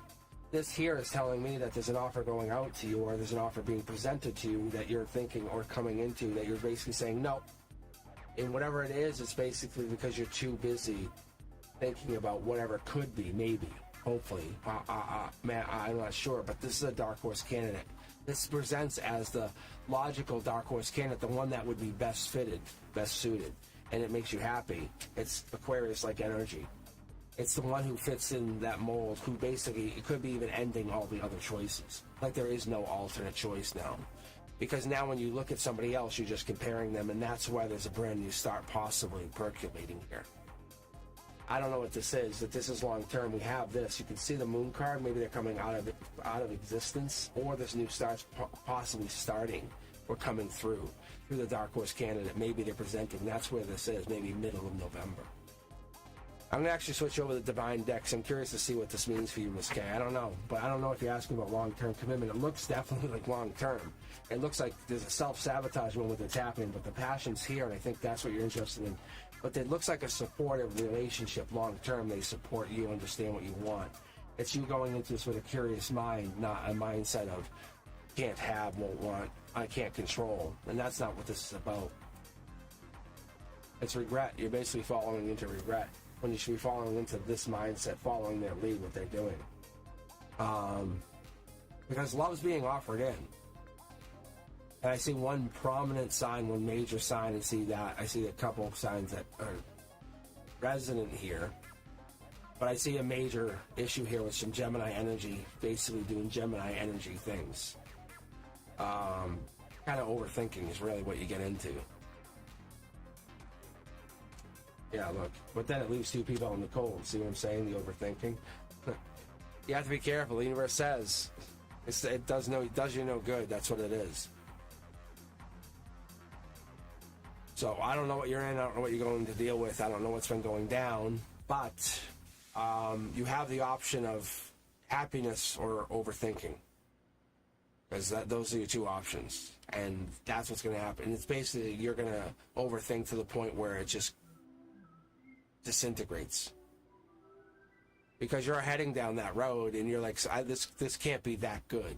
This here is telling me that there's an offer going out to you, or there's an offer being presented to you that you're thinking or coming into, that you're basically saying no. And whatever it is, it's basically because you're too busy thinking about whatever could be, maybe, hopefully. Man, I'm not sure, but this is a dark horse candidate. This presents as the logical dark horse candidate, the one that would be best fitted, best suited, and it makes you happy. It's Aquarius-like energy. It's the one who fits in that mold, who basically, it could be even ending all the other choices. Like there is no alternate choice now. Because now when you look at somebody else, you're just comparing them, and that's why there's a brand new start possibly percolating here. I don't know what this is, that this is long term. We have this. You can see the moon card. Maybe they're coming out of existence, or this new start's possibly starting or coming through the dark horse candidate. Maybe they're presenting. That's where this is, maybe middle of November. I'm going to actually switch over to the Divine decks. I'm curious to see what this means for you, Miss K. I don't know. But I don't know if you're asking about long-term commitment. It looks definitely like long-term. It looks like there's a self-sabotage moment that's happening, but the passion's here, and I think that's what you're interested in. But it looks like a supportive relationship long-term. They support you, understand what you want. It's you going into this with a curious mind, not a mindset of can't have, won't want, I can't control. And that's not what this is about. It's regret. You're basically following into regret, when you should be following into this mindset, following their lead, what they're doing. Because love's being offered in. And I see one prominent sign, one major sign, and see that. I see a couple of signs that are resonant here. But I see a major issue here with some Gemini energy, basically doing Gemini energy things. Kind of overthinking is really what you get into. Yeah, look. But then it leaves two people in the cold. See what I'm saying? The overthinking. You have to be careful. The universe says it does you no good. That's what it is. So I don't know what you're in. I don't know what you're going to deal with. I don't know what's been going down. But you have the option of happiness or overthinking. Because those are your two options. And that's what's going to happen. It's basically you're going to overthink to the point where it just disintegrates, because you're heading down that road and you're like, this can't be that good.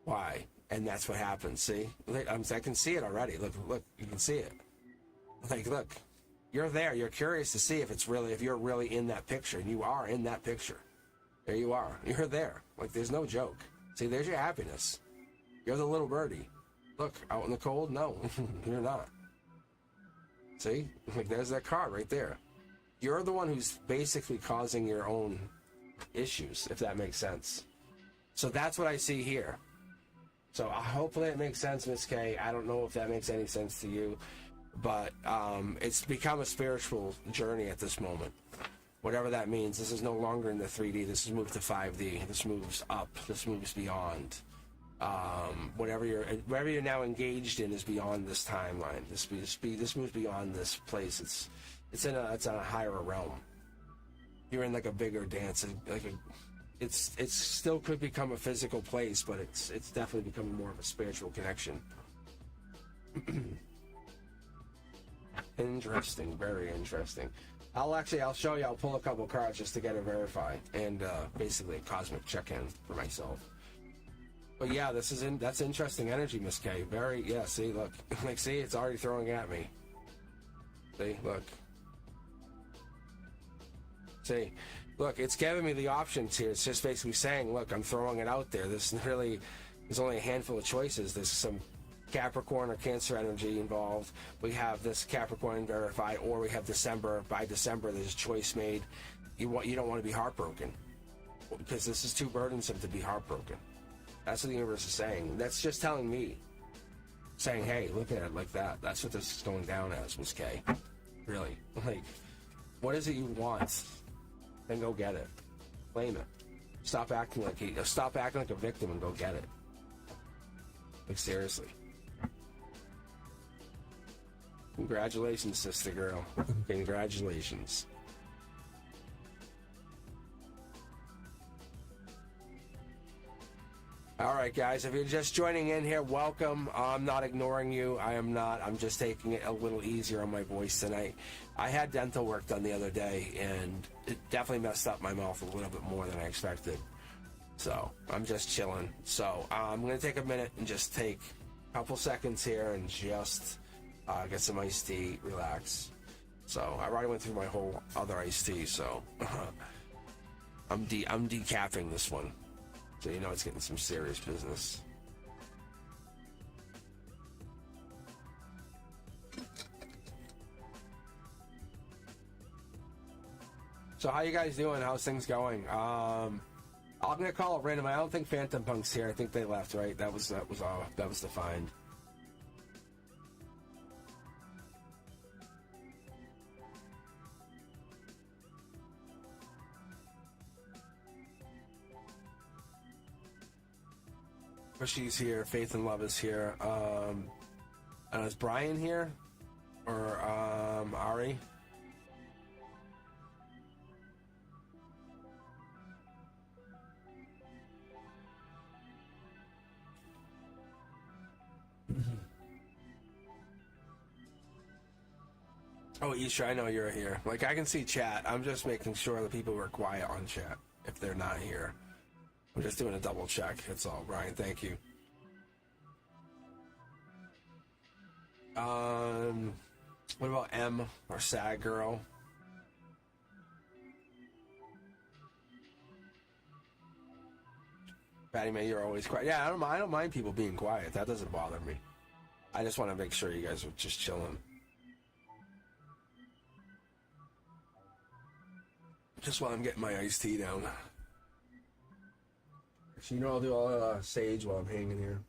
Why? And that's what happens. See, I can see it already. Look, you can see it. Like, look, you're there. You're curious to see if you're really in that picture, and you are in that picture. There you are. You're there. Like, there's no joke. See, there's your happiness. You're the little birdie. Look, out in the cold. No, you're not. See, like, there's that card right there. You're the one who's basically causing your own issues, if that makes sense. So that's what I see here. So hopefully it makes sense, Miss K. I don't know if that makes any sense to you, but it's become a spiritual journey at this moment. Whatever that means. This is no longer in the 3D. This has moved to 5D. This moves up. This moves beyond. Whatever you're now engaged in is beyond this timeline. This moves beyond this place. It's on a higher realm. You're in like a bigger dance, it still could become a physical place, but it's definitely becoming more of a spiritual connection. Interesting, very interesting. I'll show you. I'll pull a couple cards just to get it verified, and basically a cosmic check-in for myself. But yeah, that's interesting energy, Miss K. See, look, see, it's already throwing at me. See, look. See, look, it's giving me the options here. It's just basically saying, look, I'm throwing it out there. There's only a handful of choices. There's some Capricorn or Cancer energy involved. We have this Capricorn verified, or we have December. By December, there's a choice made. You don't want to be heartbroken, because this is too burdensome to be heartbroken. That's what the universe is saying. That's just telling me. saying, hey, look at it like that. That's what this is going down as, Miss K. Really. Like, what is it you want? Then go get it. Claim it. Stop acting like a victim and go get it. Like, seriously. Congratulations, sister girl. Congratulations. All right, guys, if you're just joining in here, welcome. I'm not ignoring you. I am not. I'm just taking it a little easier on my voice tonight. I had dental work done the other day, and it definitely messed up my mouth a little bit more than I expected. So I'm just chilling. So I'm going to take a minute and just take a couple seconds here and just get some iced tea, relax. So I already went through my whole other iced tea, so I'm decaffing this one. So you know it's getting some serious business. So how you guys doing? How's things going? I'm gonna call it random. I don't think Phantom Punk's here. I think they left, right? That was the find. She's here. Faith and Love is here. Is Brian here? Or Ari? Oh, Isha, I know you're here. Like, I can see chat. I'm just making sure the people are quiet on chat if they're not here. I'm just doing a double check. That's all, Brian. Thank you. What about M or Sad Girl? Patty May, you're always quiet. Yeah, I don't mind people being quiet. That doesn't bother me. I just want to make sure you guys are just chilling. Just while I'm getting my iced tea down. So, you know, I'll do all sage while I'm hanging here.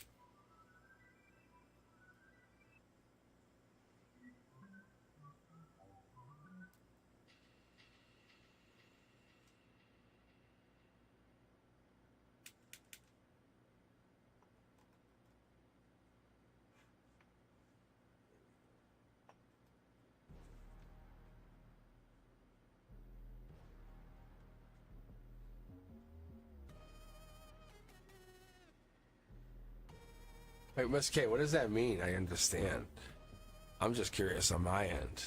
Wait, Miss K, what does that mean? I understand. I'm just curious on my end.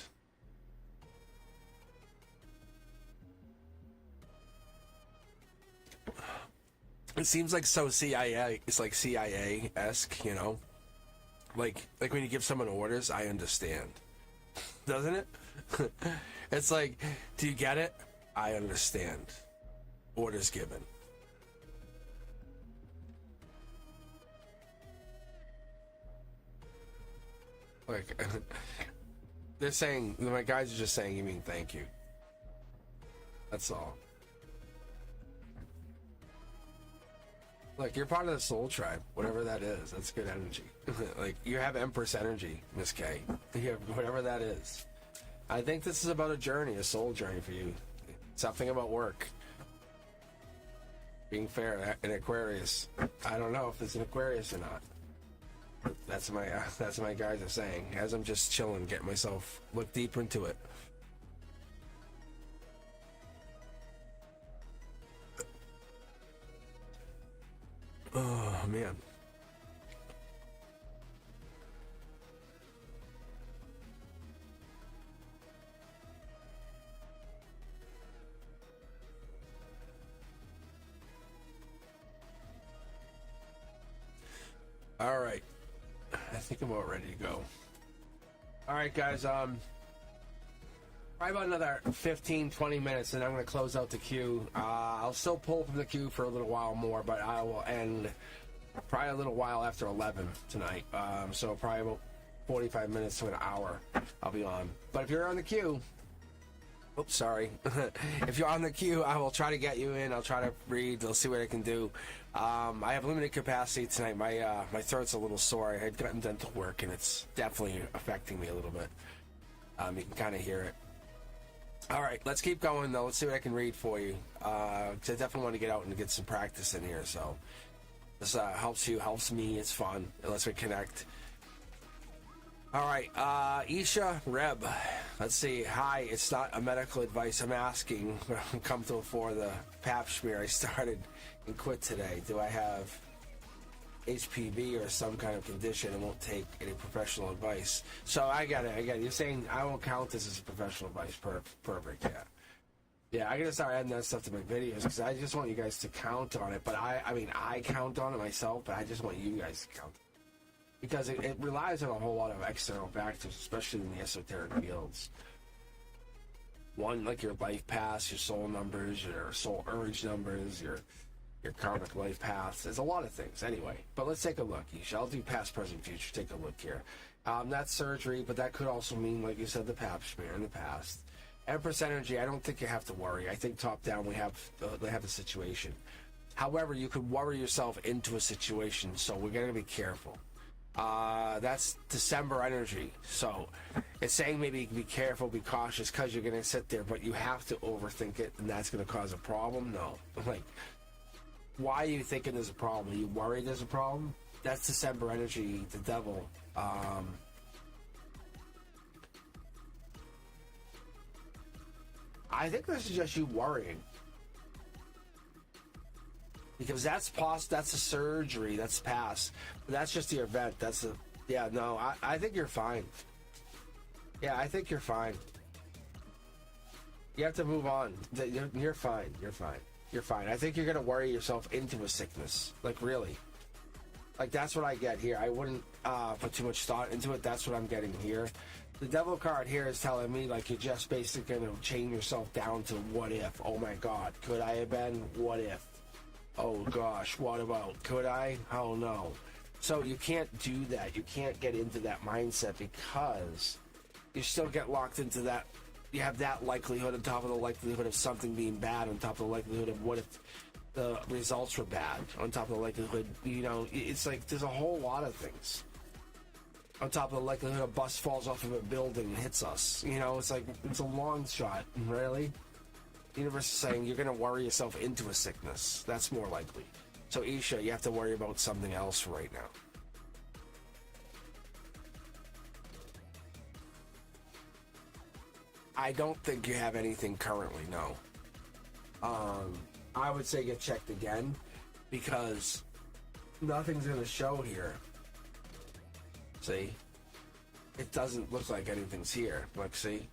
It seems like so CIA. It's like CIA-esque, you know? Like when you give someone orders, I understand. Doesn't it? It's like, do you get it? I understand. Orders given. Like, they're saying, my guys are just saying, you mean thank you. That's all. Like, you're part of the soul tribe, whatever that is. That's good energy. Like, you have Empress energy, Miss K. You have whatever that is. I think this is about a journey, a soul journey for you. Something about work. Being fair, an Aquarius. I don't know if it's an Aquarius or not. That's my guys are saying. As I'm just chilling, getting myself look deeper into it. Oh man. All right. I think I'm about ready to go. All right, guys. Probably about another 15-20 minutes, and I'm going to close out the queue. I'll still pull from the queue for a little while more, but I will end probably a little while after 11 tonight. So probably about 45 minutes to an hour I'll be on. But if you're on the queue, Oops, sorry. If you're on the queue, I will try to get you in. I'll try to read. I'll see what I can do. I have limited capacity tonight. My throat's a little sore. I had gotten dental work, and it's definitely affecting me a little bit. You can kind of hear it. All right, let's keep going, though. Let's see what I can read for you. 'Cause I definitely want to get out and get some practice in here. So this helps you, helps me. It's fun. It lets me connect. All right, Isha Reb. Let's see. Hi, it's not a medical advice. I'm asking. I'm comfortable for the pap smear. I started and quit today. Do I have HPV or some kind of condition and won't take any professional advice? So I got it. You're saying I won't count this as professional advice. Perfect, yeah. Yeah, I gotta start adding that stuff to my videos because I just want you guys to count on it. But I mean, I count on it myself, but I just want you guys to count. Because it relies on a whole lot of external factors, especially in the esoteric fields. One, like your life paths, your soul numbers, your soul urge numbers, your karmic life paths. There's a lot of things. Anyway, but let's take a look. I'll do past, present, future. Take a look here. That's surgery, but that could also mean, like you said, the pap smear in the past. Empress energy, I don't think you have to worry. I think top down they have the situation. However, you could worry yourself into a situation, so we're going to be careful. That's December energy, so it's saying maybe be careful, be cautious, because you're going to sit there, but you have to overthink it, and that's going to cause a problem. No, like, why are you thinking there's a problem? Are you worried there's a problem? That's December energy, the devil. I think this is just you worrying. Because that's a surgery, that's past. But that's just the event. I think you're fine. Yeah, I think you're fine. You have to move on. You're fine. You're fine. You're fine. I think you're going to worry yourself into a sickness. Like, really. Like, that's what I get here. I wouldn't put too much thought into it. That's what I'm getting here. The devil card here is telling me, like, you're just basically going to chain yourself down to what if. Oh, my God. Could I have been? What if? Oh gosh, what about? Could I? Oh no. So you can't do that. You can't get into that mindset because you still get locked into that. You have that likelihood on top of the likelihood of something being bad, on top of the likelihood of what if the results were bad, on top of the likelihood, it's like there's a whole lot of things. On top of the likelihood a bus falls off of a building and hits us. It's like, it's a long shot, really. The universe is saying you're going to worry yourself into a sickness. That's more likely. So, Isha, you have to worry about something else right now. I don't think you have anything currently, no. I would say get checked again because nothing's going to show here. See? It doesn't look like anything's here. Like, see?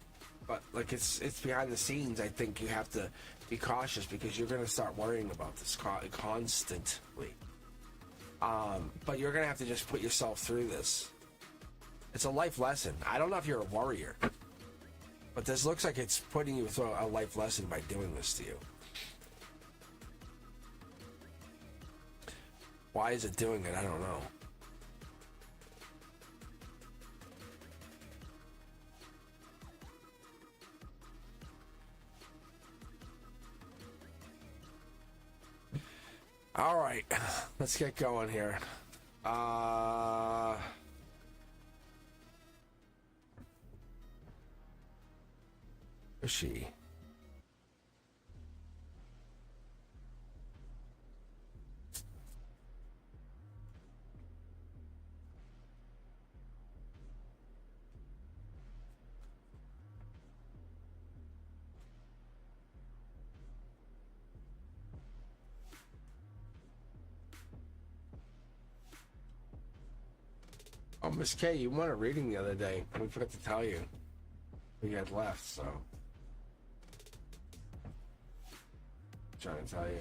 But, like, it's behind the scenes. I think you have to be cautious because you're going to start worrying about this constantly. But you're going to have to just put yourself through this. It's a life lesson. I don't know if you're a warrior, but this looks like it's putting you through a life lesson by doing this to you. Why is it doing it? I don't know. All right, let's get going here. Where's she? Oh, Miss K, you won a reading the other day. We forgot to tell you. We had left, so. I'm trying to tell you.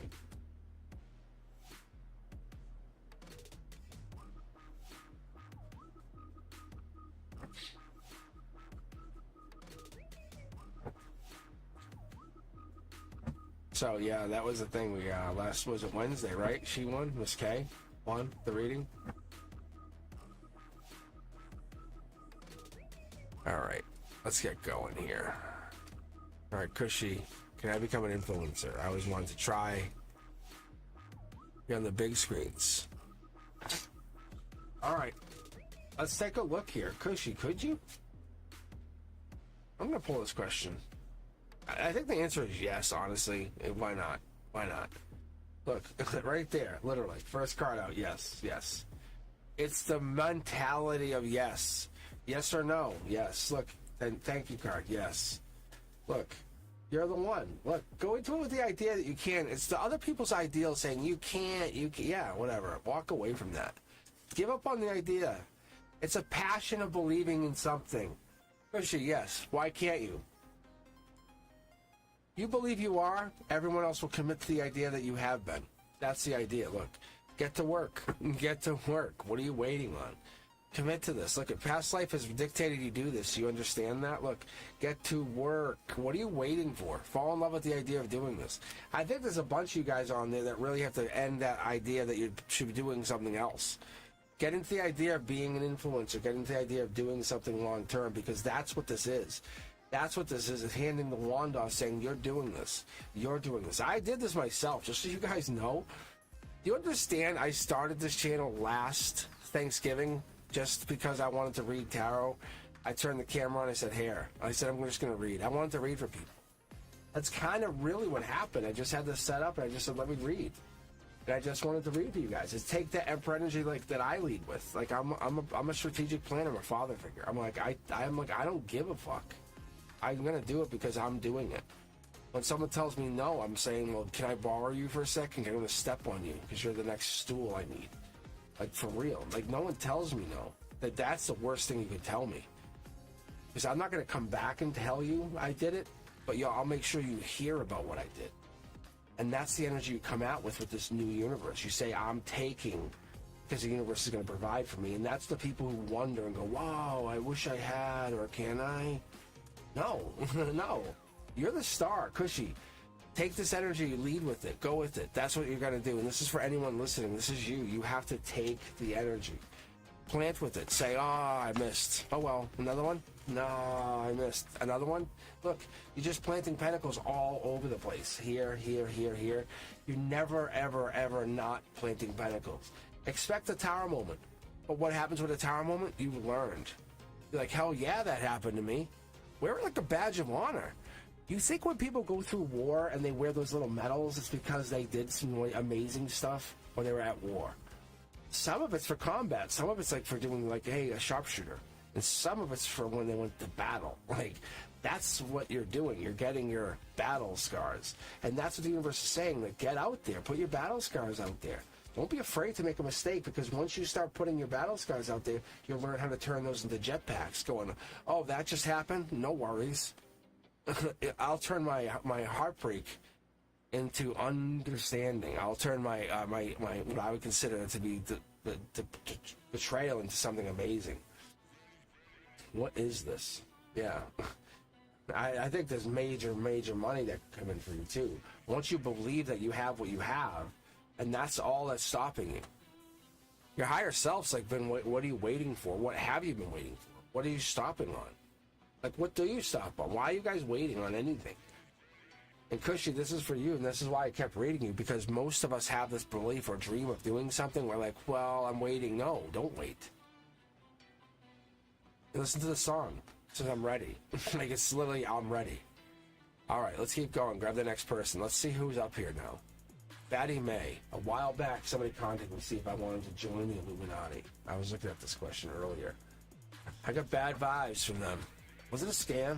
So, yeah, that was the thing. We, was it Wednesday, right? She won? Miss K won the reading? All right, let's get going here. All right, Cushy, can I become an influencer? I always wanted to try. Be on the big screens. All right, let's take a look here. Cushy, could you? I'm gonna pull this question. I think the answer is yes, honestly. Why not? Why not? Look, right there, literally. First card out, yes, yes. It's the mentality of yes. Yes or no, yes. Look, and thank you card, yes. Look, you're the one. Look, go into it with the idea that you can. It's the other people's ideal saying you can't, yeah, whatever. Walk away from that. Give up on the idea. It's a passion of believing in something. Especially, yes, why can't you? You believe you are, everyone else will commit to the idea that you have been. That's the idea. Look, get to work. Get to work. What are you waiting on? Commit to this. Look, if past life has dictated you do this, you understand that? Look, get to work. What are you waiting for? Fall in love with the idea of doing this. I think there's a bunch of you guys on there that really have to end that idea that you should be doing something else. Get into the idea of being an influencer. Get into the idea of doing something long term, because that's what this is. That's what this is handing the wand off, saying, you're doing this. You're doing this. I did this myself, just so you guys know. Do you understand I started this channel last Thanksgiving just because I wanted to read tarot? I turned the camera on, I said, here. I said, I'm just going to read. I wanted to read for people. That's kind of really what happened. I just had this set up, and I just said, let me read. And I just wanted to read for you guys. It's take the Emperor energy like that I lead with. Like I'm a strategic planner, I'm a father figure. I'm like I don't give a fuck. I'm gonna do it because I'm doing it. When someone tells me no, I'm saying, well, can I borrow you for a second? I'm gonna step on you because you're the next stool I need. Like, for real. Like, no one tells me no. That's the worst thing you could tell me. Because I'm not gonna come back and tell you I did it, but I'll make sure you hear about what I did. And that's the energy you come out with this new universe. You say, I'm taking, because the universe is going to provide for me. And that's the people who wonder and go, wow, I wish I had, or can I? No, no. You're the star, Cushy. Take this energy, lead with it, go with it. That's what you're going to do. And this is for anyone listening. This is you. You have to take the energy. Plant with it. Say, oh, I missed. Oh, well, another one? No, I missed. Another one? Look, you're just planting pentacles all over the place. Here, here, here, here. You're never, ever, ever not planting pentacles. Expect a tower moment. But what happens with a tower moment? You've learned. You're like, hell yeah, that happened to me. Wear it like a badge of honor. You think when people go through war and they wear those little medals, it's because they did some really amazing stuff when they were at war? Some of it's for combat. Some of it's like for doing, like, hey, a sharpshooter. And some of it's for when they went to battle. Like, that's what you're doing. You're getting your battle scars. And that's what the universe is saying. Like, get out there. Put your battle scars out there. Don't be afraid to make a mistake, because once you start putting your battle scars out there, you'll learn how to turn those into jetpacks. Going, oh, that just happened? No worries. I'll turn my heartbreak into understanding. I'll turn my what I would consider to be the betrayal into something amazing. What is this? Yeah. I think there's major money that could come in for you too. Once you believe that you have what you have, and that's all that's stopping you. Your higher self's like, what are you waiting for? What have you been waiting for? What are you stopping on? Like, what do you stop on? Why are you guys waiting on anything? And Cushy, this is for you, and this is why I kept reading you, because most of us have this belief or dream of doing something. We're like, well, I'm waiting. No, don't wait. Listen to the song. It says, I'm ready. Like, it's literally, I'm ready. All right, let's keep going. Grab the next person. Let's see who's up here now. Fatty May. A while back, somebody contacted me to see if I wanted to join the Illuminati. I was looking at this question earlier. I got bad vibes from them. Was it a scam?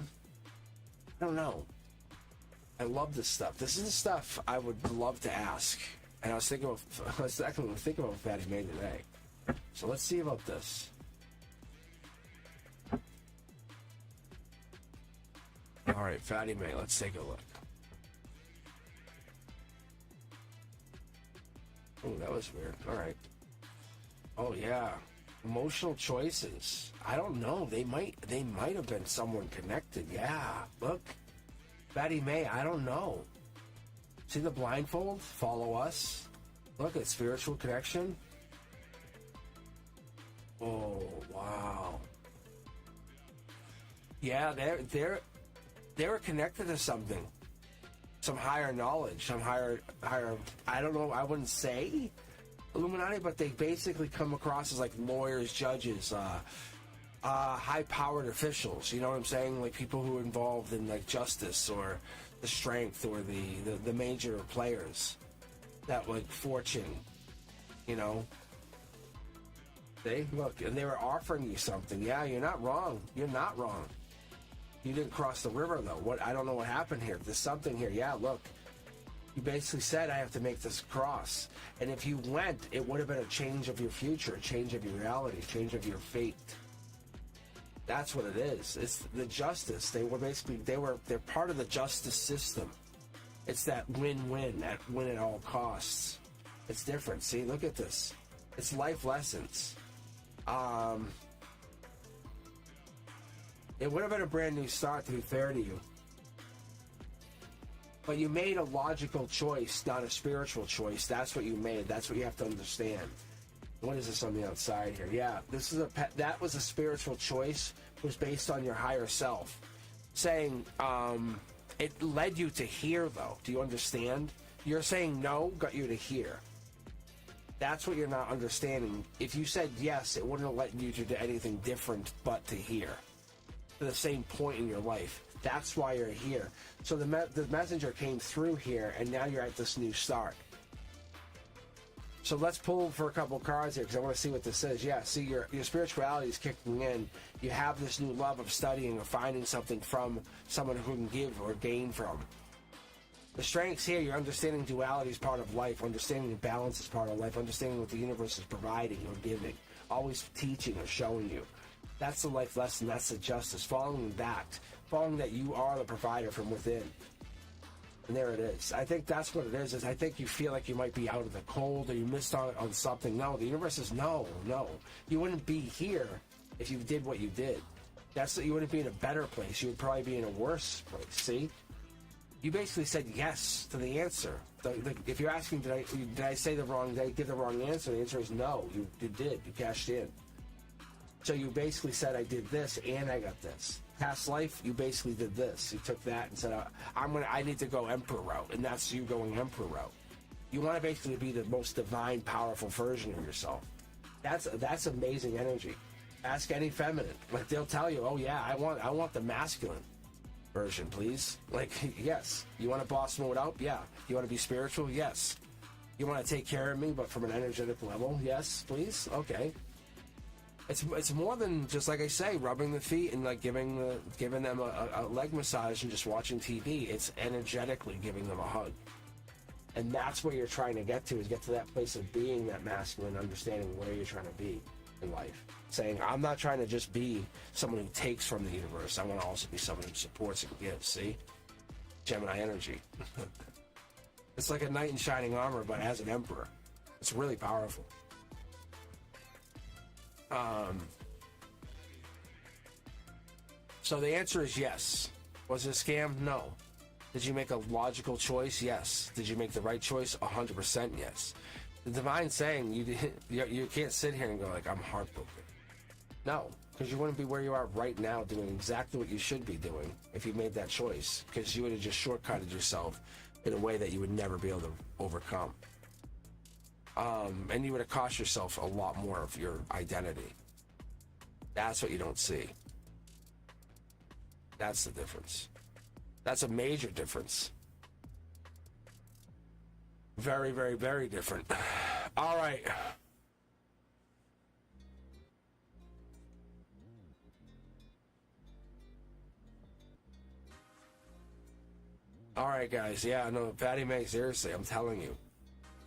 I don't know. I love this stuff. This is the stuff I would love to ask. And I was thinking about Fatty May today. So let's see about this. All right, Fatty May, let's take a look. Oh, that was weird. All right. Oh, yeah. Emotional choices. I don't know. They might have been someone connected. Yeah. Look. Fatty May, I don't know. See the blindfold? Follow us. Look at spiritual connection. Oh, wow. Yeah, they're They were connected to something, some higher knowledge, some higher. I don't know. I wouldn't say Illuminati, but they basically come across as like lawyers, judges, high-powered officials. You know what I'm saying? Like people who are involved in like justice or the strength or the major players. That like fortune, you know. They look and they were offering you something. Yeah, you're not wrong. You're not wrong. You didn't cross the river though. What I don't know what happened here. There's something here. Yeah, look. You basically said I have to make this cross. And if you went, it would have been a change of your future, a change of your reality, a change of your fate. That's what it is. It's the justice. They're part of the justice system. It's that win-win, that win at all costs. It's different. See, look at this. It's life lessons. It would have been a brand new start, to be fair to you. But you made a logical choice, not a spiritual choice. That's what you made. That's what you have to understand. What is this on the outside here? Yeah, that was a spiritual choice. It was based on your higher self. Saying, it led you to here, though. Do you understand? You're saying no got you to here. That's what you're not understanding. If you said yes, it wouldn't have let you to do anything different but to here. To the same point in your life. That's why you're here. So the messenger came through here, and now you're at this new start. So let's pull for a couple cards here, because I want to see what this is. Yeah, see, your spirituality is kicking in. You have this new love of studying or finding something from someone who can give or gain from. The strengths here, you're understanding duality is part of life, understanding the balance is part of life, understanding what the universe is providing or giving, always teaching or showing you. That's the life lesson, that's the justice, following that you are the provider from within. And there it is. I think that's what it is I think you feel like you might be out of the cold or you missed out on something. No, the universe says no. You wouldn't be here if you did what you did. You wouldn't be in a better place. You would probably be in a worse place, see? You basically said yes to the answer. If you're asking, did I give the wrong answer? The answer is no. You did. You cashed in. So you basically said, I did this and I got this. Past life, you basically did this. You took that and said, I need to go emperor route, and that's you going emperor route. You want to basically be the most divine, powerful version of yourself. That's amazing energy. Ask any feminine, like they'll tell you, oh yeah, I want the masculine version, please. Like yes, you want to boss mode out? Yeah. You want to be spiritual? Yes. You want to take care of me, but from an energetic level? Yes, please. Okay. It's more than just, like I say, rubbing the feet and like giving them a leg massage and just watching TV. It's energetically giving them a hug, and that's where you're trying to get to, is get to that place of being that masculine, understanding where you're trying to be in life. Saying, I'm not trying to just be someone who takes from the universe. I want to also be someone who supports and gives. See, Gemini energy. It's like a knight in shining armor, but as an emperor. It's really powerful. So the answer is yes. Was it a scam? No. Did you make a logical choice? Yes. Did you make the right choice? 100% yes. The divine saying you can't sit here and go like, I'm heartbroken. No, because you wouldn't be where you are right now doing exactly what you should be doing if you made that choice, because you would have just shortcutted yourself in a way that you would never be able to overcome. And you would have cost yourself a lot more of your identity. That's what you don't see. That's the difference. That's a major difference. Very, very, very different. All right. All right, guys. Yeah, no, Patty May, seriously, I'm telling you.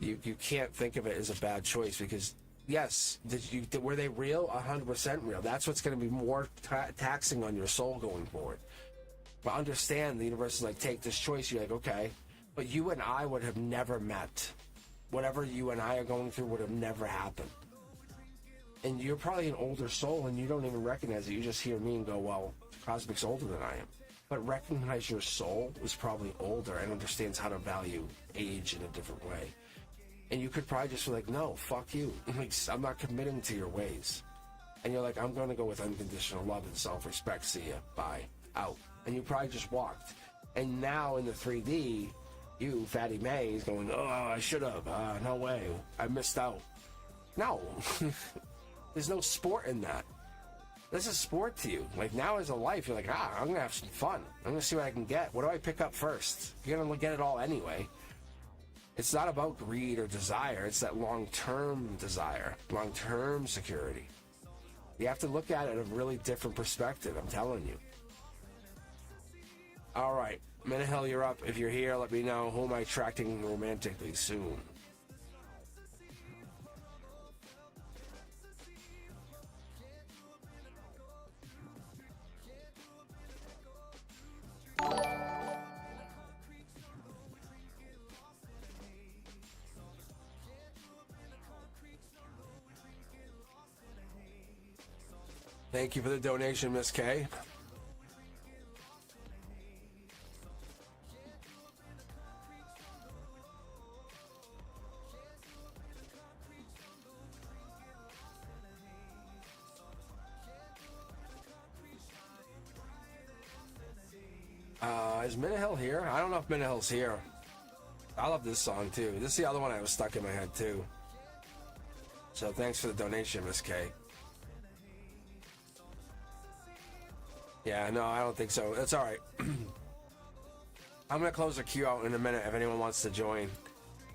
You can't think of it as a bad choice, because yes, were they real? 100% real. That's what's going to be more taxing on your soul going forward. But understand, the universe is like, take this choice. You're like, okay, but you and I would have never met. Whatever you and I are going through would have never happened. And you're probably an older soul, and you don't even recognize it. You just hear me and go, well, Cosmic's older than I am. But recognize your soul is probably older and understands how to value age in a different way. And you could probably just be like, no, fuck you. Like, I'm not committing to your ways. And you're like, I'm going to go with unconditional love and self-respect. See ya. Bye. Out. and you probably just walked. And now in the 3D, you, Fatty May, is going, oh, I should have. No way. I missed out. No. There's no sport in that. This is sport to you. Like, now as a life, you're like, I'm going to have some fun. I'm going to see what I can get. What do I pick up first? You're going to get it all anyway. It's not about greed or desire. It's that long-term desire, long-term security. You have to look at it in a really different perspective, I'm telling you. All right. Menahel, you're up. If you're here, let me know. Who am I attracting romantically soon? Thank you for the donation, Miss K. Is Menahel here? I don't know if Menahel's here. I love this song too. This is the other one I was stuck in my head too. So thanks for the donation, Miss K. Yeah, no, I don't think so. That's all right. I'm going to close the queue out in a minute if anyone wants to join.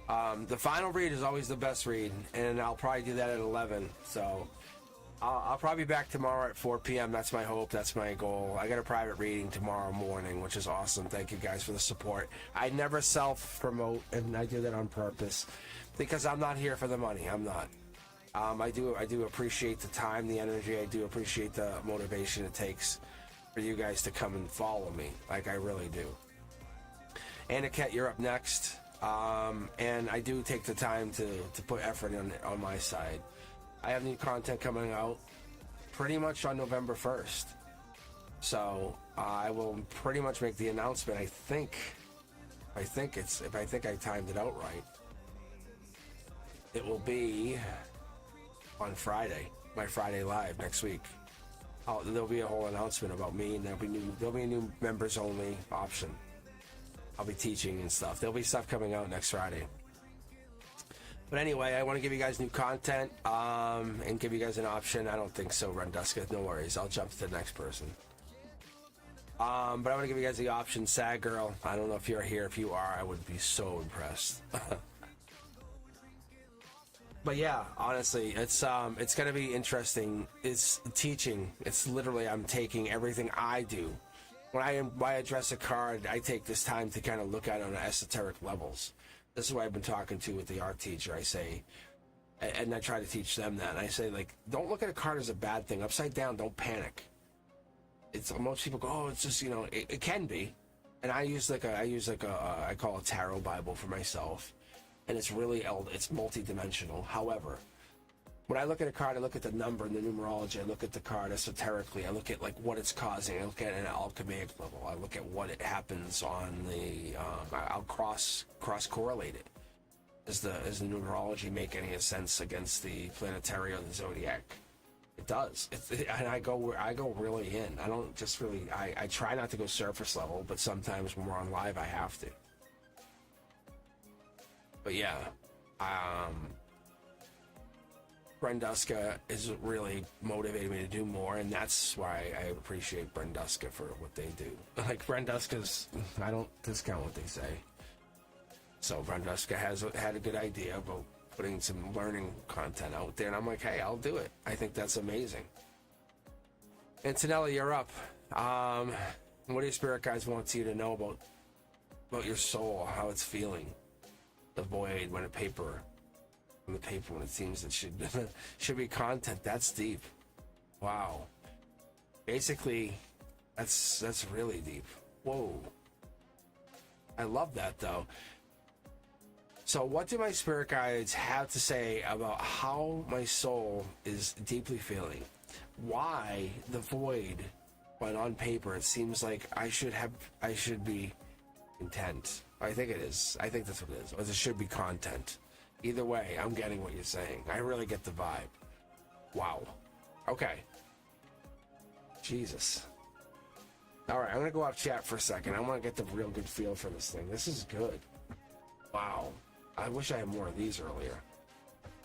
The final read is always the best read, and I'll probably do that at 11. So I'll probably be back tomorrow at 4 p.m. That's my hope. That's my goal. I got a private reading tomorrow morning, which is awesome. Thank you guys for the support. I never self-promote, and I do that on purpose because I'm not here for the money. I'm not. I do appreciate the time, the energy. I do appreciate the motivation it takes for you guys to come and follow me. Like, I really do. Aniket, you're up next. And I do take the time to put effort on my side. I have new content coming out pretty much on November 1st. So I will pretty much make the announcement. I think I timed it out right, it will be on Friday, my Friday live next week. There'll be a whole announcement about me, and there'll be a new members only option. I'll be teaching and stuff. There'll be stuff coming out next Friday. But anyway, I want to give you guys new content and give you guys an option. I don't think so, Renduska. No worries. I'll jump to the next person. But I want to give you guys the option. Sad Girl, I don't know if you're here. If you are, I would be so impressed. But yeah, honestly, it's going to be interesting. It's teaching. It's literally, I'm taking everything I do. When I address a card, I take this time to kind of look at it on esoteric levels. This is what I've been talking to with the art teacher. I say, and I try to teach them that. And I say, like, don't look at a card as a bad thing. Upside down, don't panic. Most people go, oh, it's just, it can be. And I call a tarot Bible for myself. And it's really, it's multi-dimensional. However, when I look at a card, I look at the number and the numerology. I look at the card esoterically. I look at like what it's causing. I look at it at an alchemic level. I look at what it happens on the. I'll cross correlate it. Does the numerology make any sense against the planetary or the zodiac? It does. And I go really in. I don't just really. I try not to go surface level, but sometimes when we're on live, I have to. But yeah, Brenduska is really motivated me to do more, and that's why I appreciate Brenduska for what they do. Like, Brenduska's, I don't discount what they say. So Brenduska has had a good idea about putting some learning content out there, and I'm like, hey, I'll do it. I think that's amazing. Antonella, you're up. What do your spirit guides want you to know about your soul, how it's feeling? The void when it seems it should be content. That's deep. Wow. Basically, that's really deep. Whoa. I love that though. So what do my spirit guides have to say about how my soul is deeply feeling? Why the void, when on paper it seems like I should be content. I think it is. I think that's what it is. Or it should be content. Either way, I'm getting what you're saying. I really get the vibe. Wow. Okay. Jesus. All right, I'm gonna go off chat for a second. I want to get the real good feel for this thing. This is good. Wow. I wish I had more of these earlier.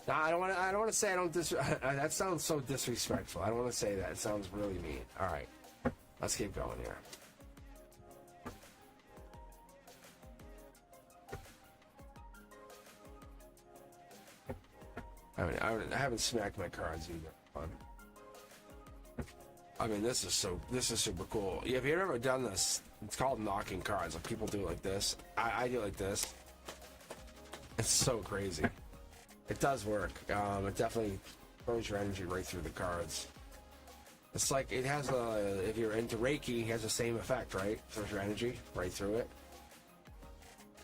No, I don't want to say I don't that sounds so disrespectful. I don't want to say that. It sounds really mean. All right. Let's keep going here. I haven't smacked my cards either. I mean, this is super cool. Yeah, if you've ever done this, it's called knocking cards. Like people do it like this. I do it like this. It's so crazy. It does work. It definitely throws your energy right through the cards. It's like it has a. If you're into Reiki, it has the same effect, right? Throws your energy right through it.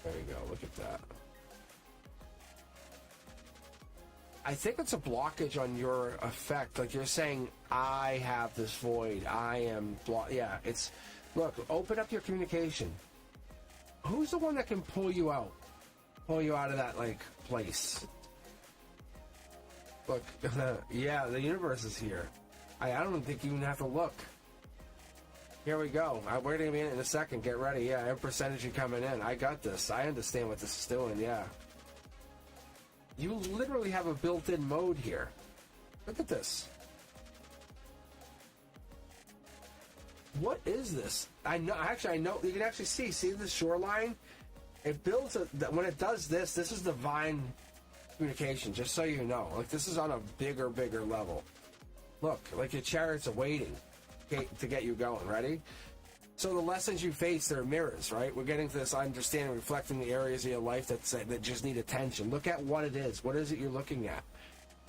There you go. Look at that. I think it's a blockage on your effect. Like you're saying, I have this void. I am yeah, it's look, open up your communication. Who's the one that can pull you out? Pull you out of that like place. Look, yeah, the universe is here. I don't think you even have to look. Here we go. We're gonna be in it in a second. Get ready. Yeah, Empress energy coming in. I got this. I understand what this is doing. Yeah. You literally have a built-in mode here. Look at this. What is this? I know. Actually, I know. You can actually see the shoreline. It builds when it does this. This is divine communication. Just so you know, like this is on a bigger level. Look, like your chariots are waiting to get you going. Ready? So the lessons you face, they're mirrors, right? We're getting to this understanding, reflecting the areas of your life that just need attention. Look at what it is. What is it you're looking at?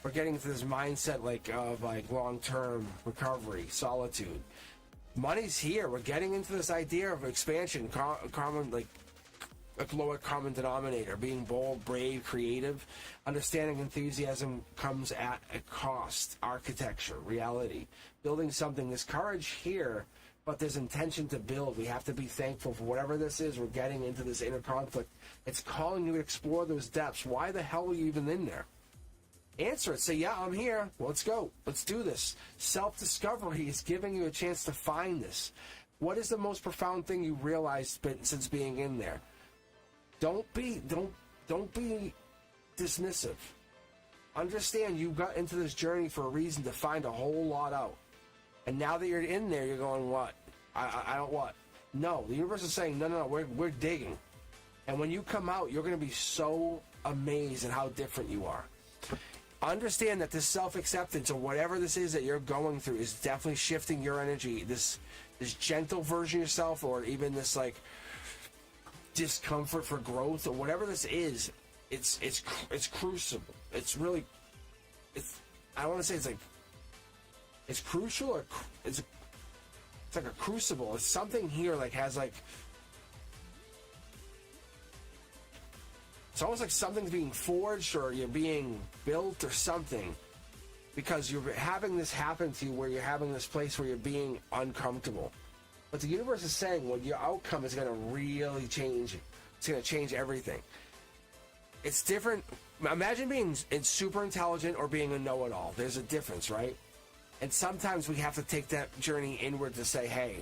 We're getting to this mindset of long-term recovery, solitude. Money's here. We're getting into this idea of expansion, common a lower common denominator, being bold, brave, creative. Understanding enthusiasm comes at a cost. Architecture, reality, building something. There's courage here. But there's intention to build. We have to be thankful for whatever this is. We're getting into this inner conflict. It's calling you to explore those depths. Why the hell are you even in there? Answer it. Say, yeah, I'm here. Well, let's go. Let's do this. Self-discovery is giving you a chance to find this. What is the most profound thing you realized since being in there? Don't be dismissive. Understand you got into this journey for a reason, to find a whole lot out. And now that you're in there, you're going, what? I don't what? No, the universe is saying, no, we're digging. And when you come out, you're going to be so amazed at how different you are. Understand that this self-acceptance or whatever this is that you're going through is definitely shifting your energy. This gentle version of yourself, or even this like discomfort for growth, or whatever this is, it's crucible. It's really, I don't want to say it's like, it's crucial, or it's like a crucible. It's something here like has like, it's almost like something's being forged or you're being built or something, because you're having this happen to you where you're having this place where you're being uncomfortable. But the universe is saying, well, your outcome is going to really change. It's going to change everything. It's different. Imagine being super intelligent or being a know-it-all. There's a difference, right? And sometimes we have to take that journey inward to say, hey,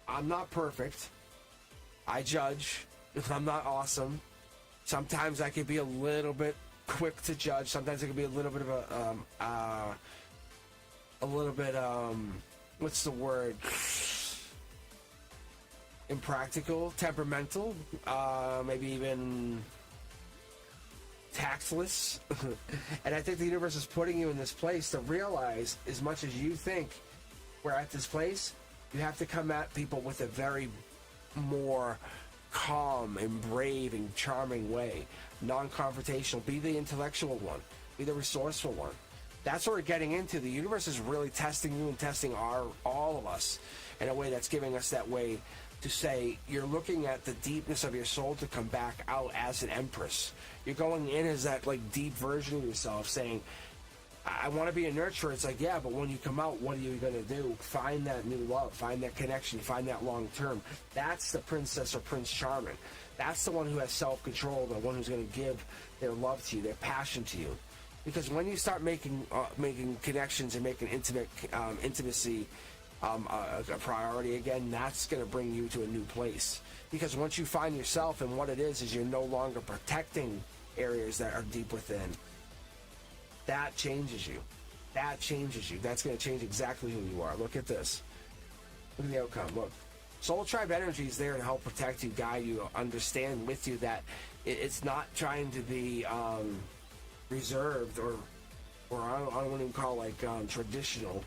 I'm not perfect. I judge. I'm not awesome. Sometimes I could be a little bit quick to judge. Sometimes it could be a little bit of what's the word? Impractical, temperamental, maybe even tactless. And I think the universe is putting you in this place to realize, as much as you think we're at this place, you have to come at people with a very more calm and brave and charming way. Non-confrontational. Be the intellectual one. Be the resourceful one. That's what we're getting into. The universe is really testing you and testing all of us in a way that's giving us that way to say, you're looking at the deepness of your soul to come back out as an empress. You're going in as that like deep version of yourself, saying, I want to be a nurturer. It's like, yeah, but when you come out, what are you going to do? Find that new love, find that connection, find that long term. That's the princess or Prince Charming. That's the one who has self-control, the one who's going to give their love to you, their passion to you. Because when you start making connections and making intimacy a priority again, that's going to bring you to a new place. Because once you find yourself, and what it is you're no longer protecting areas that are deep within. That changes you. That changes you. That's going to change exactly who you are. Look at this. Look at the outcome. Look. Soul Tribe energy is there to help protect you, guide you, understand with you that it's not trying to be reserved or I don't even call it like traditional.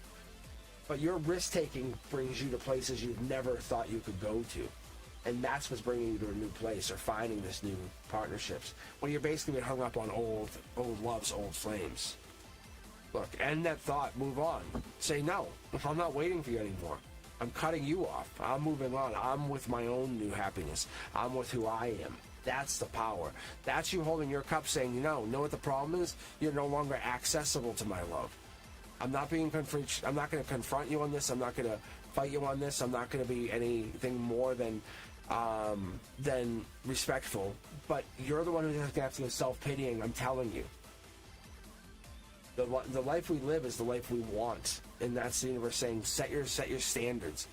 But your risk-taking brings you to places you've never thought you could go to. And that's what's bringing you to a new place or finding this new partnerships. When you're basically been hung up on old loves, old flames. Look, end that thought, move on. Say no, I'm not waiting for you anymore. I'm cutting you off. I'm moving on. I'm with my own new happiness. I'm with who I am. That's the power. That's you holding your cup saying, you know what the problem is? You're no longer accessible to my love. I'm not being I'm not going to confront you on this. I'm not going to fight you on this. I'm not going to be anything more than respectful. But you're the one who's going to have to go self-pitying. I'm telling you. The life we live is the life we want, and that's the universe saying set your standards.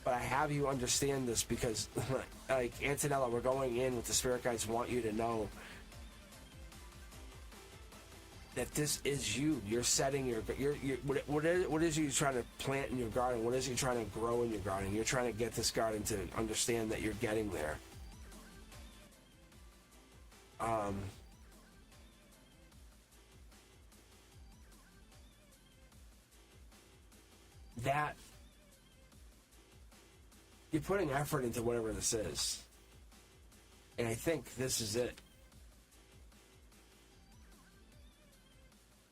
But I have you understand this because, like Antonella, we're going in with the spirit guides want you to know that this is you. You're setting what is you trying to plant in your garden? What is you trying to grow in your garden? You're trying to get this garden to understand that you're getting there. That you're putting effort into whatever this is. And I think this is it.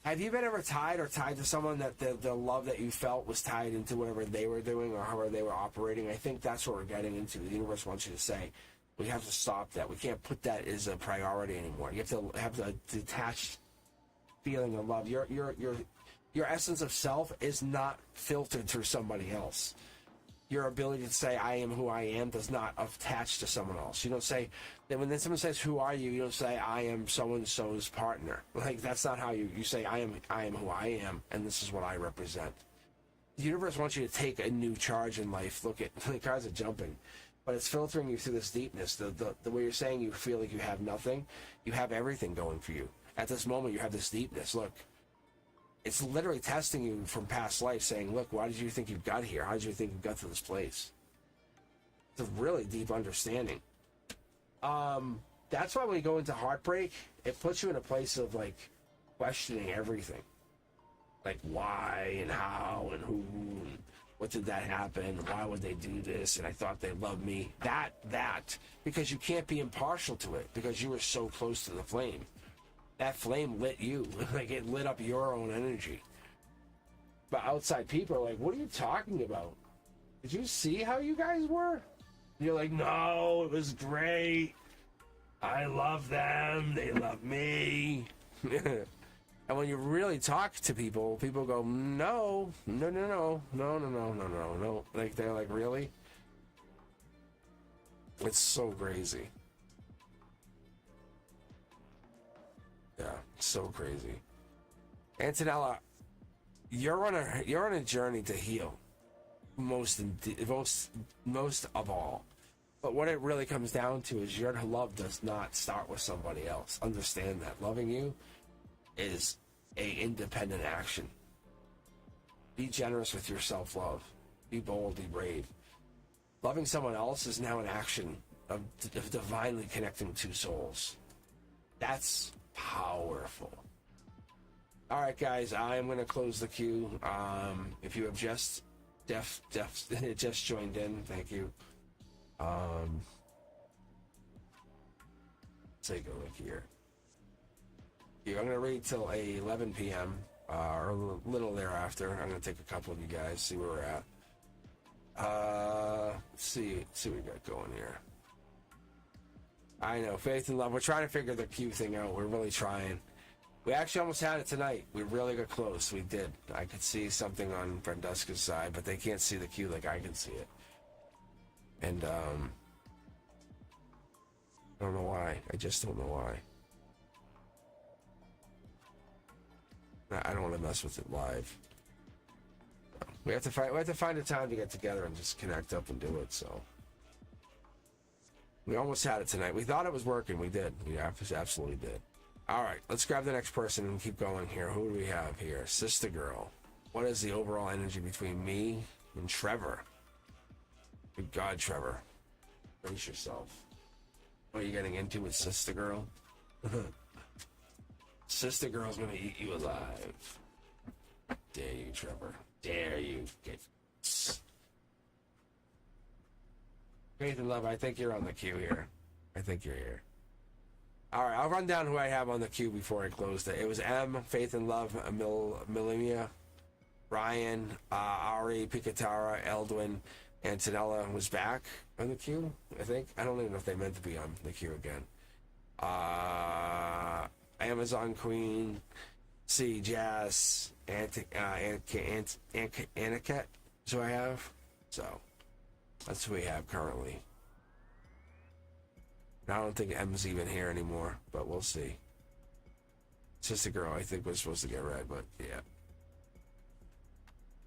Have you been ever tied to someone that the love that you felt was tied into whatever they were doing or however they were operating? I think that's what we're getting into. The universe wants you to say, we have to stop that. We can't put that as a priority anymore. You have to have a detached feeling of love. Your essence of self is not filtered through somebody else. Your ability to say, I am who I am, does not attach to someone else. You don't say, then when someone says, who are you? You don't say, I am so-and-so's partner. Like, that's not how you say, I am who I am, and this is what I represent. The universe wants you to take a new charge in life. Look at, the cards are jumping, but it's filtering you through this deepness. The way you're saying you feel like you have nothing, you have everything going for you. At this moment, you have this deepness. Look. It's literally testing you from past life, saying, look, why did you think you got here? How did you think you got to this place? It's a really deep understanding. That's why when you go into heartbreak, it puts you in a place of, like, questioning everything. Like, why and how and who and what did that happen? Why would they do this? And I thought they loved me. That. Because you can't be impartial to it because you were so close to the flame. That flame lit you. Like, it lit up your own energy. But outside people are like, what are you talking about? Did you see how you guys were? And you're like, no, it was great. I love them. They love me. And when you really talk to people, people go, no. Like, they're like, really? It's so crazy. Yeah, it's so crazy. Antonella, you're on a journey to heal, most of all. But what it really comes down to is your love does not start with somebody else. Understand that. Loving you is a independent action. Be generous with your self-love. Be bold, be brave. Loving someone else is now an action of divinely connecting two souls. That's powerful. All right, guys, I am going to close the queue. If you have just joined in, thank you. Take a look here. I'm going to read till 11 p.m. Or a little thereafter. I'm going to take a couple of you guys, see where we're at. Let's see what we got going here. I know, faith and love. We're trying to figure the Q thing out. We're really trying. We actually almost had it tonight. We really got close. We did. I could see something on Brenduska's side, but they can't see the Q like I can see it. And, I don't know why. I just don't know why. I don't want to mess with it live. We have to find a time to get together and just connect up and do it. So we almost had it tonight. We thought it was working. We did. We absolutely did. All right, let's grab the next person and keep going here. Who do we have here? Sister Girl. What is the overall energy between me and Trevor? Good God, Trevor. Brace yourself. What are you getting into with Sister Girl? Sister Girl's gonna eat you alive. Dare you, Trevor. Dare you. Faith and Love, I think you're on the queue here. I think you're here. All right, I'll run down who I have on the queue before I close it. It was M, Faith and Love, Millimia, Ryan, Ari, Picatara, Eldwin, and Tanella was back on the queue, I think. I don't even know if they meant to be on the queue again. Amazon Queen, C, Jazz, Aniket is who I have. So, that's who we have currently. I don't think M's even here anymore, but we'll see. Sister Girl, I think, was supposed to get read, but yeah.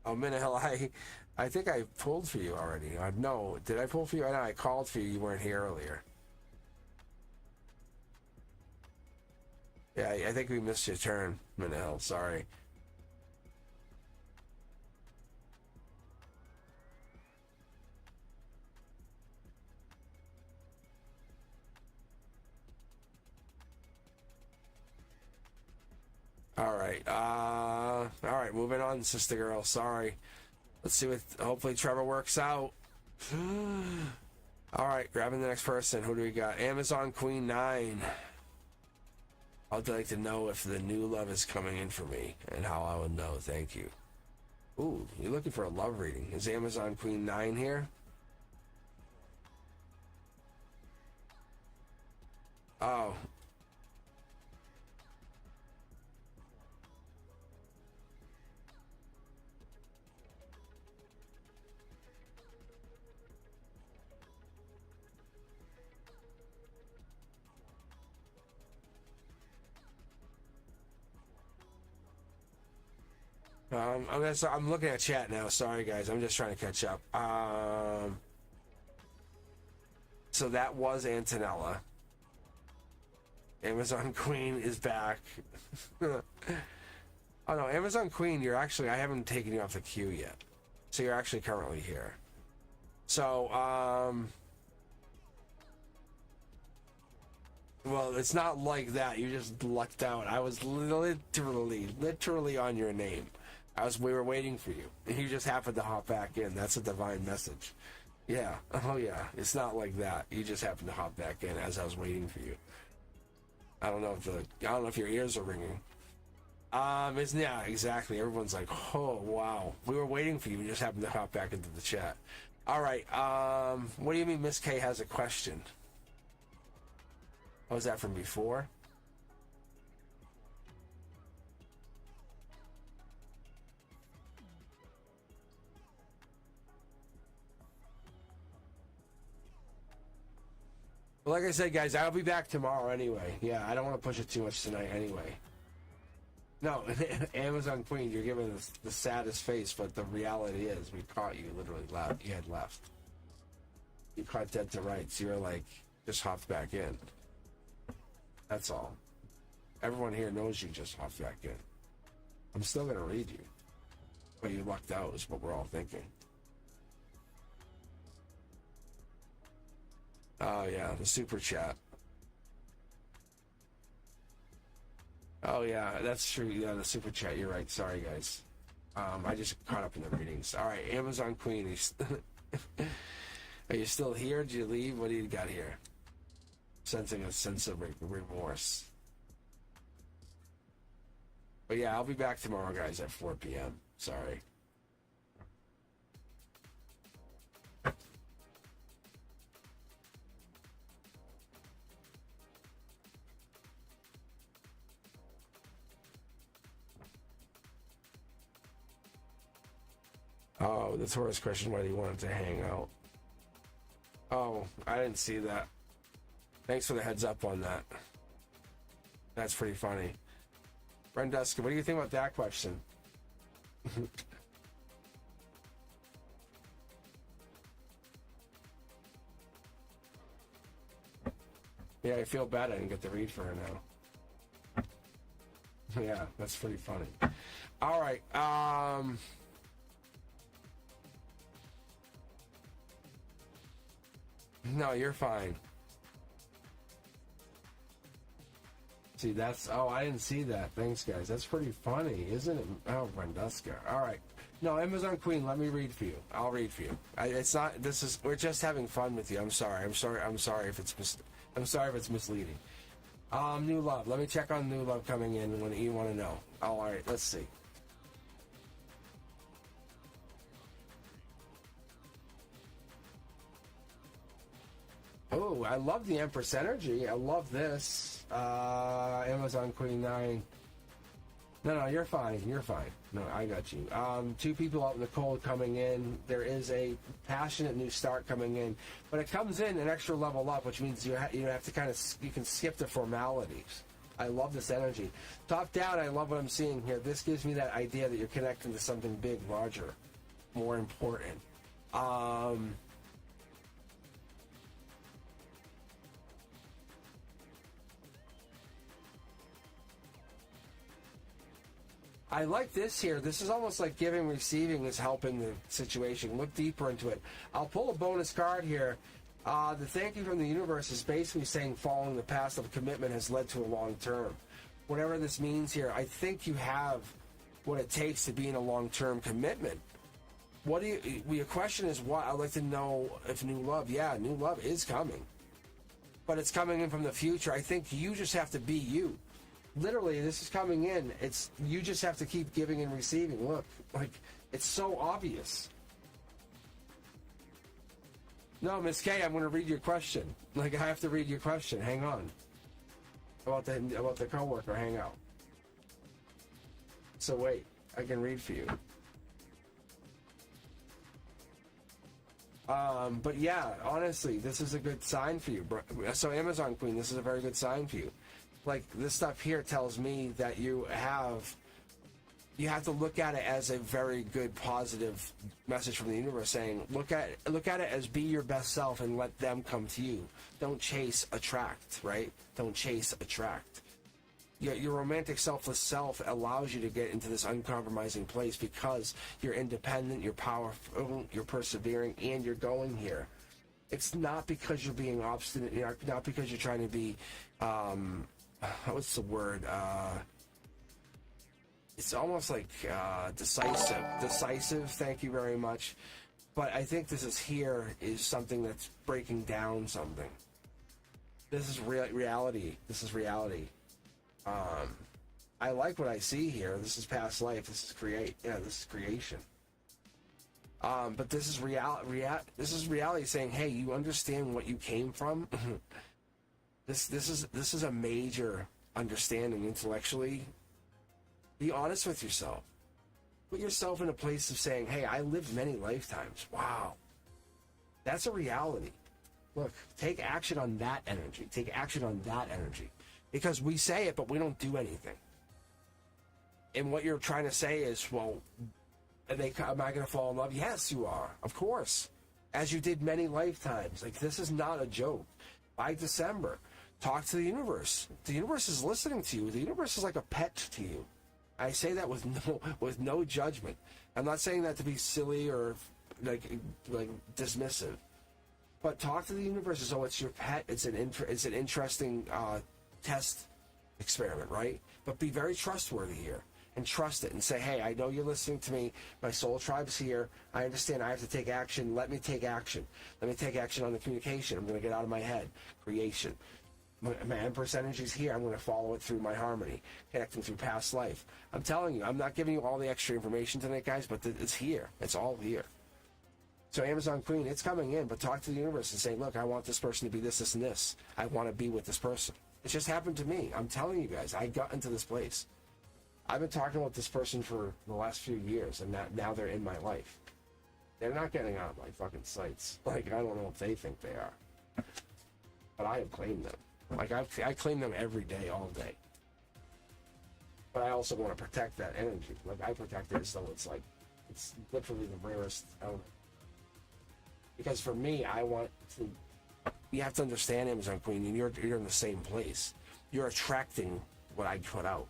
Oh, Minahel, I think I pulled for you already. No, did I pull for you? I know I called for you. You weren't here earlier. Yeah, I think we missed your turn, Minahel. Sorry. All right, moving on, Sister Girl. Sorry. Let's see what, hopefully Trevor works out. All right, grabbing the next person. Who do we got? Amazon Queen 9. I'd like to know if the new love is coming in for me and how I would know. Thank you. Ooh, you're looking for a love reading. Is Amazon Queen 9 here? Oh. I'm looking at chat now. Sorry, guys. I'm just trying to catch up. So that was Antonella. Amazon Queen is back. Oh no, Amazon Queen, you're actually, I haven't taken you off the queue yet. So you're actually currently here. So, well, it's not like that. You just lucked out. I was literally on your name. We were waiting for you. And you just happened to hop back in. That's a divine message. Yeah. Oh yeah. It's not like that. You just happened to hop back in as I was waiting for you. I don't know if your ears are ringing. Yeah, exactly. Everyone's like, oh wow. We were waiting for you. You just happened to hop back into the chat. All right. What do you mean Miss K has a question? Oh, was that from before? Well, like I said, guys, I'll be back tomorrow anyway. Yeah, I don't want to push it too much tonight anyway. No, Amazon Queen, you're giving us the saddest face, but the reality is we caught you literally left. You had left. You caught dead to rights. You were like, just hopped back in. That's all. Everyone here knows you just hopped back in. I'm still going to read you. But you lucked out is what we're all thinking. Oh, yeah, the super chat. Oh, yeah, that's true. Yeah, the super chat. You're right. Sorry, guys. I just caught up in the readings. All right, Amazon Queen. Are you still here? Did you leave? What do you got here? Sensing a sense of remorse. But yeah, I'll be back tomorrow, guys, at 4 p.m. Sorry. Oh, the Taurus question, why do you want it to hang out? Oh, I didn't see that. Thanks for the heads up on that. That's pretty funny. Brenduska, what do you think about that question? Yeah, I feel bad I didn't get the read for her now. Yeah, that's pretty funny. All right. No, you're fine. See, that's... Oh, I didn't see that. Thanks, guys. That's pretty funny, isn't it? Oh, Brenduska. All right. No, Amazon Queen, let me read for you. I'll read for you. It's not... This is... We're just having fun with you. I'm sorry. I'm sorry if it's... I'm sorry if it's misleading. New love. Let me check on new love coming in when you want to know. Oh, all right. Let's see. Oh, I love the Empress energy. I love this. Amazon Queen 9. No, you're fine. You're fine. No, I got you. Two people out in the cold coming in. There is a passionate new start coming in, but it comes in an extra level up, which means you have to kind of, you can skip the formalities. I love this energy. Top down, I love what I'm seeing here. This gives me that idea that you're connecting to something big, larger, more important. I like this here. This is almost like giving, receiving is helping the situation. Look deeper into it. I'll pull a bonus card here. The thank you from the universe is basically saying following the path of commitment has led to a long term. Whatever this means here, I think you have what it takes to be in a long-term commitment. What do you? Your question is what? I'd like to know if new love. Yeah, new love is coming, but it's coming in from the future. I think you just have to be you. Literally, this is coming in. It's you just have to keep giving and receiving. Look, like it's so obvious. No, Miss K, I'm going to read your question. Like I have to read your question. Hang on. About the coworker hangout. So wait, I can read for you. But yeah, honestly, this is a good sign for you. So Amazon Queen, this is a very good sign for you. Like this stuff here tells me that you have to look at it as a very good positive message from the universe saying look at it as be your best self and let them come to you. Don't chase, attract, right? Don't chase, attract. Your romantic selfless self allows you to get into this uncompromising place because you're independent, you're powerful, you're persevering, and you're going here. It's not because you're being obstinate, not because you're trying to be what's the word? It's almost like decisive. Thank you very much. But I think this is something that's breaking down something. This is reality. This is reality. I like what I see here. This is past life. This is this is creation. But this is this is reality saying, hey, you understand what you came from? This is a major understanding intellectually. Be honest with yourself. Put yourself in a place of saying, hey, I lived many lifetimes. Wow. That's a reality. Look, take action on that energy. Take action on that energy. Because we say it, but we don't do anything. And what you're trying to say is, well, am I going to fall in love? Yes, you are. Of course. As you did many lifetimes. Like, this is not a joke. By December, talk to the universe. The universe is listening to you. The universe is like a pet to you. I say that with no judgment. I'm not saying that to be silly or like dismissive. But talk to the universe as though it's your pet. It's an interesting test experiment, right? But be very trustworthy here and trust it and say, hey, I know you're listening to me. My soul tribe's here. I understand I have to take action. Let me take action. Let me take action on the communication. I'm going to get out of my head. Creation. My Empress energy's here. I'm going to follow it through my harmony, connecting through past life. I'm telling you, I'm not giving you all the extra information tonight, guys, but it's here. It's all here. So Amazon Queen, it's coming in, but talk to the universe and say, look, I want this person to be this, this, and this. I want to be with this person. It just happened to me. I'm telling you guys, I got into this place. I've been talking about this person for the last few years, and now they're in my life. They're not getting out of my fucking sights. Like, I don't know if they think they are. But I have claimed them. Like, I claim them every day, all day. But I also want to protect that energy. Like, I protect it as though it's literally the rarest element. Because for me, I want to you have to understand, Amazon Queen, and you're in the same place. You're attracting what I put out.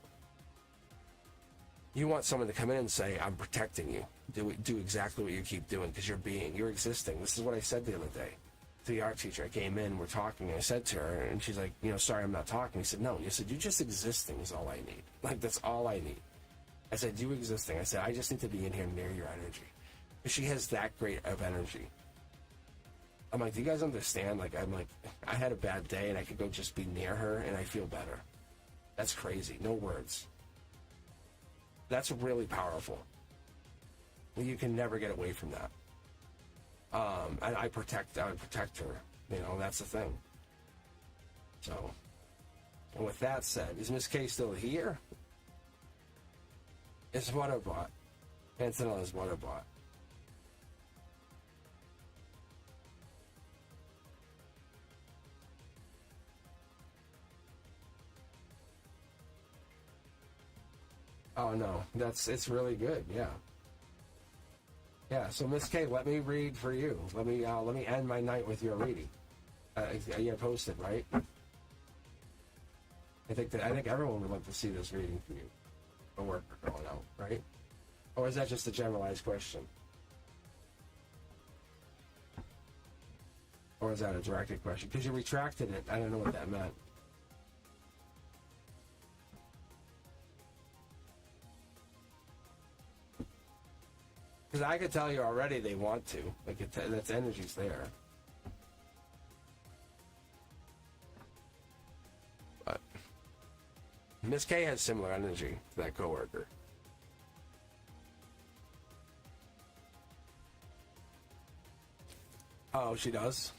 You want someone to come in and say, I'm protecting you. Do exactly what you keep doing, because you're existing. This is what I said the other day to the art teacher. I came in, we're talking, and I said to her, and she's like, sorry, I'm not talking. I said, no. You said, you just existing is all I need. Like, that's all I need. I said, you existing. I said, I just need to be in here near your energy. She has that great of energy. I'm like, do you guys understand? Like, I'm like, I had a bad day and I could go just be near her and I feel better. That's crazy. No words. That's really powerful. You can never get away from that. And I protect her. That's the thing. So, and with that said, is Miss K still here? It's what I bought. Pantanella is what I bought. Oh no, it's really good. Yeah. So Miss K, let me read for you. Let me end my night with your reading. You posted, right? I think everyone would like to see this reading for you. A worker going out, right? Or is that just a generalized question? Or is that a directed question? Because you retracted it. I don't know what that meant. Because I could tell you already they want to. Like, that's energy's there. But Miss K has similar energy to that coworker. Oh, she does?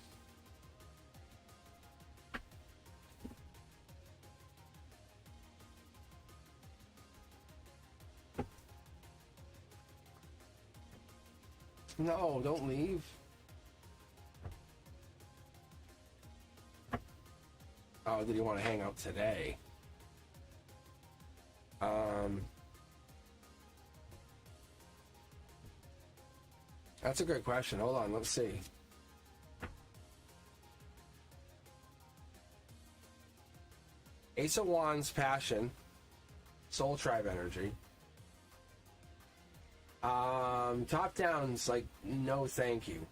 No, don't leave. Oh, did he want to hang out today? That's a good question. Hold on, let's see. Ace of Wands, passion, soul tribe energy. Top down's like, no thank you.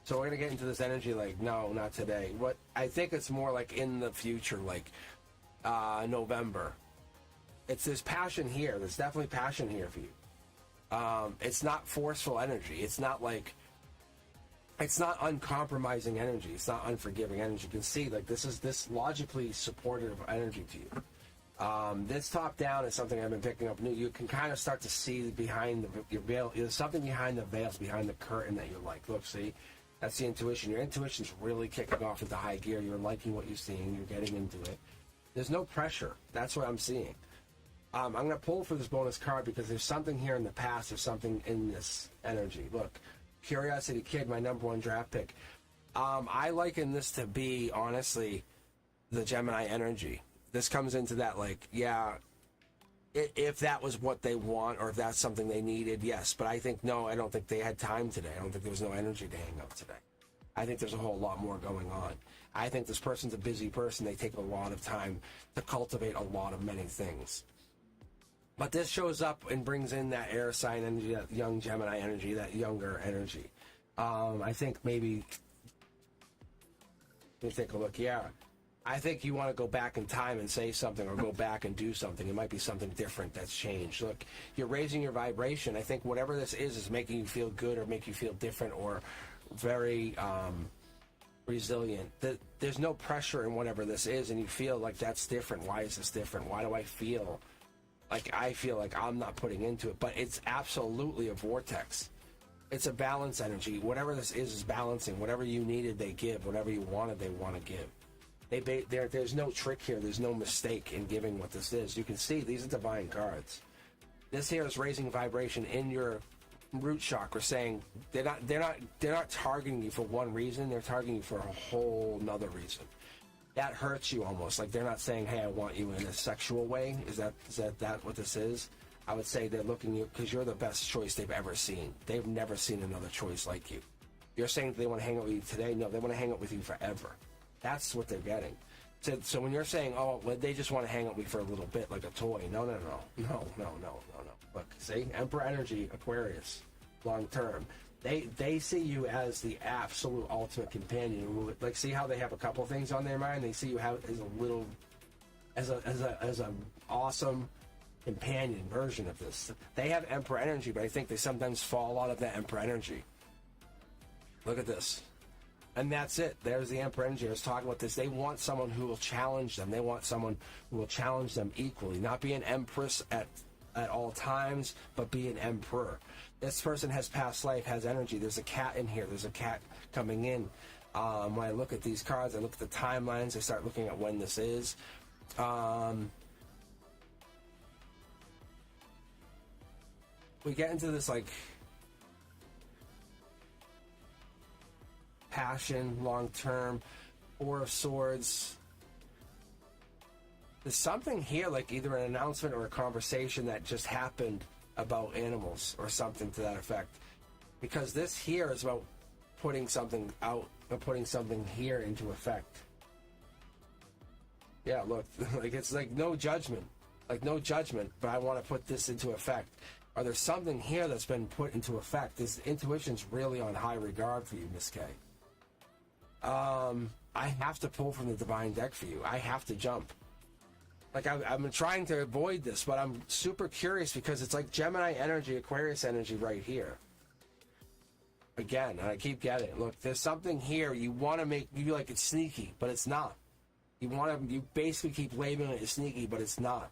So we're gonna get into this energy like, no, not today. What I think it's more like in the future, like November. There's passion here. There's definitely passion here for you. It's not forceful energy. It's not uncompromising energy. It's not unforgiving energy. You can see like this logically supportive energy to you. This top down is something I've been picking up new. You can kind of start to see behind your veil. There's something behind the veils, behind the curtain that you're like, look, see, that's the intuition. Your intuition's really kicking off into high gear. You're liking what you're seeing. You're getting into it. There's no pressure. That's what I'm seeing. I'm going to pull for this bonus card because there's something here in the past. There's something in this energy. Look, Curiosity Kid, my #1 draft pick. I liken this to be, honestly, the Gemini energy. This comes into that, like, yeah, if that was what they want or if that's something they needed, yes. But I think, no, I don't think they had time today. I don't think there was no energy to hang out today. I think there's a whole lot more going on. I think this person's a busy person. They take a lot of time to cultivate a lot of many things. But this shows up and brings in that air sign energy, that young Gemini energy, that younger energy. I think maybe, let me take a look. Yeah, I think you want to go back in time and say something or go back and do something. It might be something different that's changed. Look, you're raising your vibration. I think whatever this is making you feel good or make you feel different or very resilient. There's no pressure in whatever this is, and you feel like that's different. Why is this different? Why do I feel like I'm not putting into it? But it's absolutely a vortex. It's a balance energy. Whatever this is balancing. Whatever you needed, they give. Whatever you wanted, they want to give. There's no trick here. There's no mistake in giving what this is. You can see these are divine cards. This here is raising vibration in your root chakra, saying they're not targeting you for one reason. They're targeting you for a whole nother reason. That hurts you almost. Like they're not saying, "Hey, I want you in a sexual way." Is that what this is? I would say they're looking at you because you're the best choice they've ever seen. They've never seen another choice like you. You're saying they want to hang out with you today. No, they want to hang out with you forever. That's what they're getting. So when you're saying, oh, well, they just want to hang out with you for a little bit, like a toy. No. Look, see, Emperor energy, Aquarius, long term. They see you as the absolute ultimate companion. Like, see how they have a couple things on their mind. They see you as an awesome companion version of this. They have Emperor energy, but I think they sometimes fall out of that Emperor energy. Look at this. And that's it. There's the Emperor energy. I was talking about this. They want someone who will challenge them. They want someone who will challenge them equally. Not be an empress at all times, but be an emperor. This person has past life, has energy. There's a cat in here. There's a cat coming in. When I look at these cards, I look at the timelines. I start looking at when this is. We get into this, like, passion, long term, Four of Swords. There's something here, like either an announcement or a conversation that just happened about animals or something to that effect. Because this here is about putting something out, or putting something here into effect. Yeah, look, like it's like no judgment. Like no judgment, but I want to put this into effect. Or there's something here that's been put into effect. This intuition's really on high regard for you, Miss K. I have to pull from the divine deck for you. I have to jump. Like I'm trying to avoid this, but I'm super curious because it's like Gemini energy, Aquarius energy right here. Again, and I keep getting it. Look, there's something here you want to make you like it's sneaky, but it's not. You basically keep labeling it as sneaky, but it's not.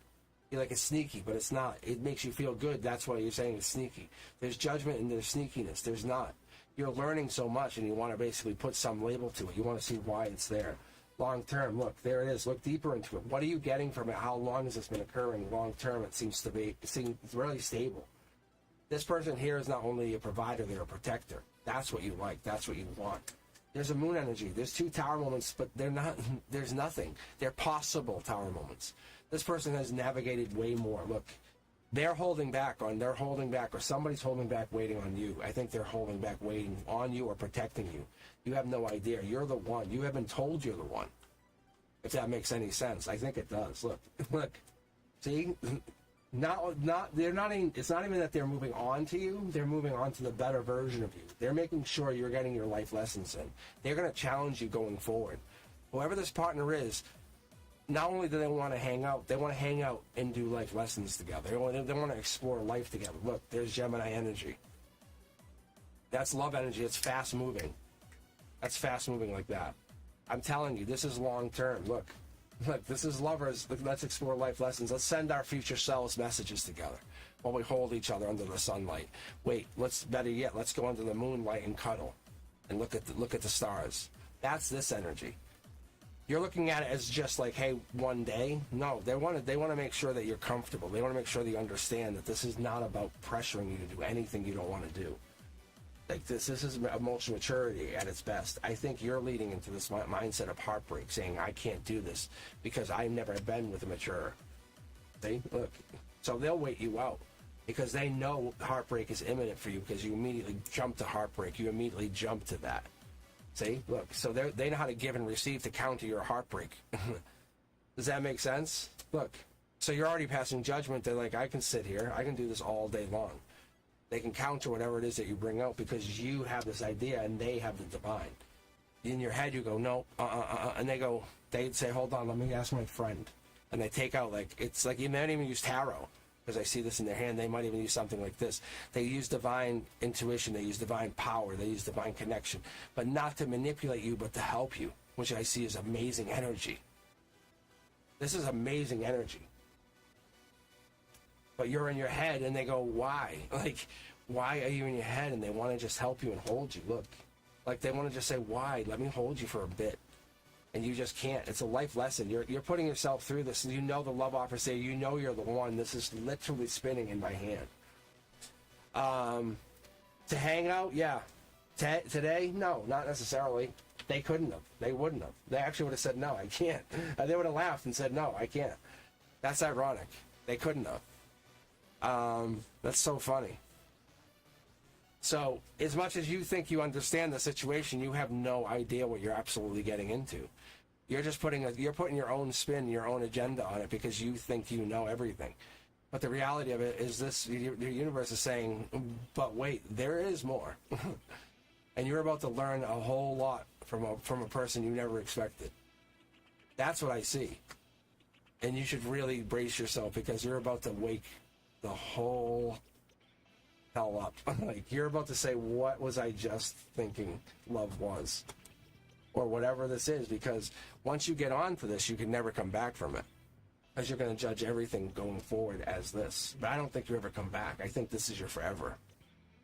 You're like it's sneaky, but it's not. It makes you feel good. That's why you're saying it's sneaky. There's judgment and there's sneakiness. There's not. You're learning so much, and you want to basically put some label to it. You want to see why it's there. Long term, look, there it is. Look deeper into it. What are you getting from it? How long has this been occurring? Long term, it seems really stable. This person here is not only a provider, they're a protector. That's what you like. That's what you want. There's a moon energy. There's two tower moments, but they're not. There's nothing. They're possible tower moments. This person has navigated way more. Look, they're holding back, or somebody's holding back, waiting on you. I think they're holding back, waiting on you, or protecting you. You have no idea. You're the one. You have been told you're the one. If that makes any sense, I think it does. Look, see, they're not even. It's not even that they're moving on to you. They're moving on to the better version of you. They're making sure you're getting your life lessons in. They're going to challenge you going forward. Whoever this partner is, not only do they want to hang out, they want to hang out and do life lessons together. They want to explore life together. Look, there's Gemini energy. That's love energy. It's fast moving. That's fast moving like that. I'm telling you, this is long term. Look, this is lovers. Let's explore life lessons. Let's send our future selves messages together while we hold each other under the sunlight. Wait, better yet, let's go under the moonlight and cuddle and look at the stars. That's this energy. You're looking at it as just like, hey, one day. No, they want to make sure that you're comfortable. They want to make sure that you understand that this is not about pressuring you to do anything you don't want to do. Like this is emotional maturity at its best. I think you're leading into this mindset of heartbreak, saying I can't do this because I've never been with a mature. See, look, so they'll wait you out because they know heartbreak is imminent for you because you immediately jump to heartbreak. You immediately jump to that. See, look, so they know how to give and receive to counter your heartbreak. Does that make sense? Look, so you're already passing judgment. They're like, I can sit here. I can do this all day long. They can counter whatever it is that you bring out because you have this idea and they have the divine. In your head, you go, no, and they'd say, hold on, let me ask my friend. And they take out, like, it's like you might even use tarot. Because I see this in their hand, they might even use something like this. They use divine intuition, they use divine power, they use divine connection, but not to manipulate you, but to help you, which I see as amazing energy. This is amazing energy. But you're in your head, and they go, why? Like, why are you in your head? And they want to just help you and hold you. Look, like they want to just say, why? Let me hold you for a bit. And you just can't. It's a life lesson. You're putting yourself through this. And you know the love offer say, you know you're the one. This is literally spinning in my hand. To hang out, yeah. Today, no, not necessarily. They couldn't have. They wouldn't have. They actually would have said, no, I can't. They would have laughed and said, no, I can't. That's ironic. They couldn't have. That's so funny. So as much as you think you understand the situation, you have no idea what you're absolutely getting into. You're just putting your own spin, your own agenda on it because you think you know everything. But the reality of it is this: the universe is saying, "But wait, there is more," and you're about to learn a whole lot from a person you never expected. That's what I see, and you should really brace yourself because you're about to wake the whole hell up. Like, you're about to say, what was I just thinking love was? Or whatever this is, because once you get onto this, you can never come back from it. Because you're going to judge everything going forward as this. But I don't think you ever come back. I think this is your forever.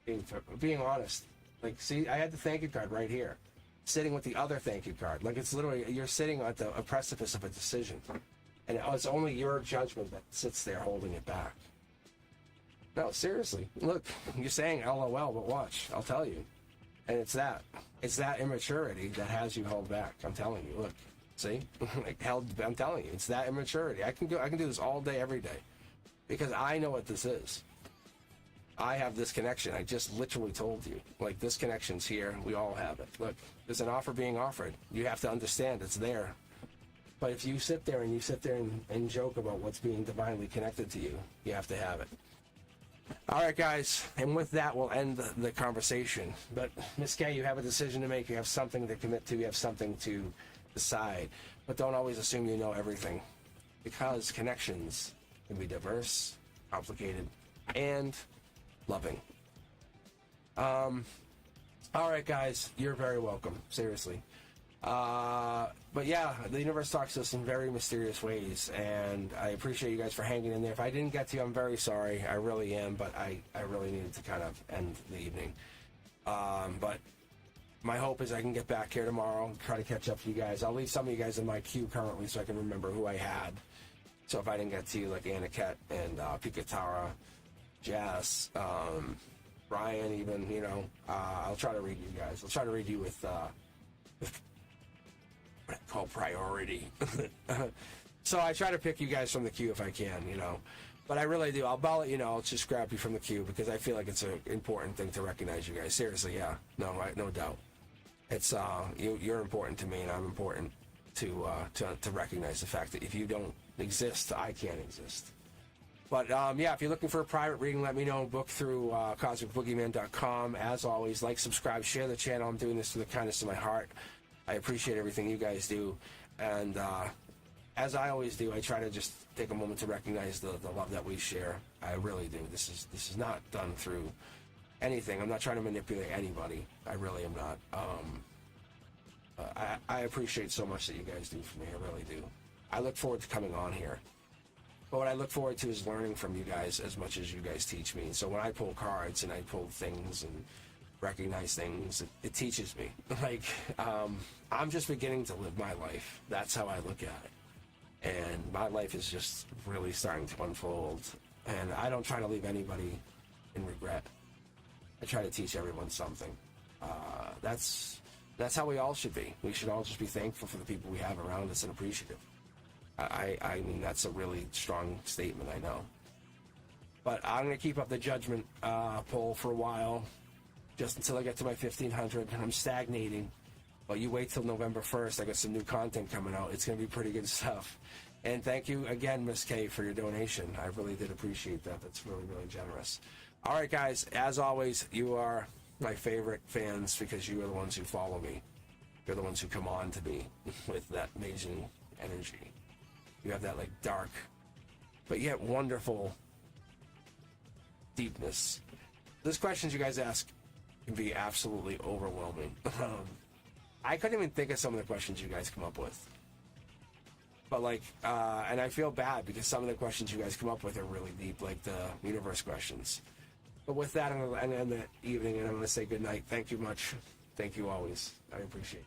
Being honest. Like, see, I had the thank you card right here. Sitting with the other thank you card. Like, it's literally, you're sitting at a precipice of a decision. And it's only your judgment that sits there holding it back. No, seriously. Look, you're saying LOL, but watch. I'll tell you. And it's that immaturity that has you held back. I'm telling you. Look, see? I'm telling you, it's that immaturity. I can do this all day, every day. Because I know what this is. I have this connection. I just literally told you. Like, this connection's here. We all have it. Look, there's an offer being offered. You have to understand it's there. But if you sit there and joke about what's being divinely connected to you, you have to have it. All right, guys, and with that, we'll end the conversation. But, Miss K, you have a decision to make. You have something to commit to. You have something to decide. But don't always assume you know everything, because connections can be diverse, complicated, and loving. All right, guys, you're very welcome. Seriously. But yeah, the universe talks to us in very mysterious ways, and I appreciate you guys for hanging in there. If I didn't get to you, I'm very sorry. I really am, but I really needed to kind of end the evening. But my hope is I can get back here tomorrow and try to catch up to you guys. I'll leave some of you guys in my queue currently so I can remember who I had. So if I didn't get to you, like Aniket and Pikatara, Jess, Brian even, you know, I'll try to read you guys. I'll try to read you with what I call priority. So I try to pick you guys from the queue if I can, you know. But I really do. I'll let you know. I'll just grab you from the queue because I feel like it's an important thing to recognize you guys. Seriously, yeah. No doubt. It's you're important to me, and I'm important to recognize the fact that if you don't exist, I can't exist. But yeah, if you're looking for a private reading, let me know. Book through cosmicboogeyman.com. As always, like, subscribe, share the channel. I'm doing this for the kindness of my heart. I appreciate everything you guys do, and as I always do, I try to just take a moment to recognize the love that we share. I really do. This is not done through anything. I'm not trying to manipulate anybody. I really am not. I appreciate so much that you guys do for me. I really do. I look forward to coming on here. But what I look forward to is learning from you guys as much as you guys teach me. So when I pull cards and I pull things and recognize things, it teaches me. Like, I'm just beginning to live my life. That's how I look at it. And my life is just really starting to unfold. And I don't try to leave anybody in regret. I try to teach everyone something. That's how we all should be. We should all just be thankful for the people we have around us and appreciative. I mean, that's a really strong statement, I know. But I'm going to keep up the judgment poll for a while, just until I get to my 1,500. I'm stagnating. But you wait till November 1st. I got some new content coming out. It's going to be pretty good stuff. And thank you again, Miss K, for your donation. I really did appreciate that. That's really, really generous. All right, guys. As always, you are my favorite fans because you are the ones who follow me. You're the ones who come on to me with that amazing energy. You have that, like, dark, but yet wonderful deepness. Those questions you guys ask can be absolutely overwhelming. I couldn't even think of some of the questions you guys come up with. But, like, and I feel bad because some of the questions you guys come up with are really deep, like the universe questions. But with that, I'm going to end the evening, and I'm going to say good night. Thank you much. Thank you always. I appreciate it.